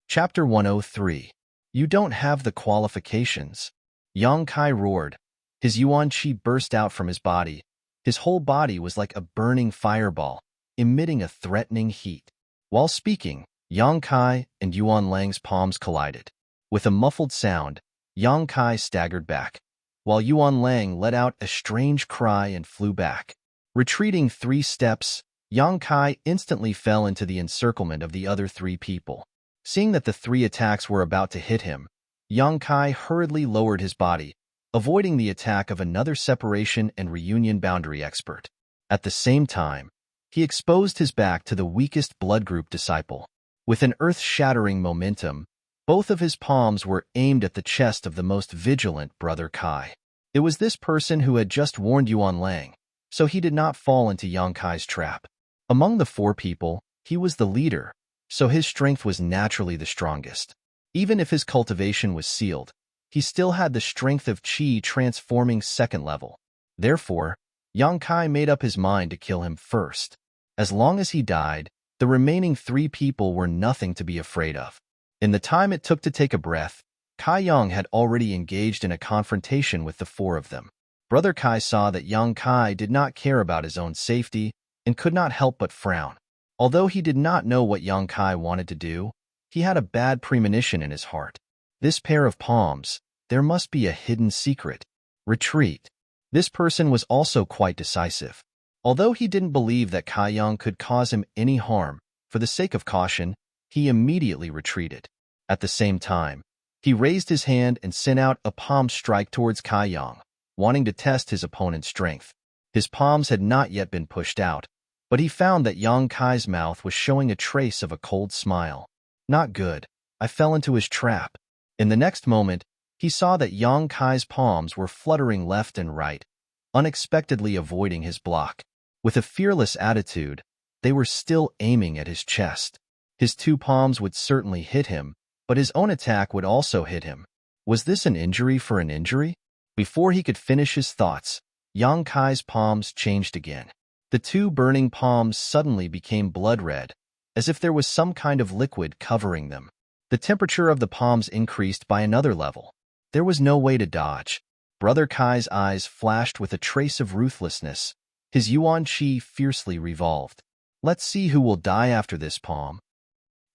Chapter 103. You don't have the qualifications. Yang Kai roared. His Yuan Qi burst out from his body. His whole body was like a burning fireball, emitting a threatening heat. While speaking, Yang Kai and Yuan Lang's palms collided. With a muffled sound, Yang Kai staggered back, while Yuan Lang let out a strange cry and flew back. Retreating 3 steps, Yang Kai instantly fell into the encirclement of the other 3 people. Seeing that the 3 attacks were about to hit him, Yang Kai hurriedly lowered his body, avoiding the attack of another separation and reunion boundary expert. At the same time, he exposed his back to the weakest blood group disciple. With an earth-shattering momentum, both of his palms were aimed at the chest of the most vigilant brother Kai. It was this person who had just warned Yuan Lang, so he did not fall into Yang Kai's trap. Among the 4 people, he was the leader, so his strength was naturally the strongest. Even if his cultivation was sealed, he still had the strength of Qi transforming 2nd level. Therefore, Yang Kai made up his mind to kill him first. As long as he died, the remaining 3 people were nothing to be afraid of. In the time it took to take a breath, Kai Yang had already engaged in a confrontation with the 4 of them. Brother Kai saw that Yang Kai did not care about his own safety and could not help but frown. Although he did not know what Yang Kai wanted to do, he had a bad premonition in his heart. This pair of palms, there must be a hidden secret. Retreat. This person was also quite decisive. Although he didn't believe that Kai Yang could cause him any harm, for the sake of caution, he immediately retreated. At the same time, he raised his hand and sent out a palm strike towards Kai Yang, wanting to test his opponent's strength. His palms had not yet been pushed out, but he found that Yang Kai's mouth was showing a trace of a cold smile. Not good. I fell into his trap. In the next moment, he saw that Yang Kai's palms were fluttering left and right, unexpectedly avoiding his block. With a fearless attitude, they were still aiming at his chest. His two palms would certainly hit him, but his own attack would also hit him. Was this an injury for an injury? Before he could finish his thoughts, Yang Kai's palms changed again. The two burning palms suddenly became blood red, as if there was some kind of liquid covering them. The temperature of the palms increased by another level. There was no way to dodge. Brother Kai's eyes flashed with a trace of ruthlessness. His yuan qi fiercely revolved. Let's see who will die after this palm.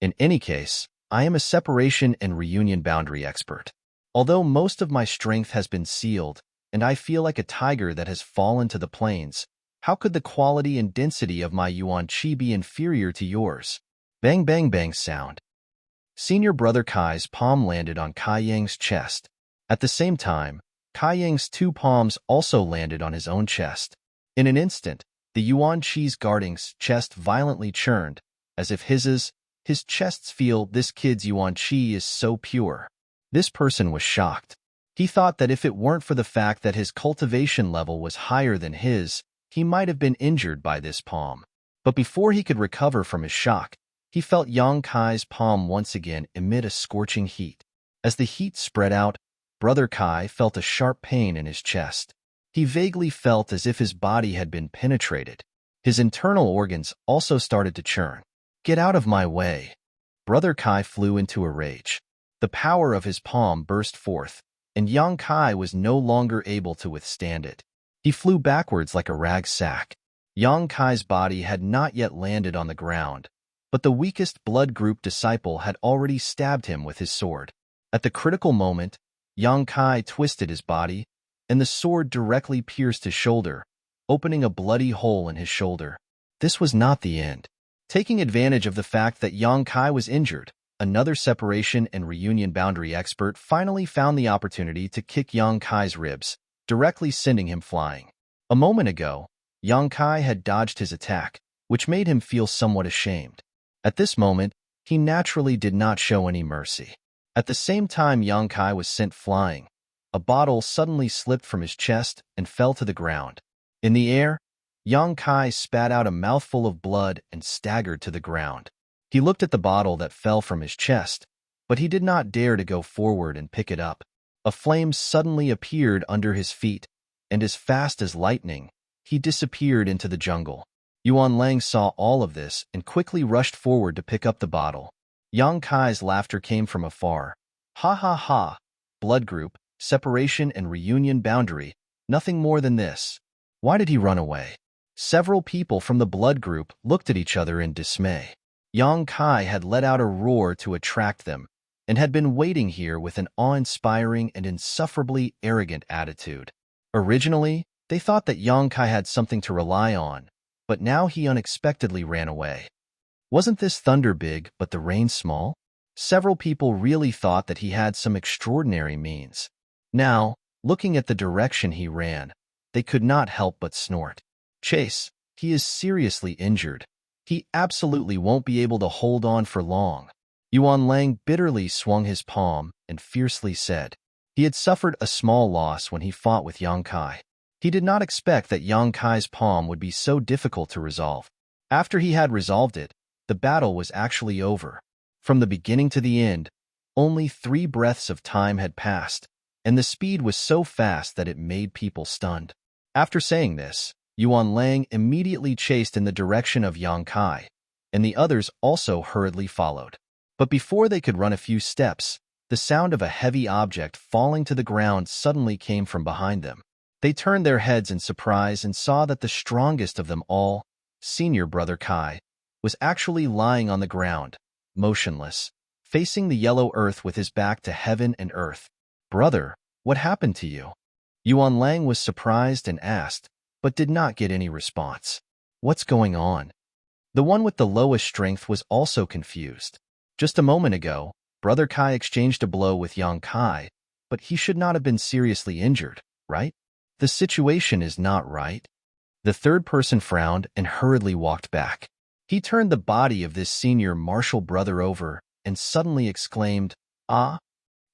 In any case, I am a separation and reunion boundary expert. Although most of my strength has been sealed, and I feel like a tiger that has fallen to the plains, how could the quality and density of my yuan qi be inferior to yours? Bang bang bang sound. Senior Brother Kai's palm landed on Kai Yang's chest. At the same time, Kai Yang's two palms also landed on his own chest. In an instant, the yuan qi's guarding's chest violently churned, as if his chests feel this kid's yuan qi is so pure. This person was shocked. He thought that if it weren't for the fact that his cultivation level was higher than his, he might have been injured by this palm. But before he could recover from his shock, he felt Yang Kai's palm once again emit a scorching heat. As the heat spread out, Brother Kai felt a sharp pain in his chest. He vaguely felt as if his body had been penetrated. His internal organs also started to churn. Get out of my way. Brother Kai flew into a rage. The power of his palm burst forth, and Yang Kai was no longer able to withstand it. He flew backwards like a rag sack. Yang Kai's body had not yet landed on the ground, but the weakest blood group disciple had already stabbed him with his sword. At the critical moment, Yang Kai twisted his body, and the sword directly pierced his shoulder, opening a bloody hole in his shoulder. This was not the end. Taking advantage of the fact that Yang Kai was injured, another separation and reunion boundary expert finally found the opportunity to kick Yang Kai's ribs, directly sending him flying. A moment ago, Yang Kai had dodged his attack, which made him feel somewhat ashamed. At this moment, he naturally did not show any mercy. At the same time Yang Kai was sent flying, a bottle suddenly slipped from his chest and fell to the ground. In the air, Yang Kai spat out a mouthful of blood and staggered to the ground. He looked at the bottle that fell from his chest, but he did not dare to go forward and pick it up. A flame suddenly appeared under his feet, and as fast as lightning, he disappeared into the jungle. Yuan Lang saw all of this and quickly rushed forward to pick up the bottle. Yang Kai's laughter came from afar. Ha ha ha! Blood group, separation and reunion boundary, nothing more than this. Why did he run away? Several people from the blood group looked at each other in dismay. Yang Kai had let out a roar to attract them, and had been waiting here with an awe-inspiring and insufferably arrogant attitude. Originally, they thought that Yang Kai had something to rely on, but now he unexpectedly ran away. Wasn't this thunder big but the rain small? Several people really thought that he had some extraordinary means. Now, looking at the direction he ran, they could not help but snort. Chase, he is seriously injured. He absolutely won't be able to hold on for long. Yuan Lang bitterly swung his palm and fiercely said. He had suffered a small loss when he fought with Yang Kai. He did not expect that Yang Kai's palm would be so difficult to resolve. After he had resolved it, the battle was actually over. From the beginning to the end, only 3 breaths of time had passed, and the speed was so fast that it made people stunned. After saying this, Yuan Lang immediately chased in the direction of Yang Kai, and the others also hurriedly followed. But before they could run a few steps, the sound of a heavy object falling to the ground suddenly came from behind them. They turned their heads in surprise and saw that the strongest of them all, Senior Brother Kai, was actually lying on the ground, motionless, facing the yellow earth with his back to heaven and earth. Brother, what happened to you? Yuan Lang was surprised and asked, but did not get any response. What's going on? The one with the lowest strength was also confused. Just a moment ago, Brother Kai exchanged a blow with Yang Kai, but he should not have been seriously injured, right? The situation is not right. The third person frowned and hurriedly walked back. He turned the body of this senior martial brother over and suddenly exclaimed, Ah,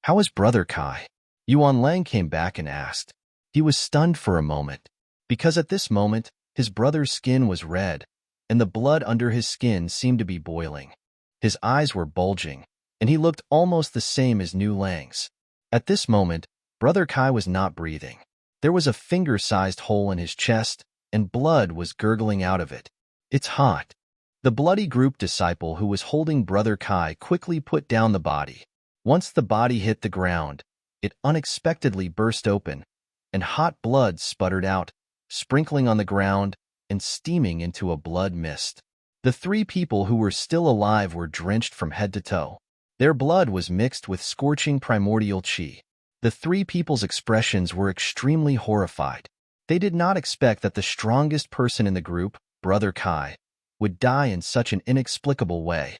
how is Brother Kai? Yuan Lang came back and asked. He was stunned for a moment. because at this moment, his brother's skin was red, and the blood under his skin seemed to be boiling. His eyes were bulging, and he looked almost the same as New Lang's. At this moment, Brother Kai was not breathing. There was a finger-sized hole in his chest, and blood was gurgling out of it. "It's hot." The bloody group disciple who was holding Brother Kai quickly put down the body. Once the body hit the ground, it unexpectedly burst open, and hot blood sputtered out, sprinkling on the ground and steaming into a blood mist. The 3 people who were still alive were drenched from head to toe. Their blood was mixed with scorching primordial chi. The 3 people's expressions were extremely horrified. They did not expect that the strongest person in the group, Brother Kai, would die in such an inexplicable way.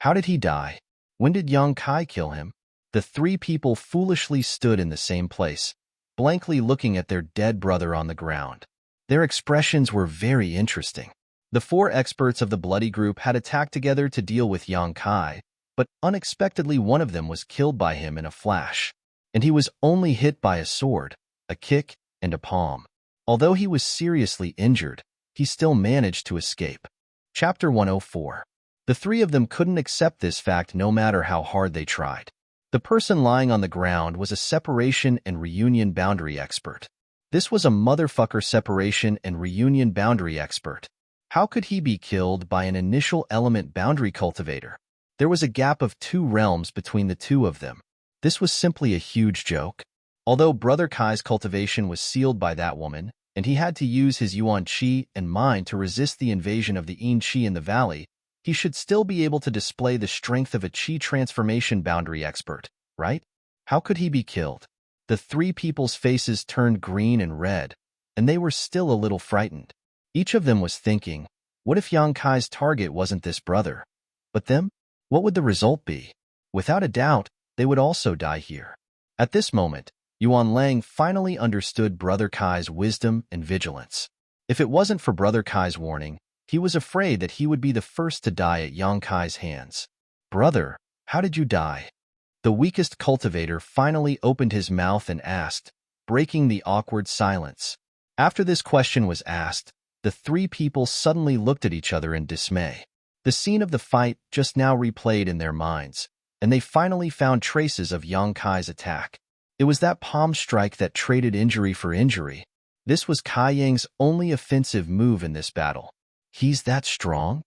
How did he die? When did young Kai kill him? The 3 people foolishly stood in the same place, blankly looking at their dead brother on the ground. Their expressions were very interesting. The 4 experts of the bloody group had attacked together to deal with young Kai, but unexpectedly one of them was killed by him in a flash, and he was only hit by a sword, a kick, and a palm. Although he was seriously injured, he still managed to escape. Chapter 104. The 3 of them couldn't accept this fact no matter how hard they tried. The person lying on the ground was a separation and reunion boundary expert. This was a motherfucker separation and reunion boundary expert. How could he be killed by an initial element boundary cultivator? There was a gap of 2 realms between the 2 of them. This was simply a huge joke. Although Brother Kai's cultivation was sealed by that woman, and he had to use his Yuan Qi and mind to resist the invasion of the Yin Qi in the valley, he should still be able to display the strength of a Qi transformation boundary expert, right? How could he be killed? The 3 people's faces turned green and red, and they were still a little frightened. Each of them was thinking, what if Yang Kai's target wasn't this brother, but them? What would the result be? Without a doubt, they would also die here. At this moment, Yuan Lang finally understood Brother Kai's wisdom and vigilance. If it wasn't for Brother Kai's warning, he was afraid that he would be the first to die at Yang Kai's hands. "Brother, how did you die?" The weakest cultivator finally opened his mouth and asked, breaking the awkward silence. After this question was asked, the 3 people suddenly looked at each other in dismay. The scene of the fight just now replayed in their minds, and they finally found traces of Yang Kai's attack. It was that palm strike that traded injury for injury. This was Kai Yang's only offensive move in this battle. "He's that strong?"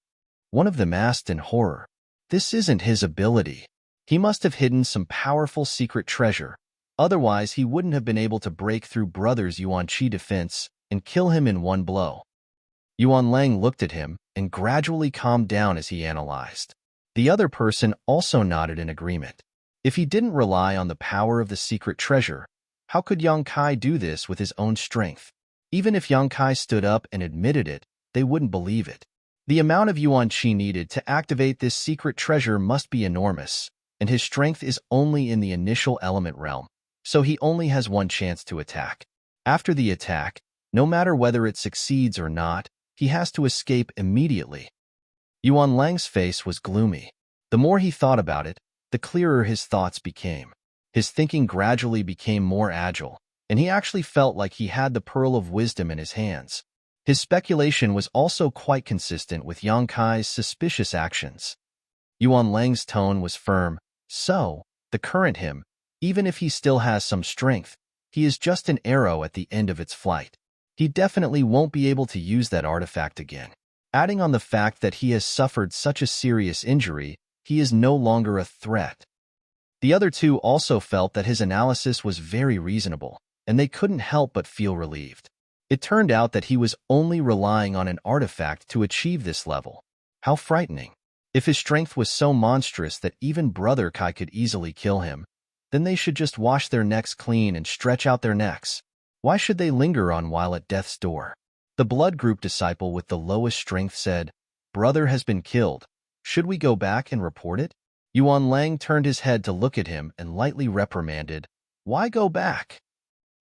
One of them asked in horror. "This isn't his ability. He must have hidden some powerful secret treasure. Otherwise, he wouldn't have been able to break through Brother's Yuan Qi defense and kill him in one blow." Yuan Lang looked at him and gradually calmed down as he analyzed. The other person also nodded in agreement. If he didn't rely on the power of the secret treasure, how could Yang Kai do this with his own strength? Even if Yang Kai stood up and admitted it, they wouldn't believe it. The amount of Yuan Qi needed to activate this secret treasure must be enormous, and his strength is only in the initial element realm, so he only has one chance to attack. After the attack, no matter whether it succeeds or not, he has to escape immediately. Yuan Lang's face was gloomy. The more he thought about it, the clearer his thoughts became. His thinking gradually became more agile, and he actually felt like he had the pearl of wisdom in his hands. His speculation was also quite consistent with Yang Kai's suspicious actions. Yuan Lang's tone was firm. "So, the current him, even if he still has some strength, he is just an arrow at the end of its flight. He definitely won't be able to use that artifact again." Adding on the fact that he has suffered such a serious injury, he is no longer a threat. The other 2 also felt that his analysis was very reasonable, and they couldn't help but feel relieved. It turned out that he was only relying on an artifact to achieve this level. How frightening. If his strength was so monstrous that even Brother Kai could easily kill him, then they should just wash their necks clean and stretch out their necks. Why should they linger on while at death's door? The blood group disciple with the lowest strength said, "Brother has been killed. Should we go back and report it?" Yuan Lang turned his head to look at him and lightly reprimanded, "Why go back?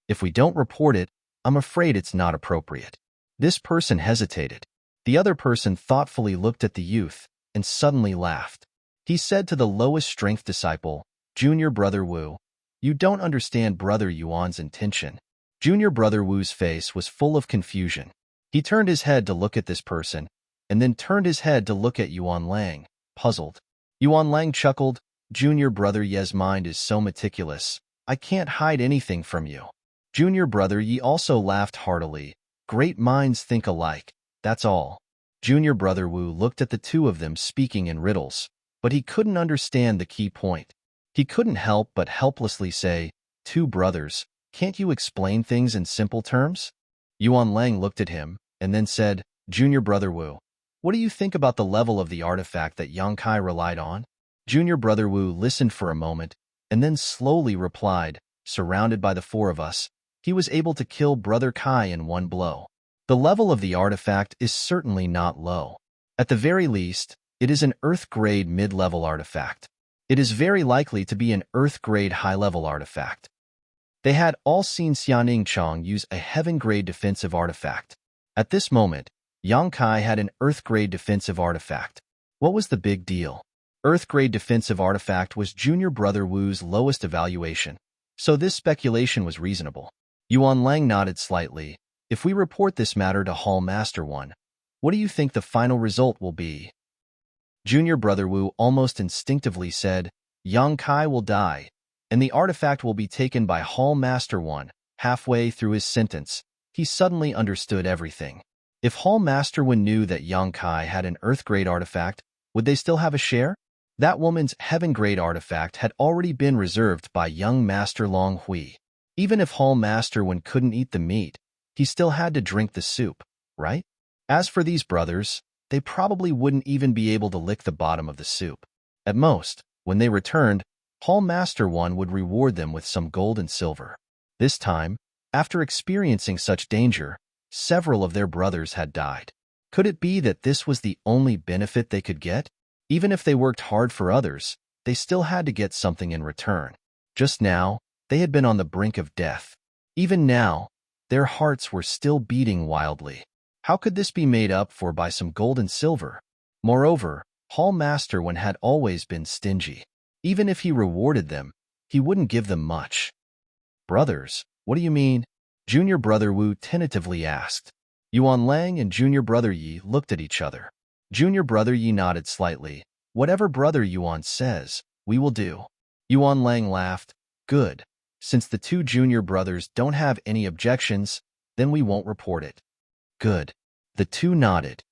If we don't report it, I'm afraid it's not appropriate." This person hesitated. The other person thoughtfully looked at the youth and suddenly laughed. He said to the lowest strength disciple, "Junior Brother Wu, you don't understand Brother Yuan's intention. Junior brother Wu's face was full of confusion. He turned his head to look at this person, and then turned his head to look at Yuan Lang, puzzled. Yuan Lang chuckled, Junior brother Ye's mind is so meticulous. I can't hide anything from you. Junior brother Yi also laughed heartily. Great minds think alike, that's all. Junior brother Wu looked at the two of them speaking in riddles, but he couldn't understand the key point. He couldn't help but helplessly say, two brothers, can't you explain things in simple terms? Yuan Lang looked at him, and then said, Junior brother Wu, what do you think about the level of the artifact that Yang Kai relied on? Junior brother Wu listened for a moment, and then slowly replied, surrounded by the four of us, he was able to kill brother Kai in one blow. The level of the artifact is certainly not low. At the very least, it is an Earth-grade mid-level artifact. It is very likely to be an Earth-grade high-level artifact. They had all seen Xianing Chong use a Heaven-grade defensive artifact. At this moment, Yang Kai had an Earth-grade defensive artifact. What was the big deal? Earth-grade defensive artifact was Junior brother Wu's lowest evaluation, so this speculation was reasonable. Yuan Lang nodded slightly. If we report this matter to Hall Master 1, what do you think the final result will be? Junior brother Wu almost instinctively said, Yang Kai will die, and the artifact will be taken by Hall Master 1. Halfway through his sentence, he suddenly understood everything. If Hall Master 1 knew that Yang Kai had an Earth-grade artifact, would they still have a share? That woman's Heaven-grade artifact had already been reserved by young Master Long Hui. Even if Hall Master 1 couldn't eat the meat, he still had to drink the soup, right? As for these brothers, they probably wouldn't even be able to lick the bottom of the soup. At most, when they returned, Hall Master 1 would reward them with some gold and silver. This time, after experiencing such danger, several of their brothers had died. Could it be that this was the only benefit they could get? Even if they worked hard for others, they still had to get something in return. Just now, they had been on the brink of death. Even now, their hearts were still beating wildly. How could this be made up for by some gold and silver? Moreover, Hall Master 1 had always been stingy. Even if he rewarded them, he wouldn't give them much. Brothers, what do you mean? Junior brother Wu tentatively asked. Yuan Lang and Junior brother Yi looked at each other. Junior brother Yi nodded slightly. Whatever brother Yuan says, we will do. Yuan Lang laughed. Good. Since the two junior brothers don't have any objections, then we won't report it. Good. The two nodded.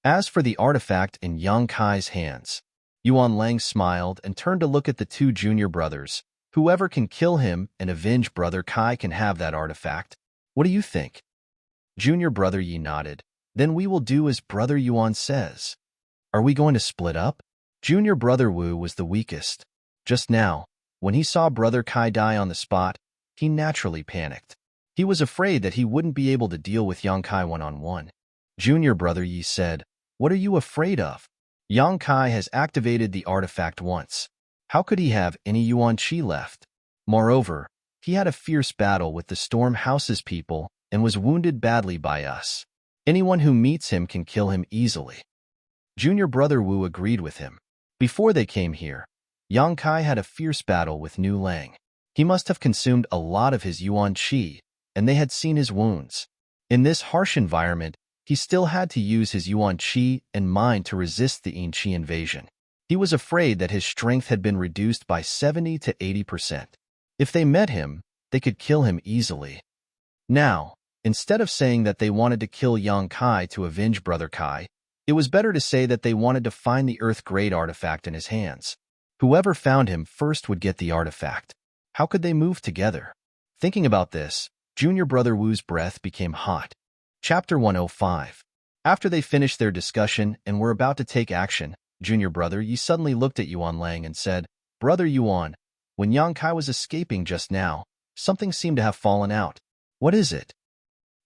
As for the artifact in Yang Kai's hands, Yuan Lang smiled and turned to look at the two junior brothers. Whoever can kill him and avenge brother Kai can have that artifact. What do you think? Junior brother Yi nodded. Then we will do as brother Yuan says. Are we going to split up? Junior brother Wu was the weakest. Just now, when he saw brother Kai die on the spot, he naturally panicked. He was afraid that he wouldn't be able to deal with Yang Kai one-on-one. Junior brother Yi said, What are you afraid of? Yang Kai has activated the artifact once. How could he have any Yuan Qi left? Moreover, he had a fierce battle with the Storm House's people and was wounded badly by us. Anyone who meets him can kill him easily. Junior brother Wu agreed with him. Before they came here, Yang Kai had a fierce battle with Nu Lang. He must have consumed a lot of his Yuan Qi, and they had seen his wounds. In this harsh environment, he still had to use his Yuan Qi and mind to resist the Yin Qi invasion. He was afraid that his strength had been reduced by 70 to 80%. If they met him, they could kill him easily. Now, instead of saying that they wanted to kill Yang Kai to avenge brother Kai, it was better to say that they wanted to find the Earth-grade artifact in his hands. Whoever found him first would get the artifact. How could they move together? Thinking about this, Junior brother Wu's breath became hot. Chapter 105. After they finished their discussion and were about to take action, Junior brother Yi suddenly looked at Yuan Lang and said, Brother Yuan, when Yang Kai was escaping just now, something seemed to have fallen out. What is it?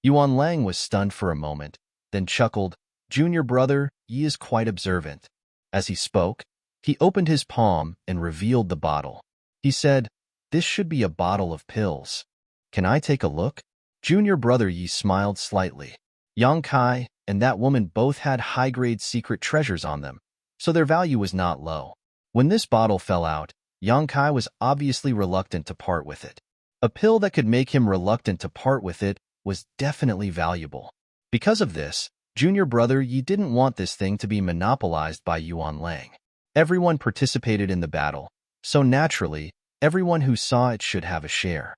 Yuan Lang was stunned for a moment, then chuckled. Junior brother Yi is quite observant. As he spoke, he opened his palm and revealed the bottle. He said, This should be a bottle of pills. Can I take a look? Junior brother Yi smiled slightly. Yang Kai and that woman both had high-grade secret treasures on them, so their value was not low. When this bottle fell out, Yang Kai was obviously reluctant to part with it. A pill that could make him reluctant to part with it was definitely valuable. Because of this, junior brother Yi didn't want this thing to be monopolized by Yuan Lang. Everyone participated in the battle, so naturally, everyone who saw it should have a share.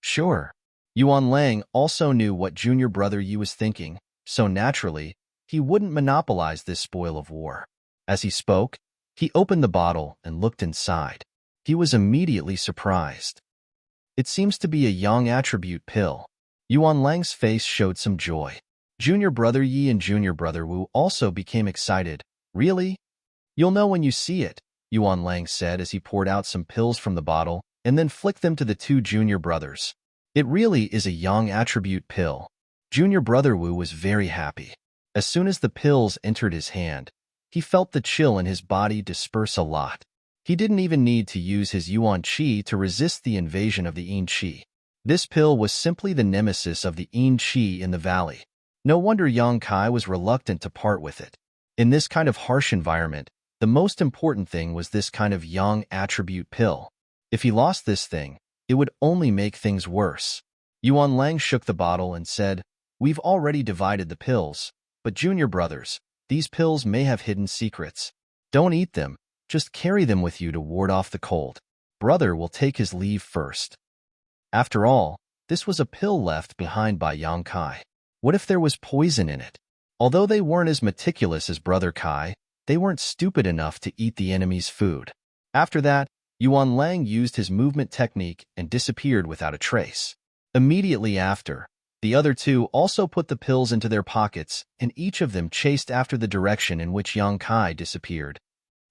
Sure, Yuan Lang also knew what junior brother Yi was thinking, so naturally, he wouldn't monopolize this spoil of war. As he spoke, he opened the bottle and looked inside. He was immediately surprised. It seems to be a young attribute pill. Yuan Lang's face showed some joy. Junior brother Yi and junior brother Wu also became excited. Really? You'll know when you see it, Yuan Lang said as he poured out some pills from the bottle and then flicked them to the two junior brothers. It really is a young attribute pill. Junior brother Wu was very happy. As soon as the pills entered his hand, he felt the chill in his body disperse a lot. He didn't even need to use his Yuan Qi to resist the invasion of the Yin Qi. This pill was simply the nemesis of the Yin Qi in the valley. No wonder Yang Kai was reluctant to part with it. In this kind of harsh environment, the most important thing was this kind of young attribute pill. If he lost this thing, it would only make things worse. Yuan Lang shook the bottle and said, "We've already divided the pills, but junior brothers, these pills may have hidden secrets. Don't eat them, just carry them with you to ward off the cold. Brother will take his leave first." After all, this was a pill left behind by Yang Kai. What if there was poison in it? Although they weren't as meticulous as Brother Kai, they weren't stupid enough to eat the enemy's food. After that, Yuan Lang used his movement technique and disappeared without a trace. Immediately after, the other two also put the pills into their pockets, and each of them chased after the direction in which Yang Kai disappeared.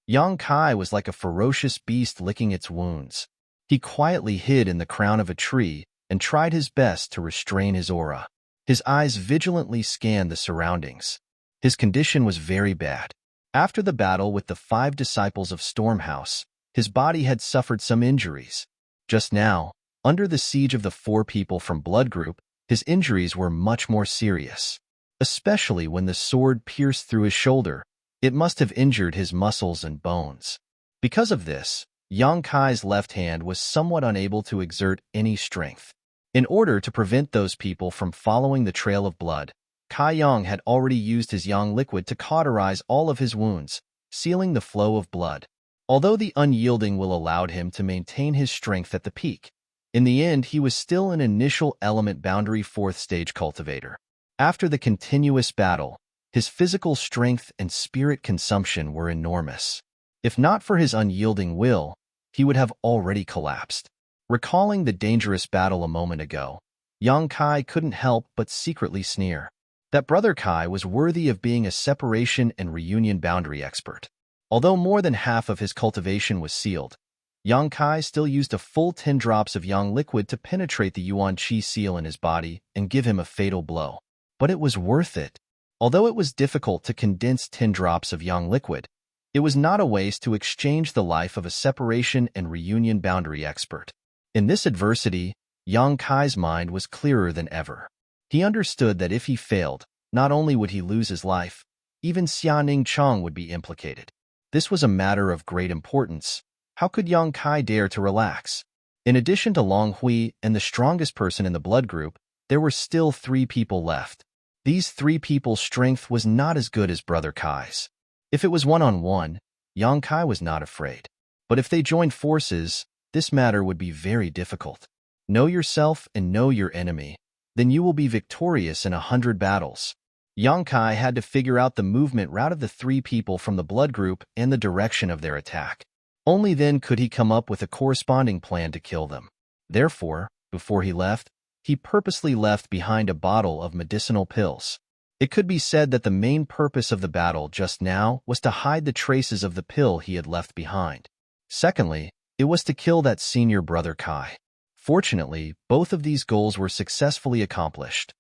Yang Kai was like a ferocious beast licking its wounds. He quietly hid in the crown of a tree and tried his best to restrain his aura. His eyes vigilantly scanned the surroundings. His condition was very bad. After the battle with the 5 disciples of Stormhouse, his body had suffered some injuries. Just now, under the siege of the 4 people from Blood Group, his injuries were much more serious. Especially when the sword pierced through his shoulder, it must have injured his muscles and bones. Because of this, Yang Kai's left hand was somewhat unable to exert any strength. In order to prevent those people from following the trail of blood, Kai Yang had already used his Yang liquid to cauterize all of his wounds, sealing the flow of blood. Although the unyielding will allowed him to maintain his strength at the peak, in the end he was still an initial element boundary 4th stage cultivator. After the continuous battle, his physical strength and spirit consumption were enormous. If not for his unyielding will, he would have already collapsed. Recalling the dangerous battle a moment ago, Yang Kai couldn't help but secretly sneer. That Brother Kai was worthy of being a separation and reunion boundary expert. Although more than half of his cultivation was sealed, Yang Kai still used a full 10 drops of Yang liquid to penetrate the Yuan Qi seal in his body and give him a fatal blow. But it was worth it. Although it was difficult to condense 10 drops of Yang liquid, it was not a waste to exchange the life of a separation and reunion boundary expert. In this adversity, Yang Kai's mind was clearer than ever. He understood that if he failed, not only would he lose his life, even Xianing Chong would be implicated. This was a matter of great importance. How could Yang Kai dare to relax? In addition to Long Hui and the strongest person in the blood group, there were still 3 people left. These 3 people's strength was not as good as Brother Kai's. If it was one-on-one, Yang Kai was not afraid. But if they joined forces, this matter would be very difficult. Know yourself and know your enemy. Then you will be victorious in 100 battles. Yang Kai had to figure out the movement route of the 3 people from the blood group and the direction of their attack. Only then could he come up with a corresponding plan to kill them. Therefore, before he left, he purposely left behind a bottle of medicinal pills. It could be said that the main purpose of the battle just now was to hide the traces of the pill he had left behind. Secondly, it was to kill that senior Brother Kai. Fortunately, both of these goals were successfully accomplished.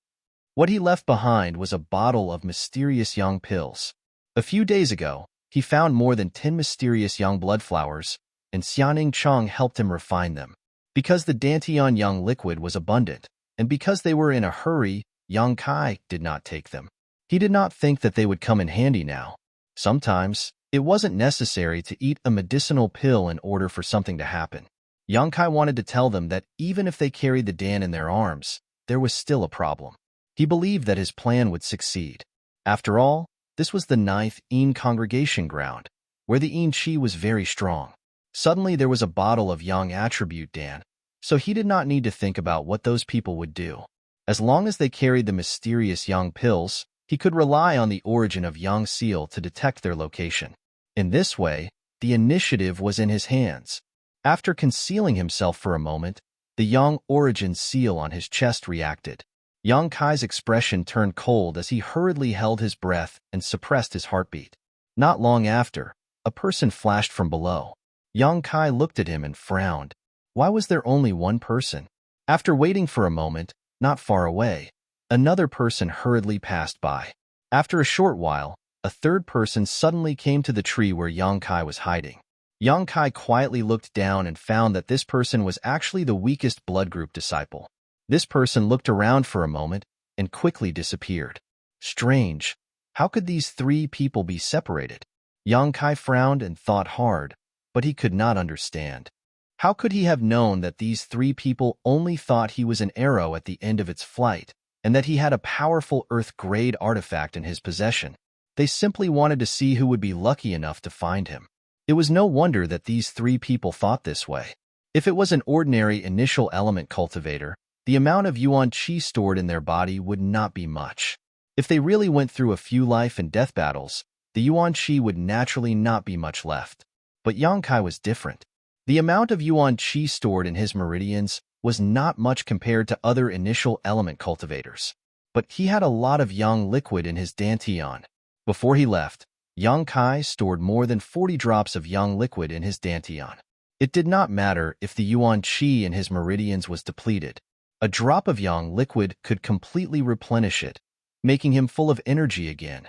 What he left behind was a bottle of mysterious young pills. A few days ago, he found more than 10 mysterious young blood flowers, and Xianing Chong helped him refine them. Because the Dantian young liquid was abundant, and because they were in a hurry, Yang Kai did not take them. He did not think that they would come in handy now. Sometimes, it wasn't necessary to eat a medicinal pill in order for something to happen. Young Kai wanted to tell them that even if they carried the Dan in their arms, there was still a problem. He believed that his plan would succeed. After all, this was the 9th Een congregation ground, where the Een Chi was very strong. Suddenly there was a bottle of Young Attribute Dan, so he did not need to think about what those people would do. As long as they carried the mysterious Young pills, he could rely on the origin of Young Seal to detect their location. In this way, the initiative was in his hands. After concealing himself for a moment, the Young Origin seal on his chest reacted. Young Kai's expression turned cold as he hurriedly held his breath and suppressed his heartbeat. Not long after, a person flashed from below. Young Kai looked at him and frowned. Why was there only one person? After waiting for a moment, not far away, another person hurriedly passed by. After a short while, a third person suddenly came to the tree where Young Kai was hiding. Young Kai quietly looked down and found that this person was actually the weakest blood group disciple. This person looked around for a moment and quickly disappeared. Strange. How could these 3 people be separated? Young Kai frowned and thought hard, but he could not understand. How could he have known that these 3 people only thought he was an arrow at the end of its flight, and that he had a powerful Earth-grade artifact in his possession? They simply wanted to see who would be lucky enough to find him. It was no wonder that these 3 people thought this way. If it was an ordinary initial element cultivator, the amount of Yuan Qi stored in their body would not be much. If they really went through a few life and death battles, the Yuan Qi would naturally not be much left. But Yang Kai was different. The amount of Yuan Qi stored in his meridians was not much compared to other initial element cultivators. But he had a lot of Yang liquid in his dantian. Before he left, Yang Kai stored more than 40 drops of Yang liquid in his dantian. It did not matter if the Yuan Qi in his meridians was depleted. A drop of Yang liquid could completely replenish it, making him full of energy again.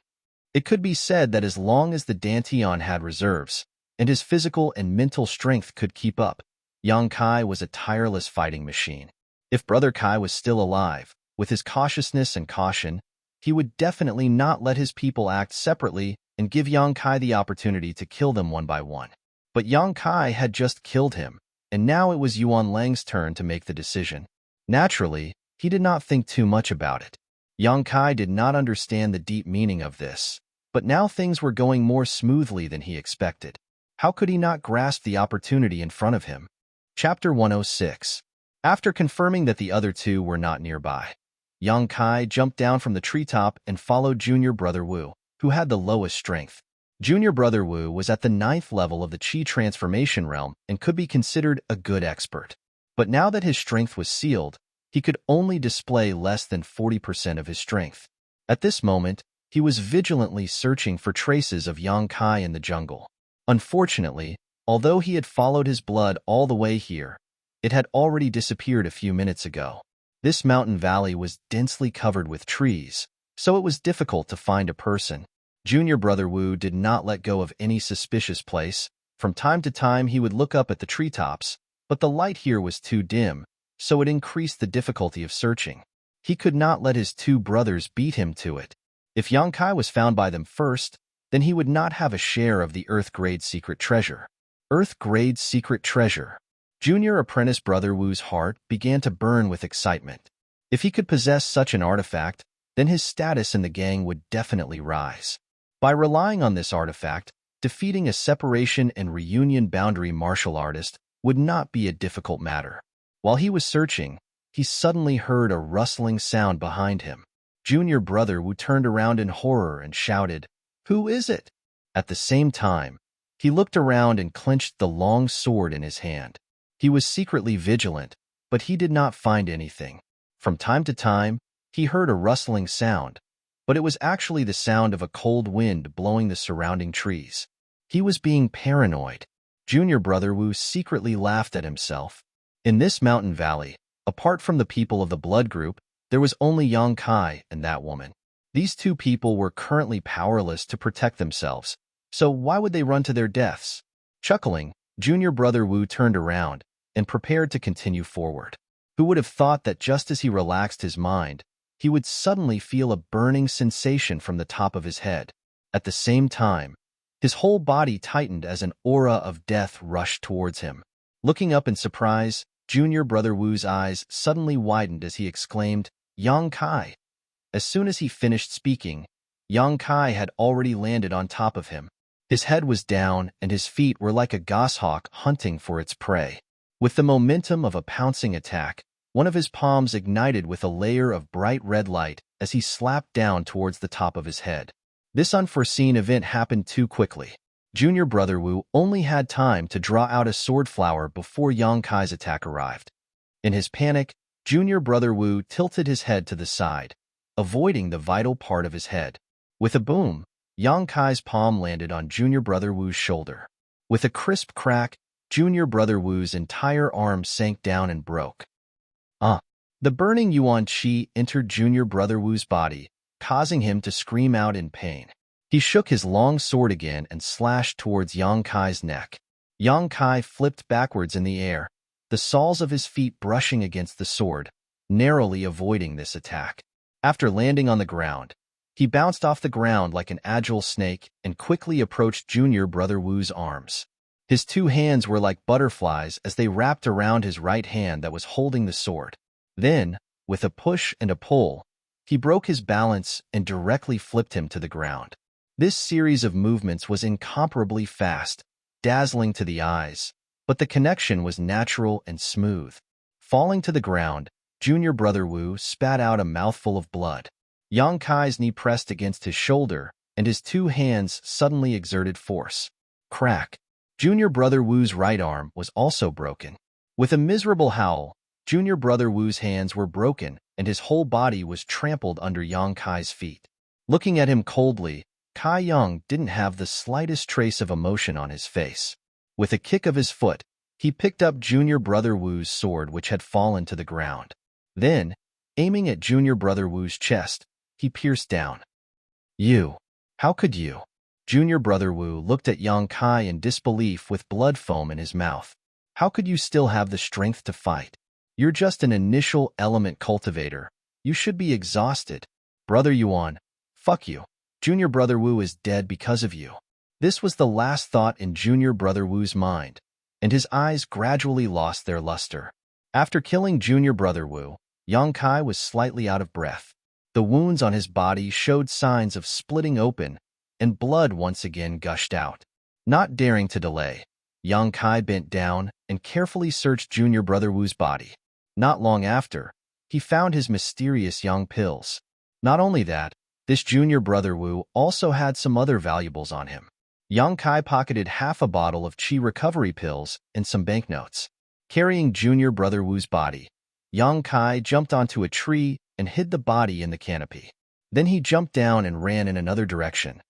It could be said that as long as the dantian had reserves, and his physical and mental strength could keep up, Yang Kai was a tireless fighting machine. If Brother Kai was still alive, with his cautiousness and caution, he would definitely not let his people act separately and give Yang Kai the opportunity to kill them one by one. But Yang Kai had just killed him, and now it was Yuan Lang's turn to make the decision. Naturally, he did not think too much about it. Yang Kai did not understand the deep meaning of this, but now things were going more smoothly than he expected. How could he not grasp the opportunity in front of him? Chapter 106. After confirming that the other 2 were not nearby, Yang Kai jumped down from the treetop and followed Junior Brother Wu, who had the lowest strength. Junior Brother Wu was at the 9th level of the Qi transformation realm and could be considered a good expert. But now that his strength was sealed, he could only display less than 40% of his strength. At this moment, he was vigilantly searching for traces of Yang Kai in the jungle. Unfortunately, although he had followed his blood all the way here, it had already disappeared a few minutes ago. This mountain valley was densely covered with trees, so it was difficult to find a person. Junior Brother Wu did not let go of any suspicious place. From time to time he would look up at the treetops, but the light here was too dim, so it increased the difficulty of searching. He could not let his 2 brothers beat him to it. If Yang Kai was found by them first, then he would not have a share of the Earth-grade secret treasure. Earth-grade secret treasure. Junior Apprentice Brother Wu's heart began to burn with excitement. If he could possess such an artifact, then his status in the gang would definitely rise. By relying on this artifact, defeating a separation and reunion boundary martial artist would not be a difficult matter. While he was searching, he suddenly heard a rustling sound behind him. Junior Brother Wu turned around in horror and shouted, "Who is it?" At the same time, he looked around and clenched the long sword in his hand. He was secretly vigilant, but he did not find anything. From time to time, he heard a rustling sound, but it was actually the sound of a cold wind blowing the surrounding trees. He was being paranoid. Junior Brother Wu secretly laughed at himself. In this mountain valley, apart from the people of the blood group, there was only Yang Kai and that woman. These 2 people were currently powerless to protect themselves, so why would they run to their deaths? Chuckling, Junior Brother Wu turned around and prepared to continue forward. Who would have thought that just as he relaxed his mind, he would suddenly feel a burning sensation from the top of his head. At the same time, his whole body tightened as an aura of death rushed towards him. Looking up in surprise, Junior Brother Wu's eyes suddenly widened as he exclaimed, Yang Kai. As soon as he finished speaking, Yang Kai had already landed on top of him. His head was down and his feet were like a goshawk hunting for its prey. With the momentum of a pouncing attack, one of his palms ignited with a layer of bright red light as he slapped down towards the top of his head. This unforeseen event happened too quickly. Junior Brother Wu only had time to draw out a sword flower before Yang Kai's attack arrived. In his panic, Junior Brother Wu tilted his head to the side, avoiding the vital part of his head. With a boom, Yang Kai's palm landed on Junior Brother Wu's shoulder. With a crisp crack, Junior Brother Wu's entire arm sank down and broke. The burning yuan qi entered Junior Brother Wu's body, causing him to scream out in pain. He shook his long sword again and slashed towards Yang Kai's neck. Yang Kai flipped backwards in the air, the soles of his feet brushing against the sword, narrowly avoiding this attack. After landing on the ground, he bounced off the ground like an agile snake and quickly approached Junior Brother Wu's arms. His two hands were like butterflies as they wrapped around his right hand that was holding the sword. Then, with a push and a pull, he broke his balance and directly flipped him to the ground. This series of movements was incomparably fast, dazzling to the eyes, but the connection was natural and smooth. Falling to the ground, Junior Brother Wu spat out a mouthful of blood. Yang Kai's knee pressed against his shoulder, and his two hands suddenly exerted force. Crack! Junior Brother Wu's right arm was also broken. With a miserable howl, Junior Brother Wu's hands were broken, and his whole body was trampled under Yang Kai's feet. Looking at him coldly, Kai Yang didn't have the slightest trace of emotion on his face. With a kick of his foot, he picked up Junior Brother Wu's sword which had fallen to the ground. Then, aiming at Junior Brother Wu's chest, he pierced down. You! How could you? Junior Brother Wu looked at Yang Kai in disbelief with blood foam in his mouth. How could you still have the strength to fight? You're just an initial element cultivator. You should be exhausted. Brother Yuan, fuck you. Junior Brother Wu is dead because of you. This was the last thought in Junior Brother Wu's mind, and his eyes gradually lost their luster. After killing Junior Brother Wu, Yang Kai was slightly out of breath. The wounds on his body showed signs of splitting open, and blood once again gushed out. Not daring to delay, Yang Kai bent down and carefully searched Junior Brother Wu's body. Not long after, he found his mysterious yang pills. Not only that, this Junior Brother Wu also had some other valuables on him. Yang Kai pocketed half a bottle of qi recovery pills and some banknotes. Carrying Junior Brother Wu's body, Yang Kai jumped onto a tree and hid the body in the canopy. Then he jumped down and ran in another direction.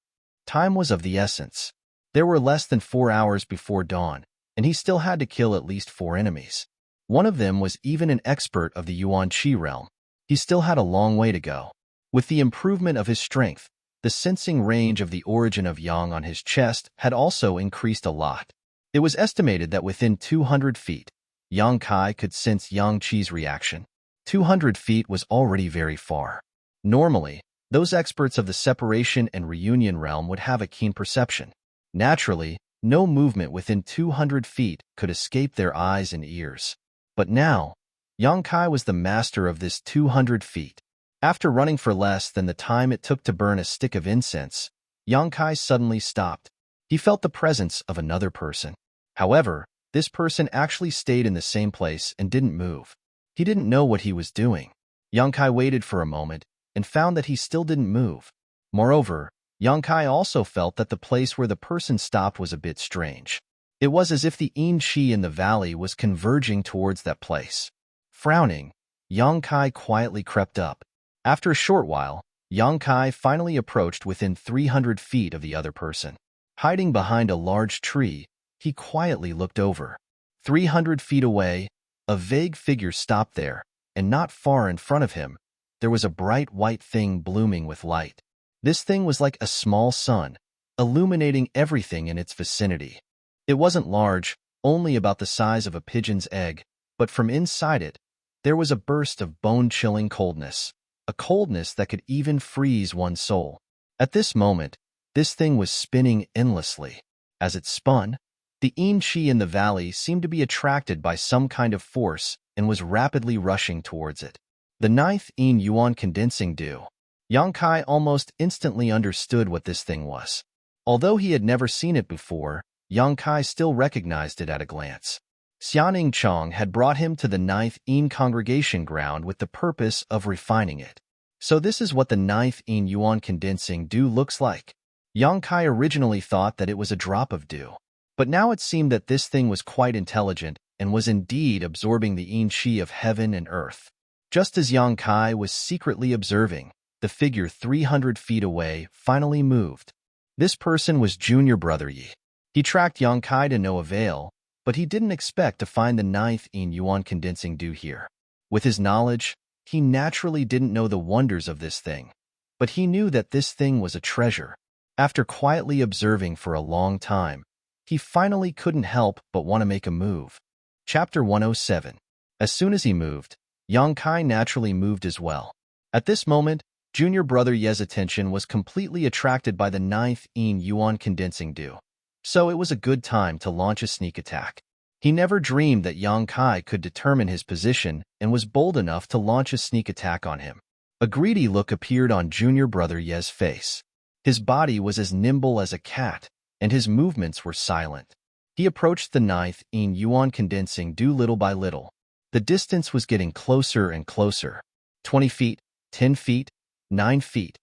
Time was of the essence. There were less than 4 hours before dawn, and he still had to kill at least 4 enemies. One of them was even an expert of the Yuan Qi realm. He still had a long way to go. With the improvement of his strength, the sensing range of the origin of Yang on his chest had also increased a lot. It was estimated that within 200 feet, Yang Kai could sense Yang Qi's reaction. 200 feet was already very far. Normally, those experts of the separation and reunion realm would have a keen perception. Naturally, no movement within 200 feet could escape their eyes and ears. But now, Yang Kai was the master of this 200 feet. After running for less than the time it took to burn a stick of incense, Yang Kai suddenly stopped. He felt the presence of another person. However, this person actually stayed in the same place and didn't move. He didn't know what he was doing. Yang Kai waited for a moment and found that he still didn't move. Moreover, Yang Kai also felt that the place where the person stopped was a bit strange. It was as if the yin qi in the valley was converging towards that place. Frowning, Yang Kai quietly crept up. After a short while, Yang Kai finally approached within 300 feet of the other person. Hiding behind a large tree, he quietly looked over. 300 feet away, a vague figure stopped there, and not far in front of him, there was a bright white thing blooming with light. This thing was like a small sun, illuminating everything in its vicinity. It wasn't large, only about the size of a pigeon's egg, but from inside it, there was a burst of bone-chilling coldness, a coldness that could even freeze one's soul. At this moment, this thing was spinning endlessly. As it spun, The Yin-Chi in the valley seemed to be attracted by some kind of force and was rapidly rushing towards it. The ninth Yin-Yuan condensing dew. Yang Kai almost instantly understood what this thing was. Although he had never seen it before, Yang Kai still recognized it at a glance. Xianing Chong had brought him to the ninth Yin congregation ground with the purpose of refining it. So this is what the ninth Yin-Yuan condensing dew looks like. Yang Kai originally thought that it was a drop of dew. But now it seemed that this thing was quite intelligent and was indeed absorbing the Yin-Chi of heaven and earth. Just as Yang Kai was secretly observing, the figure 300 feet away finally moved. This person was Junior Brother Yi. He tracked Yang Kai to no avail, but he didn't expect to find the ninth Yin-Yuan condensing dew here. With his knowledge, he naturally didn't know the wonders of this thing, but he knew that this thing was a treasure. After quietly observing for a long time, he finally couldn't help but want to make a move. Chapter 107. As soon as he moved, Yang Kai naturally moved as well. At this moment, Junior Brother Ye's attention was completely attracted by the ninth Yin-Yuan condensing dew. So it was a good time to launch a sneak attack. He never dreamed that Yang Kai could determine his position and was bold enough to launch a sneak attack on him. A greedy look appeared on Junior Brother Ye's face. His body was as nimble as a cat, and his movements were silent. He approached the ninth Yin-Yuan condensing dew little by little. The distance was getting closer and closer. 20 feet, 10 feet, 9 feet.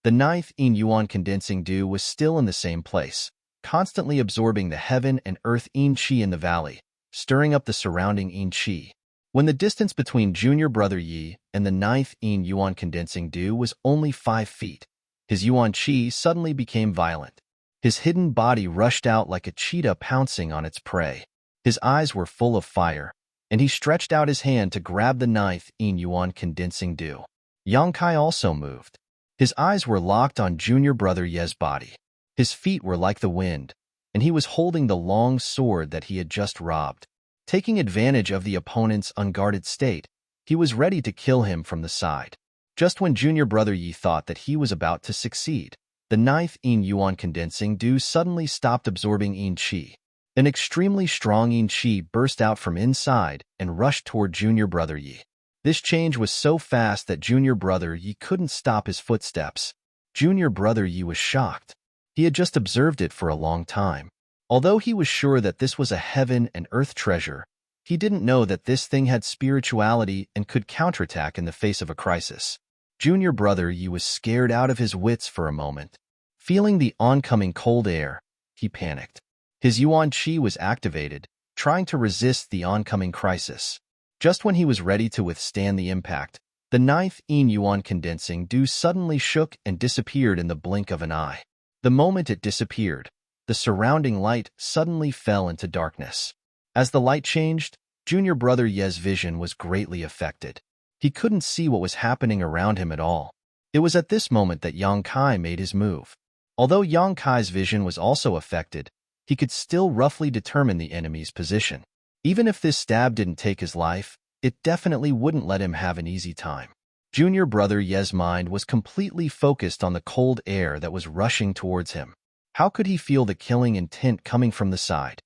The ninth Yin-Yuan condensing dew was still in the same place, constantly absorbing the heaven and earth Yin-Chi in the valley, stirring up the surrounding Yin-Chi. When the distance between Junior Brother Yi and the ninth Yin-Yuan condensing dew was only 5 feet, his Yuan-Chi suddenly became violent. His hidden body rushed out like a cheetah pouncing on its prey. His eyes were full of fire, and he stretched out his hand to grab the ninth Yin-Yuan condensing dew. Yang Kai also moved. His eyes were locked on Junior Brother Ye's body. His feet were like the wind, and he was holding the long sword that he had just robbed. Taking advantage of the opponent's unguarded state, he was ready to kill him from the side. Just when Junior Brother Yi thought that he was about to succeed, the ninth Yin-Yuan condensing dew suddenly stopped absorbing Yin-Chi. An extremely strong Yin-Chi burst out from inside and rushed toward Junior Brother Yi. This change was so fast that Junior Brother Yi couldn't stop his footsteps. Junior Brother Yi was shocked. He had just observed it for a long time. Although he was sure that this was a heaven and earth treasure, he didn't know that this thing had spirituality and could counterattack in the face of a crisis. Junior Brother Yi was scared out of his wits for a moment. Feeling the oncoming cold air, he panicked. His Yuan-Chi was activated, trying to resist the oncoming crisis. Just when he was ready to withstand the impact, the ninth Yin-Yuan condensing dew suddenly shook and disappeared in the blink of an eye. The moment it disappeared, the surrounding light suddenly fell into darkness. As the light changed, Junior Brother Ye's vision was greatly affected. He couldn't see what was happening around him at all. It was at this moment that Yang Kai made his move. Although Yang Kai's vision was also affected, he could still roughly determine the enemy's position. Even if this stab didn't take his life, it definitely wouldn't let him have an easy time. Junior Brother Ye's mind was completely focused on the cold air that was rushing towards him. How could he feel the killing intent coming from the side?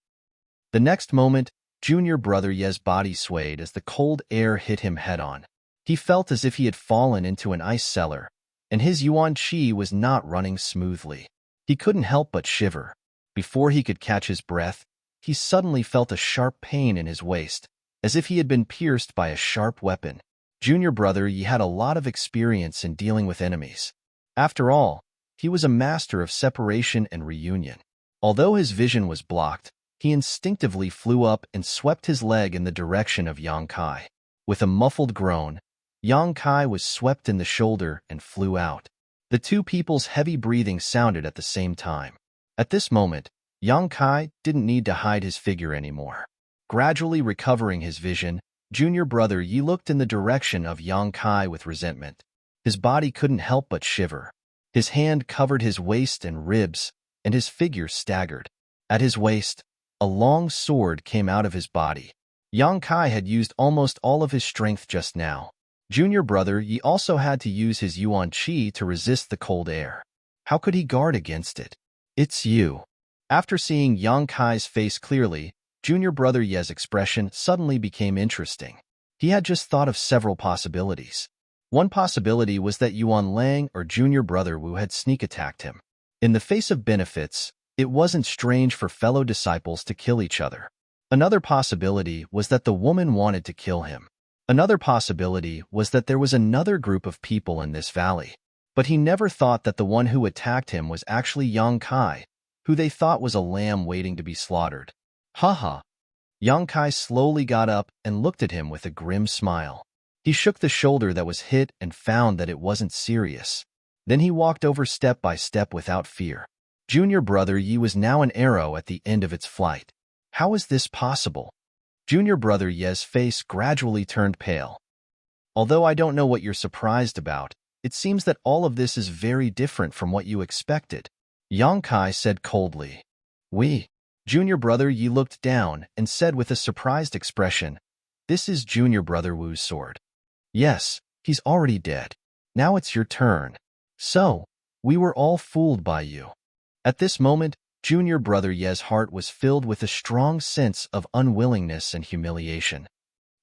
The next moment, Junior Brother Ye's body swayed as the cold air hit him head-on. He felt as if he had fallen into an ice cellar, and his Yuan-Chi was not running smoothly. He couldn't help but shiver. Before he could catch his breath, he suddenly felt a sharp pain in his waist, as if he had been pierced by a sharp weapon. Junior Brother Yi had a lot of experience in dealing with enemies. After all, he was a master of separation and reunion. Although his vision was blocked, he instinctively flew up and swept his leg in the direction of Yang Kai. With a muffled groan, Yang Kai was swept in the shoulder and flew out. The two people's heavy breathing sounded at the same time. At this moment, Yang Kai didn't need to hide his figure anymore. Gradually recovering his vision, Junior Brother Yi looked in the direction of Yang Kai with resentment. His body couldn't help but shiver. His hand covered his waist and ribs, and his figure staggered. At his waist, a long sword came out of his body. Yang Kai had used almost all of his strength just now. Junior Brother Yi also had to use his Yuan-Chi to resist the cold air. How could he guard against it? "It's you." After seeing Yang Kai's face clearly, junior brother Ye's expression suddenly became interesting. He had just thought of several possibilities. One possibility was that Yuan Lang or junior brother Wu had sneak attacked him. In the face of benefits, it wasn't strange for fellow disciples to kill each other. Another possibility was that the woman wanted to kill him. Another possibility was that there was another group of people in this valley. But he never thought that the one who attacked him was actually Yang Kai, who they thought was a lamb waiting to be slaughtered. Haha. Yang Kai slowly got up and looked at him with a grim smile. He shook the shoulder that was hit and found that it wasn't serious. Then he walked over step by step without fear. Junior brother Yi was now an arrow at the end of its flight. How is this possible? Junior brother Ye's face gradually turned pale. Although I don't know what you're surprised about, it seems that all of this is very different from what you expected, Yang Kai said coldly. Junior brother Yi looked down and said with a surprised expression, "This is junior brother Wu's sword." "Yes, he's already dead. Now it's your turn." "So, we were all fooled by you." At this moment, junior brother Ye's heart was filled with a strong sense of unwillingness and humiliation.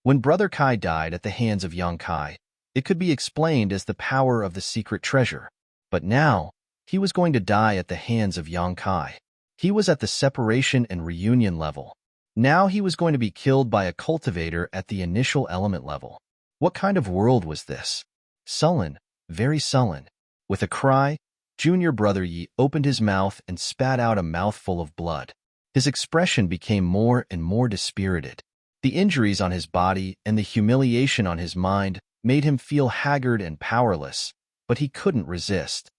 When brother Kai died at the hands of Yang Kai, it could be explained as the power of the secret treasure. But now, he was going to die at the hands of Yang Kai. He was at the separation and reunion level. Now he was going to be killed by a cultivator at the initial element level. What kind of world was this? Sullen, very sullen. With a cry, junior brother Yi opened his mouth and spat out a mouthful of blood. His expression became more and more dispirited. The injuries on his body and the humiliation on his mind made him feel haggard and powerless, but he couldn't resist.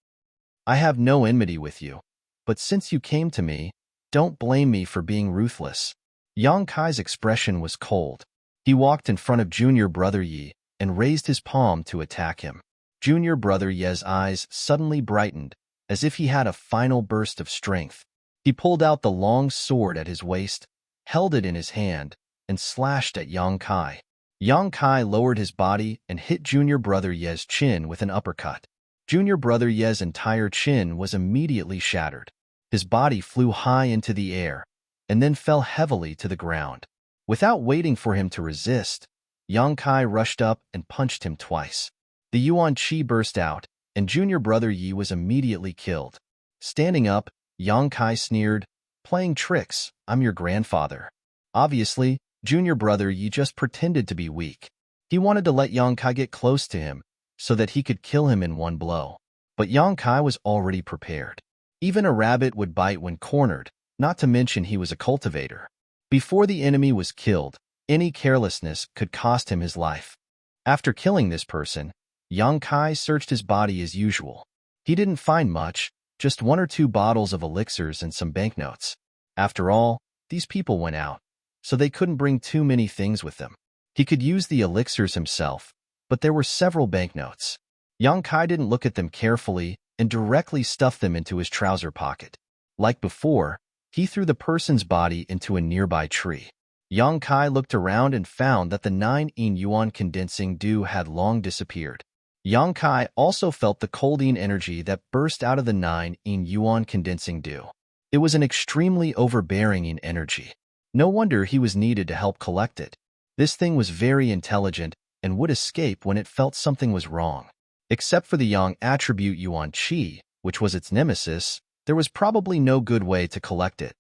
"I have no enmity with you, but since you came to me, don't blame me for being ruthless." Yang Kai's expression was cold. He walked in front of junior brother Yi and raised his palm to attack him. Junior brother Ye's eyes suddenly brightened, as if he had a final burst of strength. He pulled out the long sword at his waist, held it in his hand, and slashed at Yang Kai. Yang Kai lowered his body and hit junior brother Ye's chin with an uppercut. Junior brother Ye's entire chin was immediately shattered. His body flew high into the air, and then fell heavily to the ground. Without waiting for him to resist, Yang Kai rushed up and punched him twice. The Yuan Qi burst out, and junior brother Yi was immediately killed. Standing up, Yang Kai sneered, "Playing tricks, I'm your grandfather." Obviously, junior brother Yi just pretended to be weak. He wanted to let Yang Kai get close to him, so that he could kill him in one blow. But Yang Kai was already prepared. Even a rabbit would bite when cornered, not to mention he was a cultivator. Before the enemy was killed, any carelessness could cost him his life. After killing this person, Yang Kai searched his body as usual. He didn't find much, just 1 or 2 bottles of elixirs and some banknotes. After all, these people went out, so they couldn't bring too many things with them. He could use the elixirs himself, but there were several banknotes. Yang Kai didn't look at them carefully and directly stuffed them into his trouser pocket. Like before, he threw the person's body into a nearby tree. Yang Kai looked around and found that the 9 yuan condensing dew had long disappeared. Yang Kai also felt the colding energy that burst out of the 9 yuan condensing dew. It was an extremely overbearing energy. No wonder he was needed to help collect it. This thing was very intelligent and would escape when it felt something was wrong. Except for the yang attribute Yuan Qi, which was its nemesis, there was probably no good way to collect it.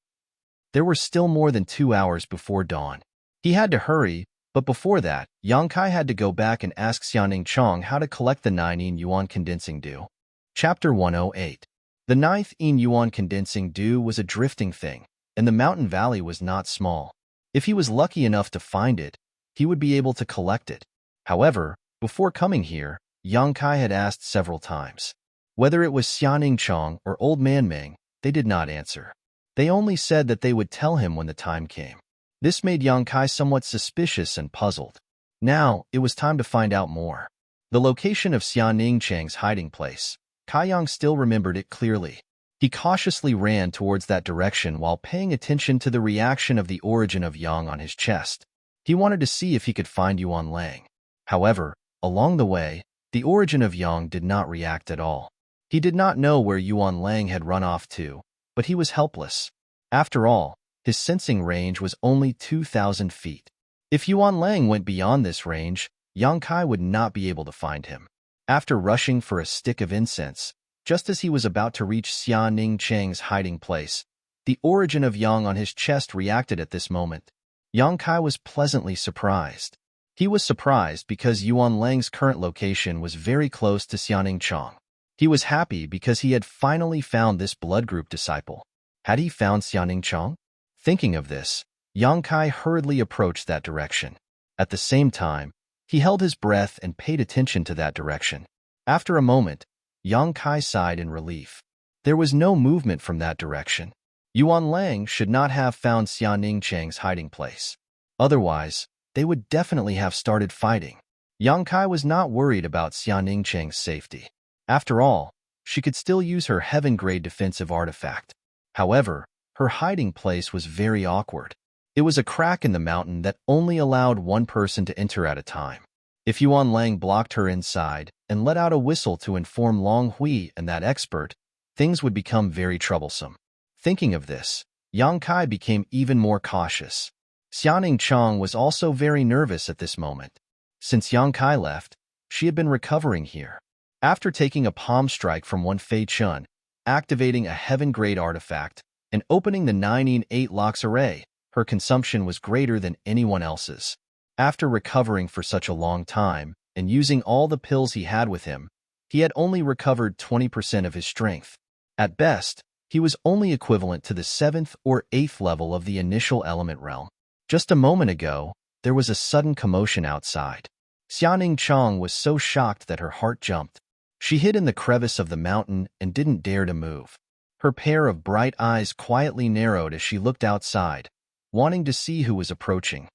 There were still more than 2 hours before dawn. He had to hurry, but before that, Yang Kai had to go back and ask Xianing Chong how to collect the 9 yuan condensing dew. Chapter 108. The 9 yuan condensing dew was a drifting thing, and the mountain valley was not small. If he was lucky enough to find it, he would be able to collect it. However, before coming here, Yang Kai had asked several times. Whether it was Xianing Chong or Old Man Meng, they did not answer. They only said that they would tell him when the time came. This made Yang Kai somewhat suspicious and puzzled. Now, it was time to find out more. The location of Xianing Chang's hiding place. Kai Yang still remembered it clearly. He cautiously ran towards that direction while paying attention to the reaction of the origin of Yang on his chest. He wanted to see if he could find Yuan Lang. However, along the way, the origin of Yang did not react at all. He did not know where Yuan Lang had run off to, but he was helpless. After all, his sensing range was only 2,000 feet. If Yuan Lang went beyond this range, Yang Kai would not be able to find him. After rushing for a stick of incense, just as he was about to reach Xia Ning Cheng's hiding place, the origin of Yang on his chest reacted at this moment. Yang Kai was pleasantly surprised. He was surprised because Yuan Lang's current location was very close to Xianing Chong. He was happy because he had finally found this blood group disciple. Had he found Xianing Chong? Thinking of this, Yang Kai hurriedly approached that direction. At the same time, he held his breath and paid attention to that direction. After a moment, Yang Kai sighed in relief. There was no movement from that direction. Yuan Lang should not have found Xianing Cheng's hiding place. Otherwise, they would definitely have started fighting. Yang Kai was not worried about Xianing Cheng's safety. After all, she could still use her heaven-grade defensive artifact. However, her hiding place was very awkward. It was a crack in the mountain that only allowed one person to enter at a time. If Yuan Lang blocked her inside and let out a whistle to inform Long Hui and that expert, things would become very troublesome. Thinking of this, Yang Kai became even more cautious. Xianing Chong was also very nervous at this moment. Since Yang Kai left, she had been recovering here. After taking a palm strike from one Fei Chun, activating a heaven-grade artifact, and opening the 9-8 locks array, her consumption was greater than anyone else's. After recovering for such a long time, and using all the pills he had with him, he had only recovered 20% of his strength. At best, he was only equivalent to the 7th or 8th level of the initial element realm. Just a moment ago, there was a sudden commotion outside. Xianing Chong was so shocked that her heart jumped. She hid in the crevice of the mountain and didn't dare to move. Her pair of bright eyes quietly narrowed as she looked outside, wanting to see who was approaching.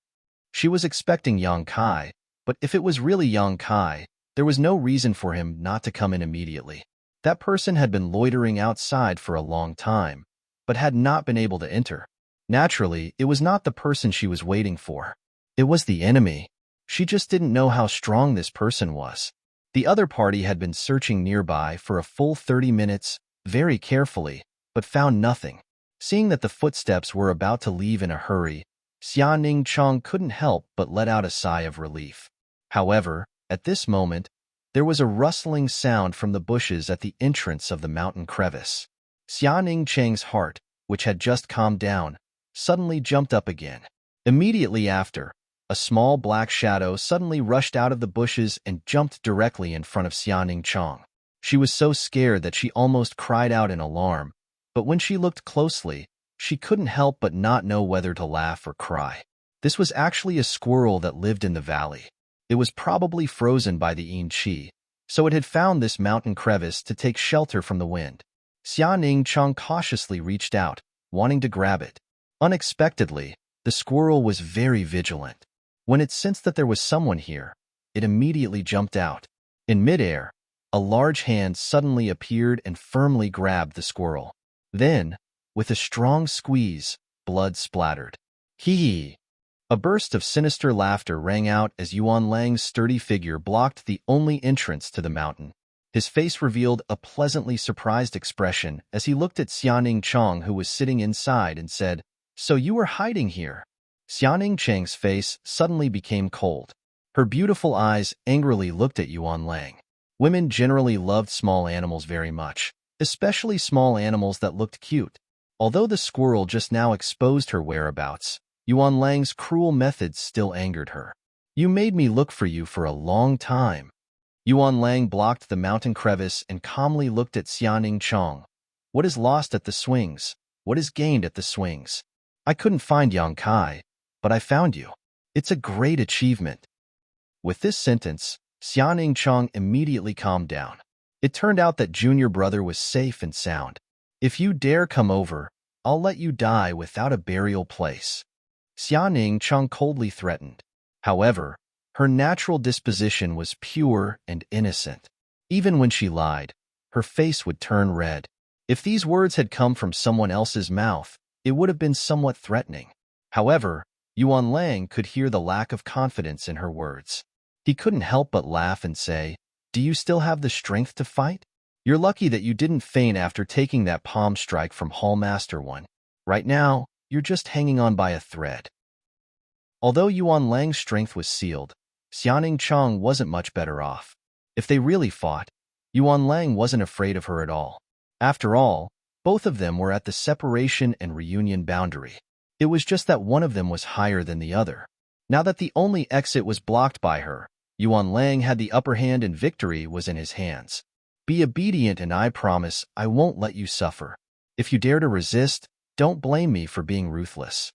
She was expecting Yang Kai, but if it was really Yang Kai, there was no reason for him not to come in immediately. That person had been loitering outside for a long time, but had not been able to enter. Naturally, it was not the person she was waiting for. It was the enemy. She just didn't know how strong this person was. The other party had been searching nearby for a full 30 minutes, very carefully, but found nothing. Seeing that the footsteps were about to leave in a hurry, Xianing Chong couldn't help but let out a sigh of relief. However, at this moment, there was a rustling sound from the bushes at the entrance of the mountain crevice. Xianing Cheng's heart, which had just calmed down, suddenly jumped up again. Immediately after, a small black shadow suddenly rushed out of the bushes and jumped directly in front of Xianing Chong. She was so scared that she almost cried out in alarm, but when she looked closely, she couldn't help but not know whether to laugh or cry. This was actually a squirrel that lived in the valley. It was probably frozen by the Yin Qi, so it had found this mountain crevice to take shelter from the wind. Xianing Chong cautiously reached out, wanting to grab it. Unexpectedly, the squirrel was very vigilant. When it sensed that there was someone here, it immediately jumped out. In midair, a large hand suddenly appeared and firmly grabbed the squirrel. Then, with a strong squeeze, blood splattered. Hee! A burst of sinister laughter rang out as Yuan Lang's sturdy figure blocked the only entrance to the mountain. His face revealed a pleasantly surprised expression as he looked at Xianing Chong, who was sitting inside, and said, "So you were hiding here?" Xianing Cheng's face suddenly became cold. Her beautiful eyes angrily looked at Yuan Lang. Women generally loved small animals very much, especially small animals that looked cute. Although the squirrel just now exposed her whereabouts, Yuan Lang's cruel methods still angered her. "You made me look for you for a long time." Yuan Lang blocked the mountain crevice and calmly looked at Xianing Chong. "What is lost at the swings? What is gained at the swings? I couldn't find Yang Kai, but I found you. It's a great achievement." With this sentence, Xianing Chong immediately calmed down. It turned out that junior brother was safe and sound. "If you dare come over, I'll let you die without a burial place," Xianing Chong coldly threatened. However, her natural disposition was pure and innocent. Even when she lied, her face would turn red. If these words had come from someone else's mouth, it would have been somewhat threatening. However, Yuan Lang could hear the lack of confidence in her words. He couldn't help but laugh and say, "Do you still have the strength to fight? You're lucky that you didn't faint after taking that palm strike from Hallmaster 1. Right now, you're just hanging on by a thread. Although Yuan Lang's strength was sealed, Xiaoning Chang wasn't much better off. If they really fought, Yuan Lang wasn't afraid of her at all. After all, both of them were at the separation and reunion boundary. It was just that one of them was higher than the other. Now that the only exit was blocked by her, Yuan Lang had the upper hand and victory was in his hands. Be obedient and I promise I won't let you suffer. If you dare to resist, don't blame me for being ruthless.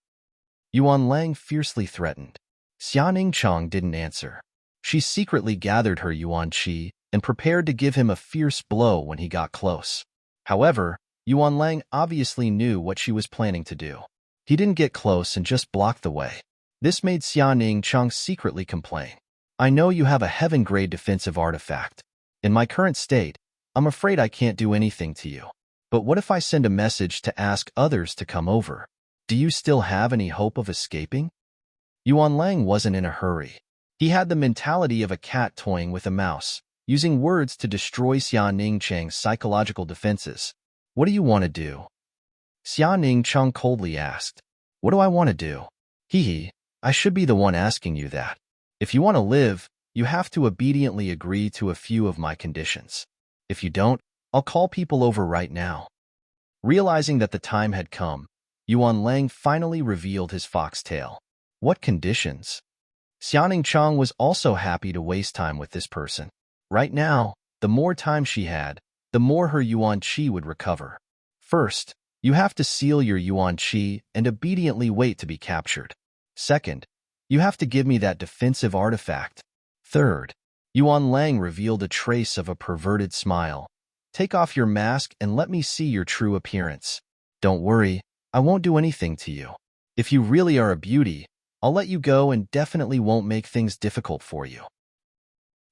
Yuan Lang fiercely threatened. Xiaoning Chang didn't answer. She secretly gathered her Yuan Qi and prepared to give him a fierce blow when he got close. However, Yuan Lang obviously knew what she was planning to do. He didn't get close and just blocked the way. This made Xiaoning Chang secretly complain. I know you have a heaven-grade defensive artifact. In my current state, I'm afraid I can't do anything to you. But what if I send a message to ask others to come over? Do you still have any hope of escaping? Yuan Lang wasn't in a hurry. He had the mentality of a cat toying with a mouse, using words to destroy Xiaoning Chang's psychological defenses. What do you want to do? Xiaoning Chang coldly asked. What do I want to do? Hee, I should be the one asking you that. If you want to live, you have to obediently agree to a few of my conditions. If you don't, I'll call people over right now. Realizing that the time had come, Yuan Lang finally revealed his foxtail. What conditions? Xiaoning Chang was also happy to waste time with this person. Right now, the more time she had, the more her Yuan Qi would recover. First, you have to seal your Yuan Qi and obediently wait to be captured. Second, you have to give me that defensive artifact. Third, Yuan Lang revealed a trace of a perverted smile. Take off your mask and let me see your true appearance. Don't worry, I won't do anything to you. If you really are a beauty, I'll let you go and definitely won't make things difficult for you.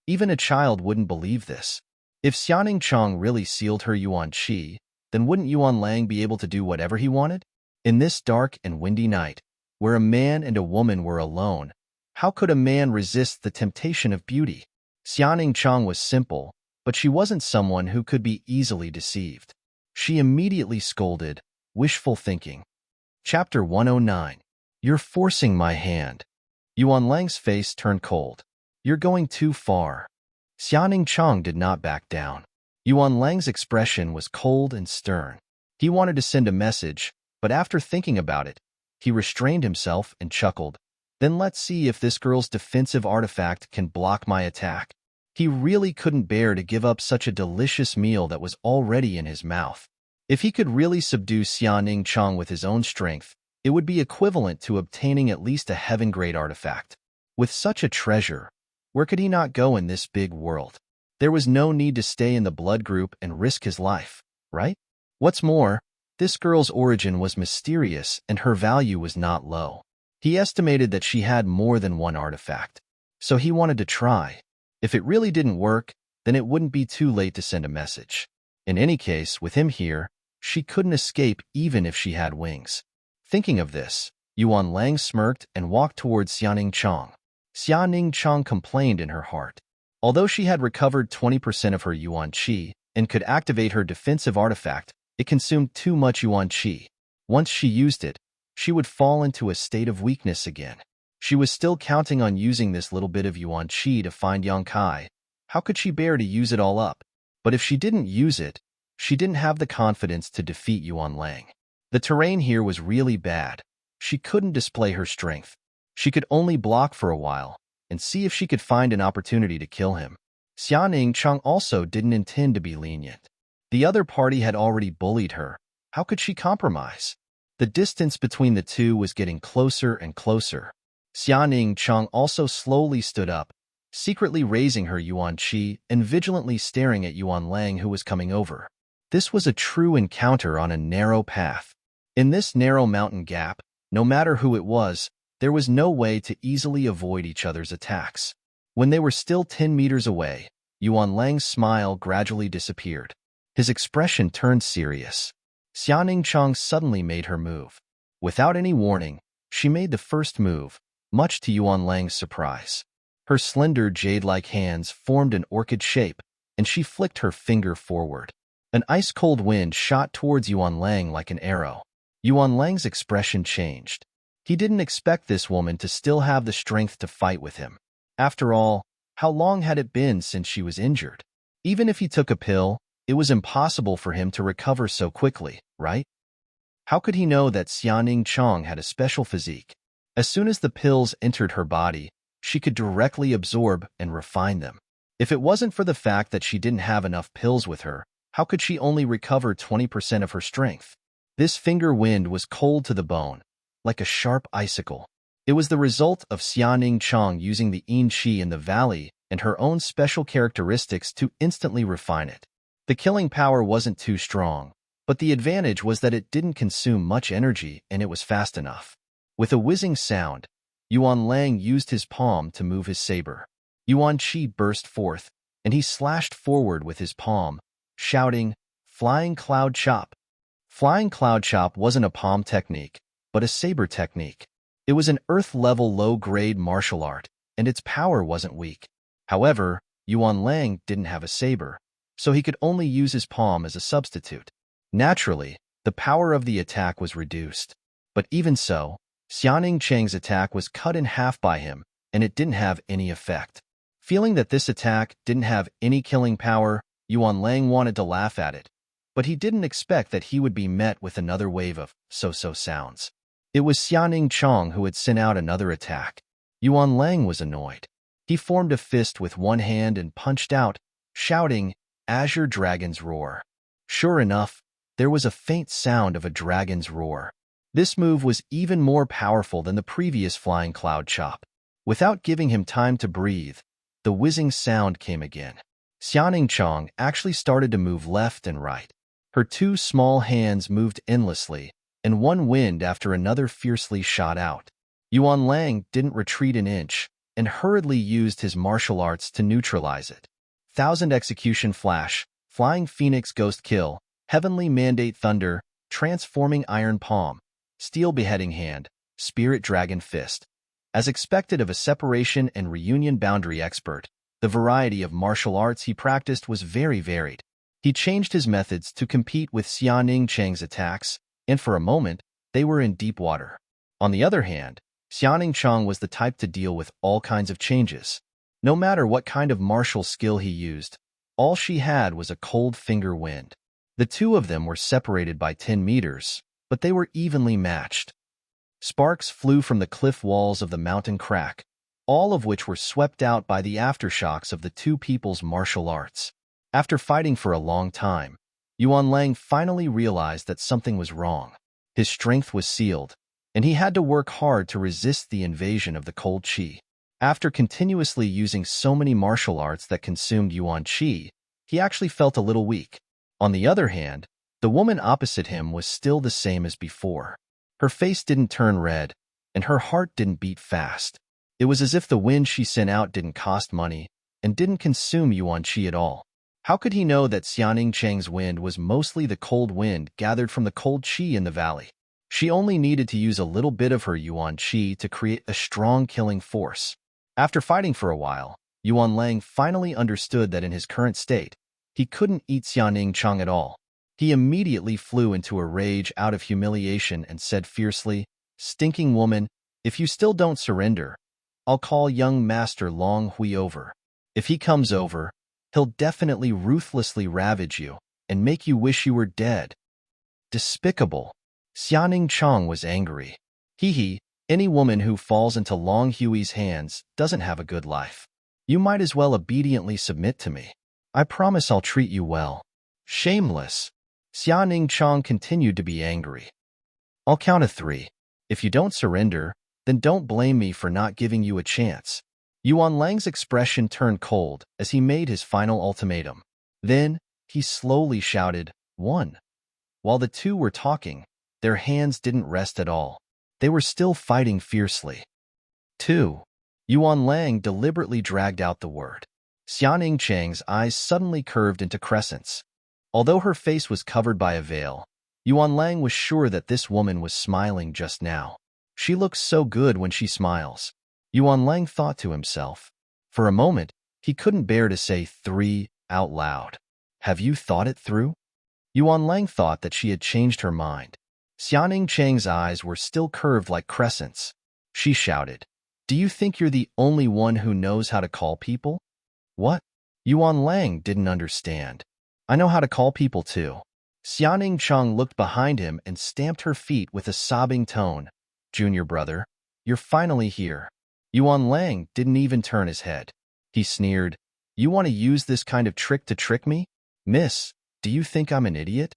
Even a child wouldn't believe this. If Xiaoning Chang really sealed her Yuan Qi, then wouldn't Yuan Lang be able to do whatever he wanted? In this dark and windy night, where a man and a woman were alone, how could a man resist the temptation of beauty? Xiaoning Chang was simple, but she wasn't someone who could be easily deceived. She immediately scolded, wishful thinking. Chapter 109. You're forcing my hand. Yuan Lang's face turned cold. You're going too far. Xiaoning Chang did not back down. Yuan Lang's expression was cold and stern. He wanted to send a message, but after thinking about it, he restrained himself and chuckled. Then let's see if this girl's defensive artifact can block my attack. He really couldn't bear to give up such a delicious meal that was already in his mouth. If he could really subdue Xiaoning Chang with his own strength, it would be equivalent to obtaining at least a heaven-grade artifact. With such a treasure, where could he not go in this big world? There was no need to stay in the blood group and risk his life, right? What's more, this girl's origin was mysterious and her value was not low. He estimated that she had more than one artifact, so he wanted to try. If it really didn't work, then it wouldn't be too late to send a message. In any case, with him here, she couldn't escape even if she had wings. Thinking of this, Yuan Lang smirked and walked towards Xiaoning Chang. Xiaoning Chang complained in her heart. Although she had recovered 20% of her Yuan Qi and could activate her defensive artifact, it consumed too much Yuan Qi. Once she used it, she would fall into a state of weakness again. She was still counting on using this little bit of Yuan Qi to find Yang Kai. How could she bear to use it all up? But if she didn't use it, she didn't have the confidence to defeat Yuan Lang. The terrain here was really bad. She couldn't display her strength. She could only block for a while and see if she could find an opportunity to kill him. Xiaoning Chang also didn't intend to be lenient. The other party had already bullied her. How could she compromise? The distance between the two was getting closer and closer. Xiaoning Chang also slowly stood up, secretly raising her Yuan Qi and vigilantly staring at Yuan Lang who was coming over. This was a true encounter on a narrow path. In this narrow mountain gap, no matter who it was, there was no way to easily avoid each other's attacks. When they were still 10 meters away, Yuan Lang's smile gradually disappeared. His expression turned serious. Xiaoning Chang suddenly made her move. Without any warning, she made the first move, much to Yuan Lang's surprise. Her slender jade-like hands formed an orchid shape, and she flicked her finger forward. An ice-cold wind shot towards Yuan Lang like an arrow. Yuan Lang's expression changed. He didn't expect this woman to still have the strength to fight with him. After all, how long had it been since she was injured? Even if he took a pill, it was impossible for him to recover so quickly, right? How could he know that Xianing Chong had a special physique? As soon as the pills entered her body, she could directly absorb and refine them. If it wasn't for the fact that she didn't have enough pills with her, how could she only recover 20% of her strength? This finger wind was cold to the bone, like a sharp icicle. It was the result of Xianing Chong using the yin qi in the valley and her own special characteristics to instantly refine it. The killing power wasn't too strong, but the advantage was that it didn't consume much energy and it was fast enough. With a whizzing sound, Yuan Lang used his palm to move his saber. Yuan Qi burst forth, and he slashed forward with his palm, shouting, "Flying Cloud Chop!" Flying Cloud Chop wasn't a palm technique, but a saber technique. It was an earth-level low-grade martial art, and its power wasn't weak. However, Yuan Lang didn't have a saber, so he could only use his palm as a substitute. Naturally, the power of the attack was reduced. But even so, Xianing Cheng's attack was cut in half by him, and it didn't have any effect. Feeling that this attack didn't have any killing power, Yuan Lang wanted to laugh at it, but he didn't expect that he would be met with another wave of so-so sounds. It was Xianing Chong who had sent out another attack. Yuan Lang was annoyed. He formed a fist with one hand and punched out, shouting, "Azure Dragon's Roar." Sure enough, there was a faint sound of a dragon's roar. This move was even more powerful than the previous Flying Cloud Chop. Without giving him time to breathe, the whizzing sound came again. Xianing Chong actually started to move left and right. Her two small hands moved endlessly, and one wind after another fiercely shot out. Yuan Lang didn't retreat an inch, and hurriedly used his martial arts to neutralize it. Thousand Execution Flash, Flying Phoenix Ghost Kill, Heavenly Mandate Thunder, Transforming Iron Palm, Steel Beheading Hand, Spirit Dragon Fist. As expected of a separation and reunion boundary expert, the variety of martial arts he practiced was very varied. He changed his methods to compete with Xianing Cheng's attacks, and for a moment, they were in deep water. On the other hand, Xianing Chong was the type to deal with all kinds of changes. No matter what kind of martial skill he used, all she had was a cold finger wind. The two of them were separated by 10 meters, but they were evenly matched. Sparks flew from the cliff walls of the mountain crack, all of which were swept out by the aftershocks of the two people's martial arts. After fighting for a long time, Yuan Lang finally realized that something was wrong. His strength was sealed, and he had to work hard to resist the invasion of the cold qi. After continuously using so many martial arts that consumed Yuan Qi, he actually felt a little weak. On the other hand, the woman opposite him was still the same as before. Her face didn't turn red, and her heart didn't beat fast. It was as if the wind she sent out didn't cost money and didn't consume Yuan Qi at all. How could he know that Xianing Cheng's wind was mostly the cold wind gathered from the cold qi in the valley? She only needed to use a little bit of her Yuan Qi to create a strong killing force. After fighting for a while, Yuan Lang finally understood that in his current state, he couldn't eat Xianing Chong at all. He immediately flew into a rage out of humiliation and said fiercely, "Stinking woman, if you still don't surrender, I'll call young Master Long Hui over. If he comes over, he'll definitely ruthlessly ravage you and make you wish you were dead." Despicable. Xianing Chong was angry. Hee, any woman who falls into Long Hui's hands doesn't have a good life. You might as well obediently submit to me. I promise I'll treat you well. Shameless. Xianing Chong continued to be angry. I'll count to 3. If you don't surrender, then don't blame me for not giving you a chance. Yuan Lang's expression turned cold as he made his final ultimatum. Then, he slowly shouted, 1. While the two were talking, their hands didn't rest at all. They were still fighting fiercely. 2. Yuan Lang deliberately dragged out the word. Xianing Cheng's eyes suddenly curved into crescents. Although her face was covered by a veil, Yuan Lang was sure that this woman was smiling just now. She looks so good when she smiles. Yuan Lang thought to himself. For a moment, he couldn't bear to say 3 out loud. Have you thought it through? Yuan Lang thought that she had changed her mind. Xianing Chang's eyes were still curved like crescents. She shouted, "Do you think you're the only one who knows how to call people?" "What?" Yuan Lang didn't understand. "I know how to call people too." Xianing Cheng looked behind him and stamped her feet with a sobbing tone. "Junior brother, you're finally here." Yuan Lang didn't even turn his head. He sneered, "You want to use this kind of trick to trick me? Miss, do you think I'm an idiot?"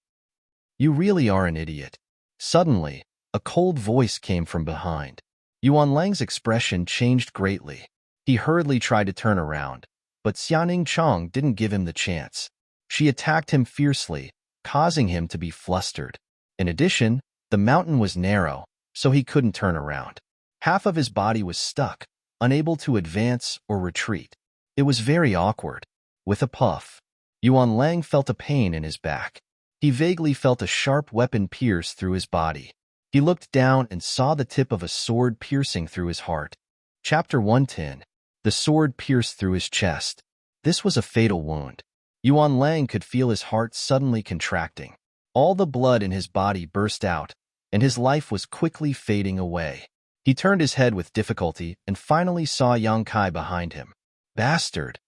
"You really are an idiot." Suddenly, a cold voice came from behind. Yuan Lang's expression changed greatly. He hurriedly tried to turn around, but Xianing Chong didn't give him the chance. She attacked him fiercely, causing him to be flustered. In addition, the mountain was narrow, so he couldn't turn around. Half of his body was stuck, unable to advance or retreat. It was very awkward. With a puff, Yuan Lang felt a pain in his back. He vaguely felt a sharp weapon pierce through his body. He looked down and saw the tip of a sword piercing through his heart. Chapter 110. The sword pierced through his chest. This was a fatal wound. Yuan Lang could feel his heart suddenly contracting. All the blood in his body burst out, and his life was quickly fading away. He turned his head with difficulty and finally saw Yang Kai behind him. "Bastard!"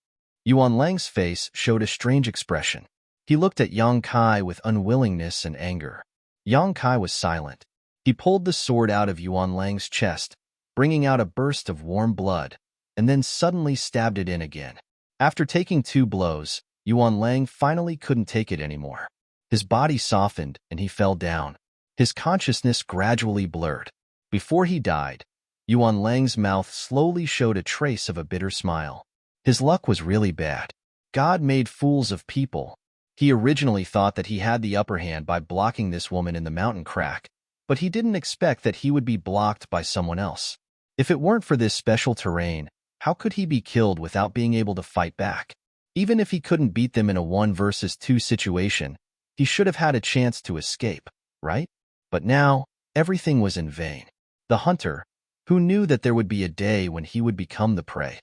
Yuan Lang's face showed a strange expression. He looked at Yang Kai with unwillingness and anger. Yang Kai was silent. He pulled the sword out of Yuan Lang's chest, bringing out a burst of warm blood, and then suddenly stabbed it in again. After taking 2 blows, Yuan Lang finally couldn't take it anymore. His body softened and he fell down. His consciousness gradually blurred. Before he died, Yuan Lang's mouth slowly showed a trace of a bitter smile. His luck was really bad. God made fools of people. He originally thought that he had the upper hand by blocking this woman in the mountain crack, but he didn't expect that he would be blocked by someone else. If it weren't for this special terrain, how could he be killed without being able to fight back? Even if he couldn't beat them in a 1 versus 2 situation, he should have had a chance to escape, right? But now, everything was in vain. The hunter, who knew that there would be a day when he would become the prey.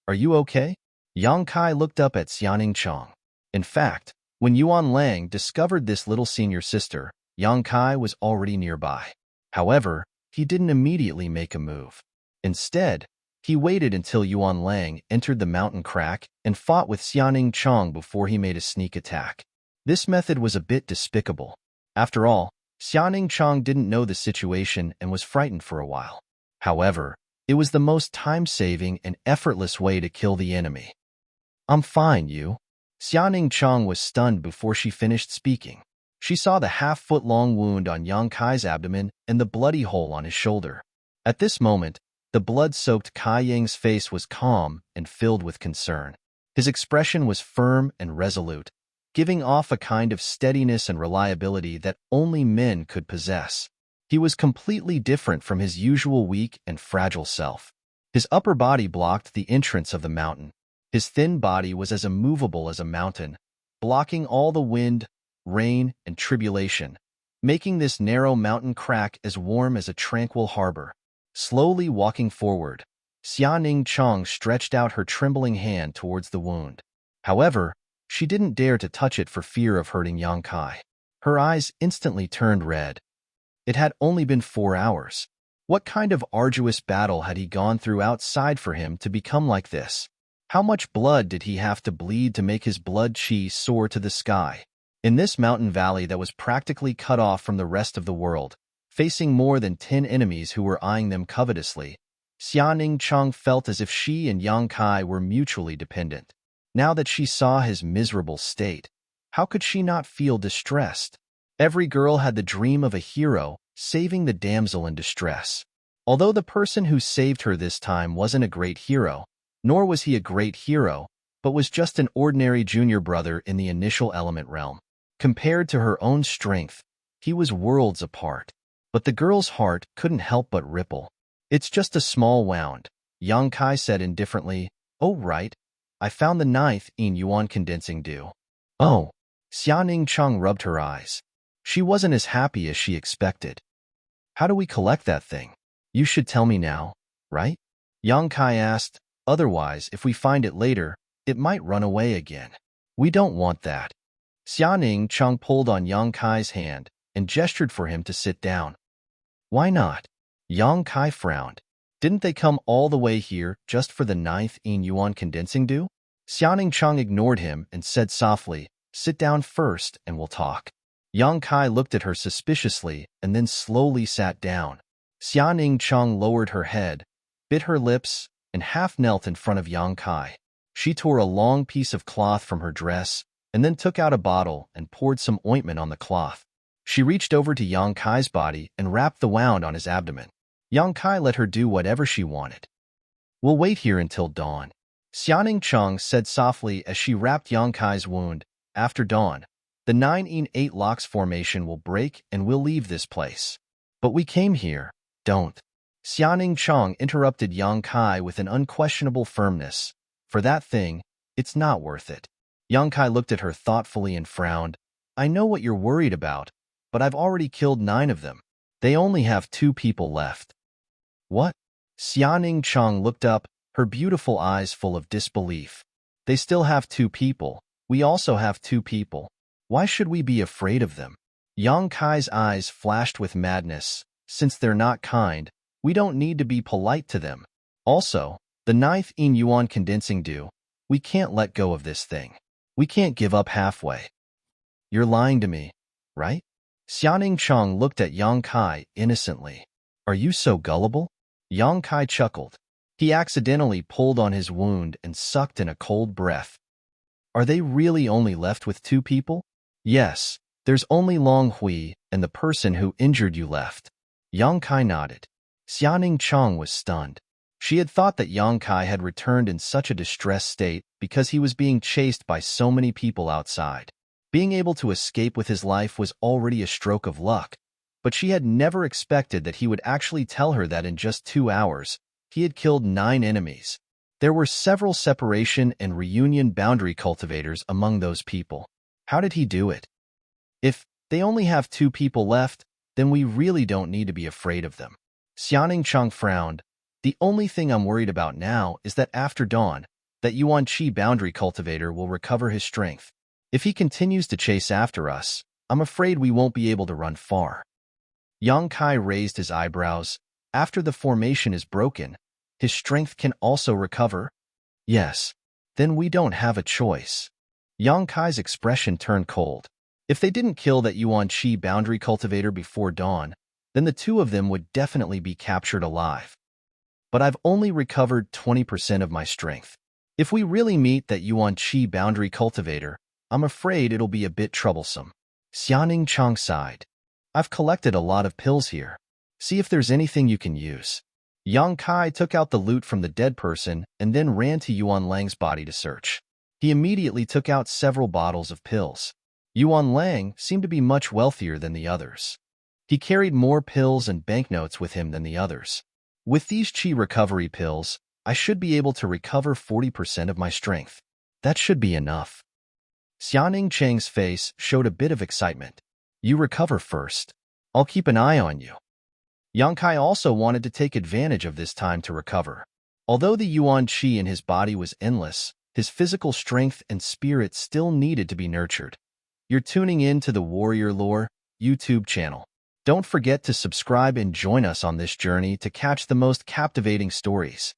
"Are you okay?" Yang Kai looked up at Xianing Chong. In fact, when Yuan Lang discovered this little senior sister, Yang Kai was already nearby. However, he didn't immediately make a move. Instead, he waited until Yuan Lang entered the mountain crack and fought with Xianing Chong before he made a sneak attack. This method was a bit despicable. After all, Xianing Chong didn't know the situation and was frightened for a while. However, it was the most time-saving and effortless way to kill the enemy. "I'm fine, you." Xianing Chong was stunned before she finished speaking. She saw the half-foot-long wound on Yang Kai's abdomen and the bloody hole on his shoulder. At this moment, the blood-soaked Kai Yang's face was calm and filled with concern. His expression was firm and resolute, giving off a kind of steadiness and reliability that only men could possess. He was completely different from his usual weak and fragile self. His upper body blocked the entrance of the mountain. His thin body was as immovable as a mountain, blocking all the wind, rain, and tribulation, making this narrow mountain crack as warm as a tranquil harbor. Slowly walking forward, Xianing Chong stretched out her trembling hand towards the wound. However, she didn't dare to touch it for fear of hurting Yang Kai. Her eyes instantly turned red. It had only been 4 hours. What kind of arduous battle had he gone through outside for him to become like this? How much blood did he have to bleed to make his blood chi soar to the sky? In this mountain valley that was practically cut off from the rest of the world, facing more than 10 enemies who were eyeing them covetously, Xianing Chong felt as if she and Yang Kai were mutually dependent. Now that she saw his miserable state, how could she not feel distressed? Every girl had the dream of a hero saving the damsel in distress. Although the person who saved her this time wasn't a great hero, nor was he a great hero, but was just an ordinary junior brother in the initial element realm. Compared to her own strength, he was worlds apart. But the girl's heart couldn't help but ripple. "It's just a small wound," Yang Kai said indifferently. "Oh, right. I found the 9th in Yuan condensing dew." "Oh." Xianing Chong rubbed her eyes. She wasn't as happy as she expected. "How do we collect that thing? You should tell me now, right?" Yang Kai asked. "Otherwise, if we find it later, it might run away again. We don't want that." Xianing Chong pulled on Yang Kai's hand, and gestured for him to sit down. Why not? Yang Kai frowned. Didn't they come all the way here just for the 9th in yuan condensing dew? Xiaoning Cheng ignored him and said softly, sit down first and we'll talk. Yang Kai looked at her suspiciously and then slowly sat down. Xiaoning Cheng lowered her head, bit her lips, and half knelt in front of Yang Kai. She tore a long piece of cloth from her dress and then took out a bottle and poured some ointment on the cloth. She reached over to Yang Kai's body and wrapped the wound on his abdomen. Yang Kai let her do whatever she wanted. We'll wait here until dawn, Xiaoning Cheng said softly as she wrapped Yang Kai's wound. After dawn, the 9-8 locks formation will break and we'll leave this place. But we came here, don't. Xiaoning Cheng interrupted Yang Kai with an unquestionable firmness. For that thing, it's not worth it. Yang Kai looked at her thoughtfully and frowned. I know what you're worried about, but I've already killed 9 of them. They only have 2 people left. What? Xiaoning Cheng looked up, her beautiful eyes full of disbelief. They still have 2 people. We also have 2 people. Why should we be afraid of them? Yang Kai's eyes flashed with madness. Since they're not kind, we don't need to be polite to them. Also, the 9th in yuan condensing dew, we can't let go of this thing. We can't give up halfway. You're lying to me, right? Xiaoning Cheng looked at Yang Kai innocently. Are you so gullible? Yang Kai chuckled. He accidentally pulled on his wound and sucked in a cold breath. Are they really only left with 2 people? Yes, there's only Long Hui and the person who injured you left. Yang Kai nodded. Xiaoning Cheng was stunned. She had thought that Yang Kai had returned in such a distressed state because he was being chased by so many people outside. Being able to escape with his life was already a stroke of luck, but she had never expected that he would actually tell her that in just 2 hours, he had killed 9 enemies. There were several separation and reunion boundary cultivators among those people. How did he do it? If they only have 2 people left, then we really don't need to be afraid of them. Xiaoning Cheng frowned. The only thing I'm worried about now is that after dawn, that Yuan Qi boundary cultivator will recover his strength. If he continues to chase after us, I'm afraid we won't be able to run far. Yang Kai raised his eyebrows. After the formation is broken, his strength can also recover? Yes. Then we don't have a choice. Yang Kai's expression turned cold. If they didn't kill that Yuan Qi boundary cultivator before dawn, then the 2 of them would definitely be captured alive. But I've only recovered 20% of my strength. If we really meet that Yuan Qi boundary cultivator, I'm afraid it'll be a bit troublesome. Xiaoning Cheng sighed. I've collected a lot of pills here. See if there's anything you can use. Yang Kai took out the loot from the dead person and then ran to Yuan Lang's body to search. He immediately took out several bottles of pills. Yuan Lang seemed to be much wealthier than the others. He carried more pills and banknotes with him than the others. With these Qi recovery pills, I should be able to recover 40% of my strength. That should be enough. Xiaoning Cheng's face showed a bit of excitement. You recover first. I'll keep an eye on you. Yang Kai also wanted to take advantage of this time to recover. Although the Yuan Qi in his body was endless, his physical strength and spirit still needed to be nurtured. You're tuning in to the Warrior Lore YouTube channel. Don't forget to subscribe and join us on this journey to catch the most captivating stories.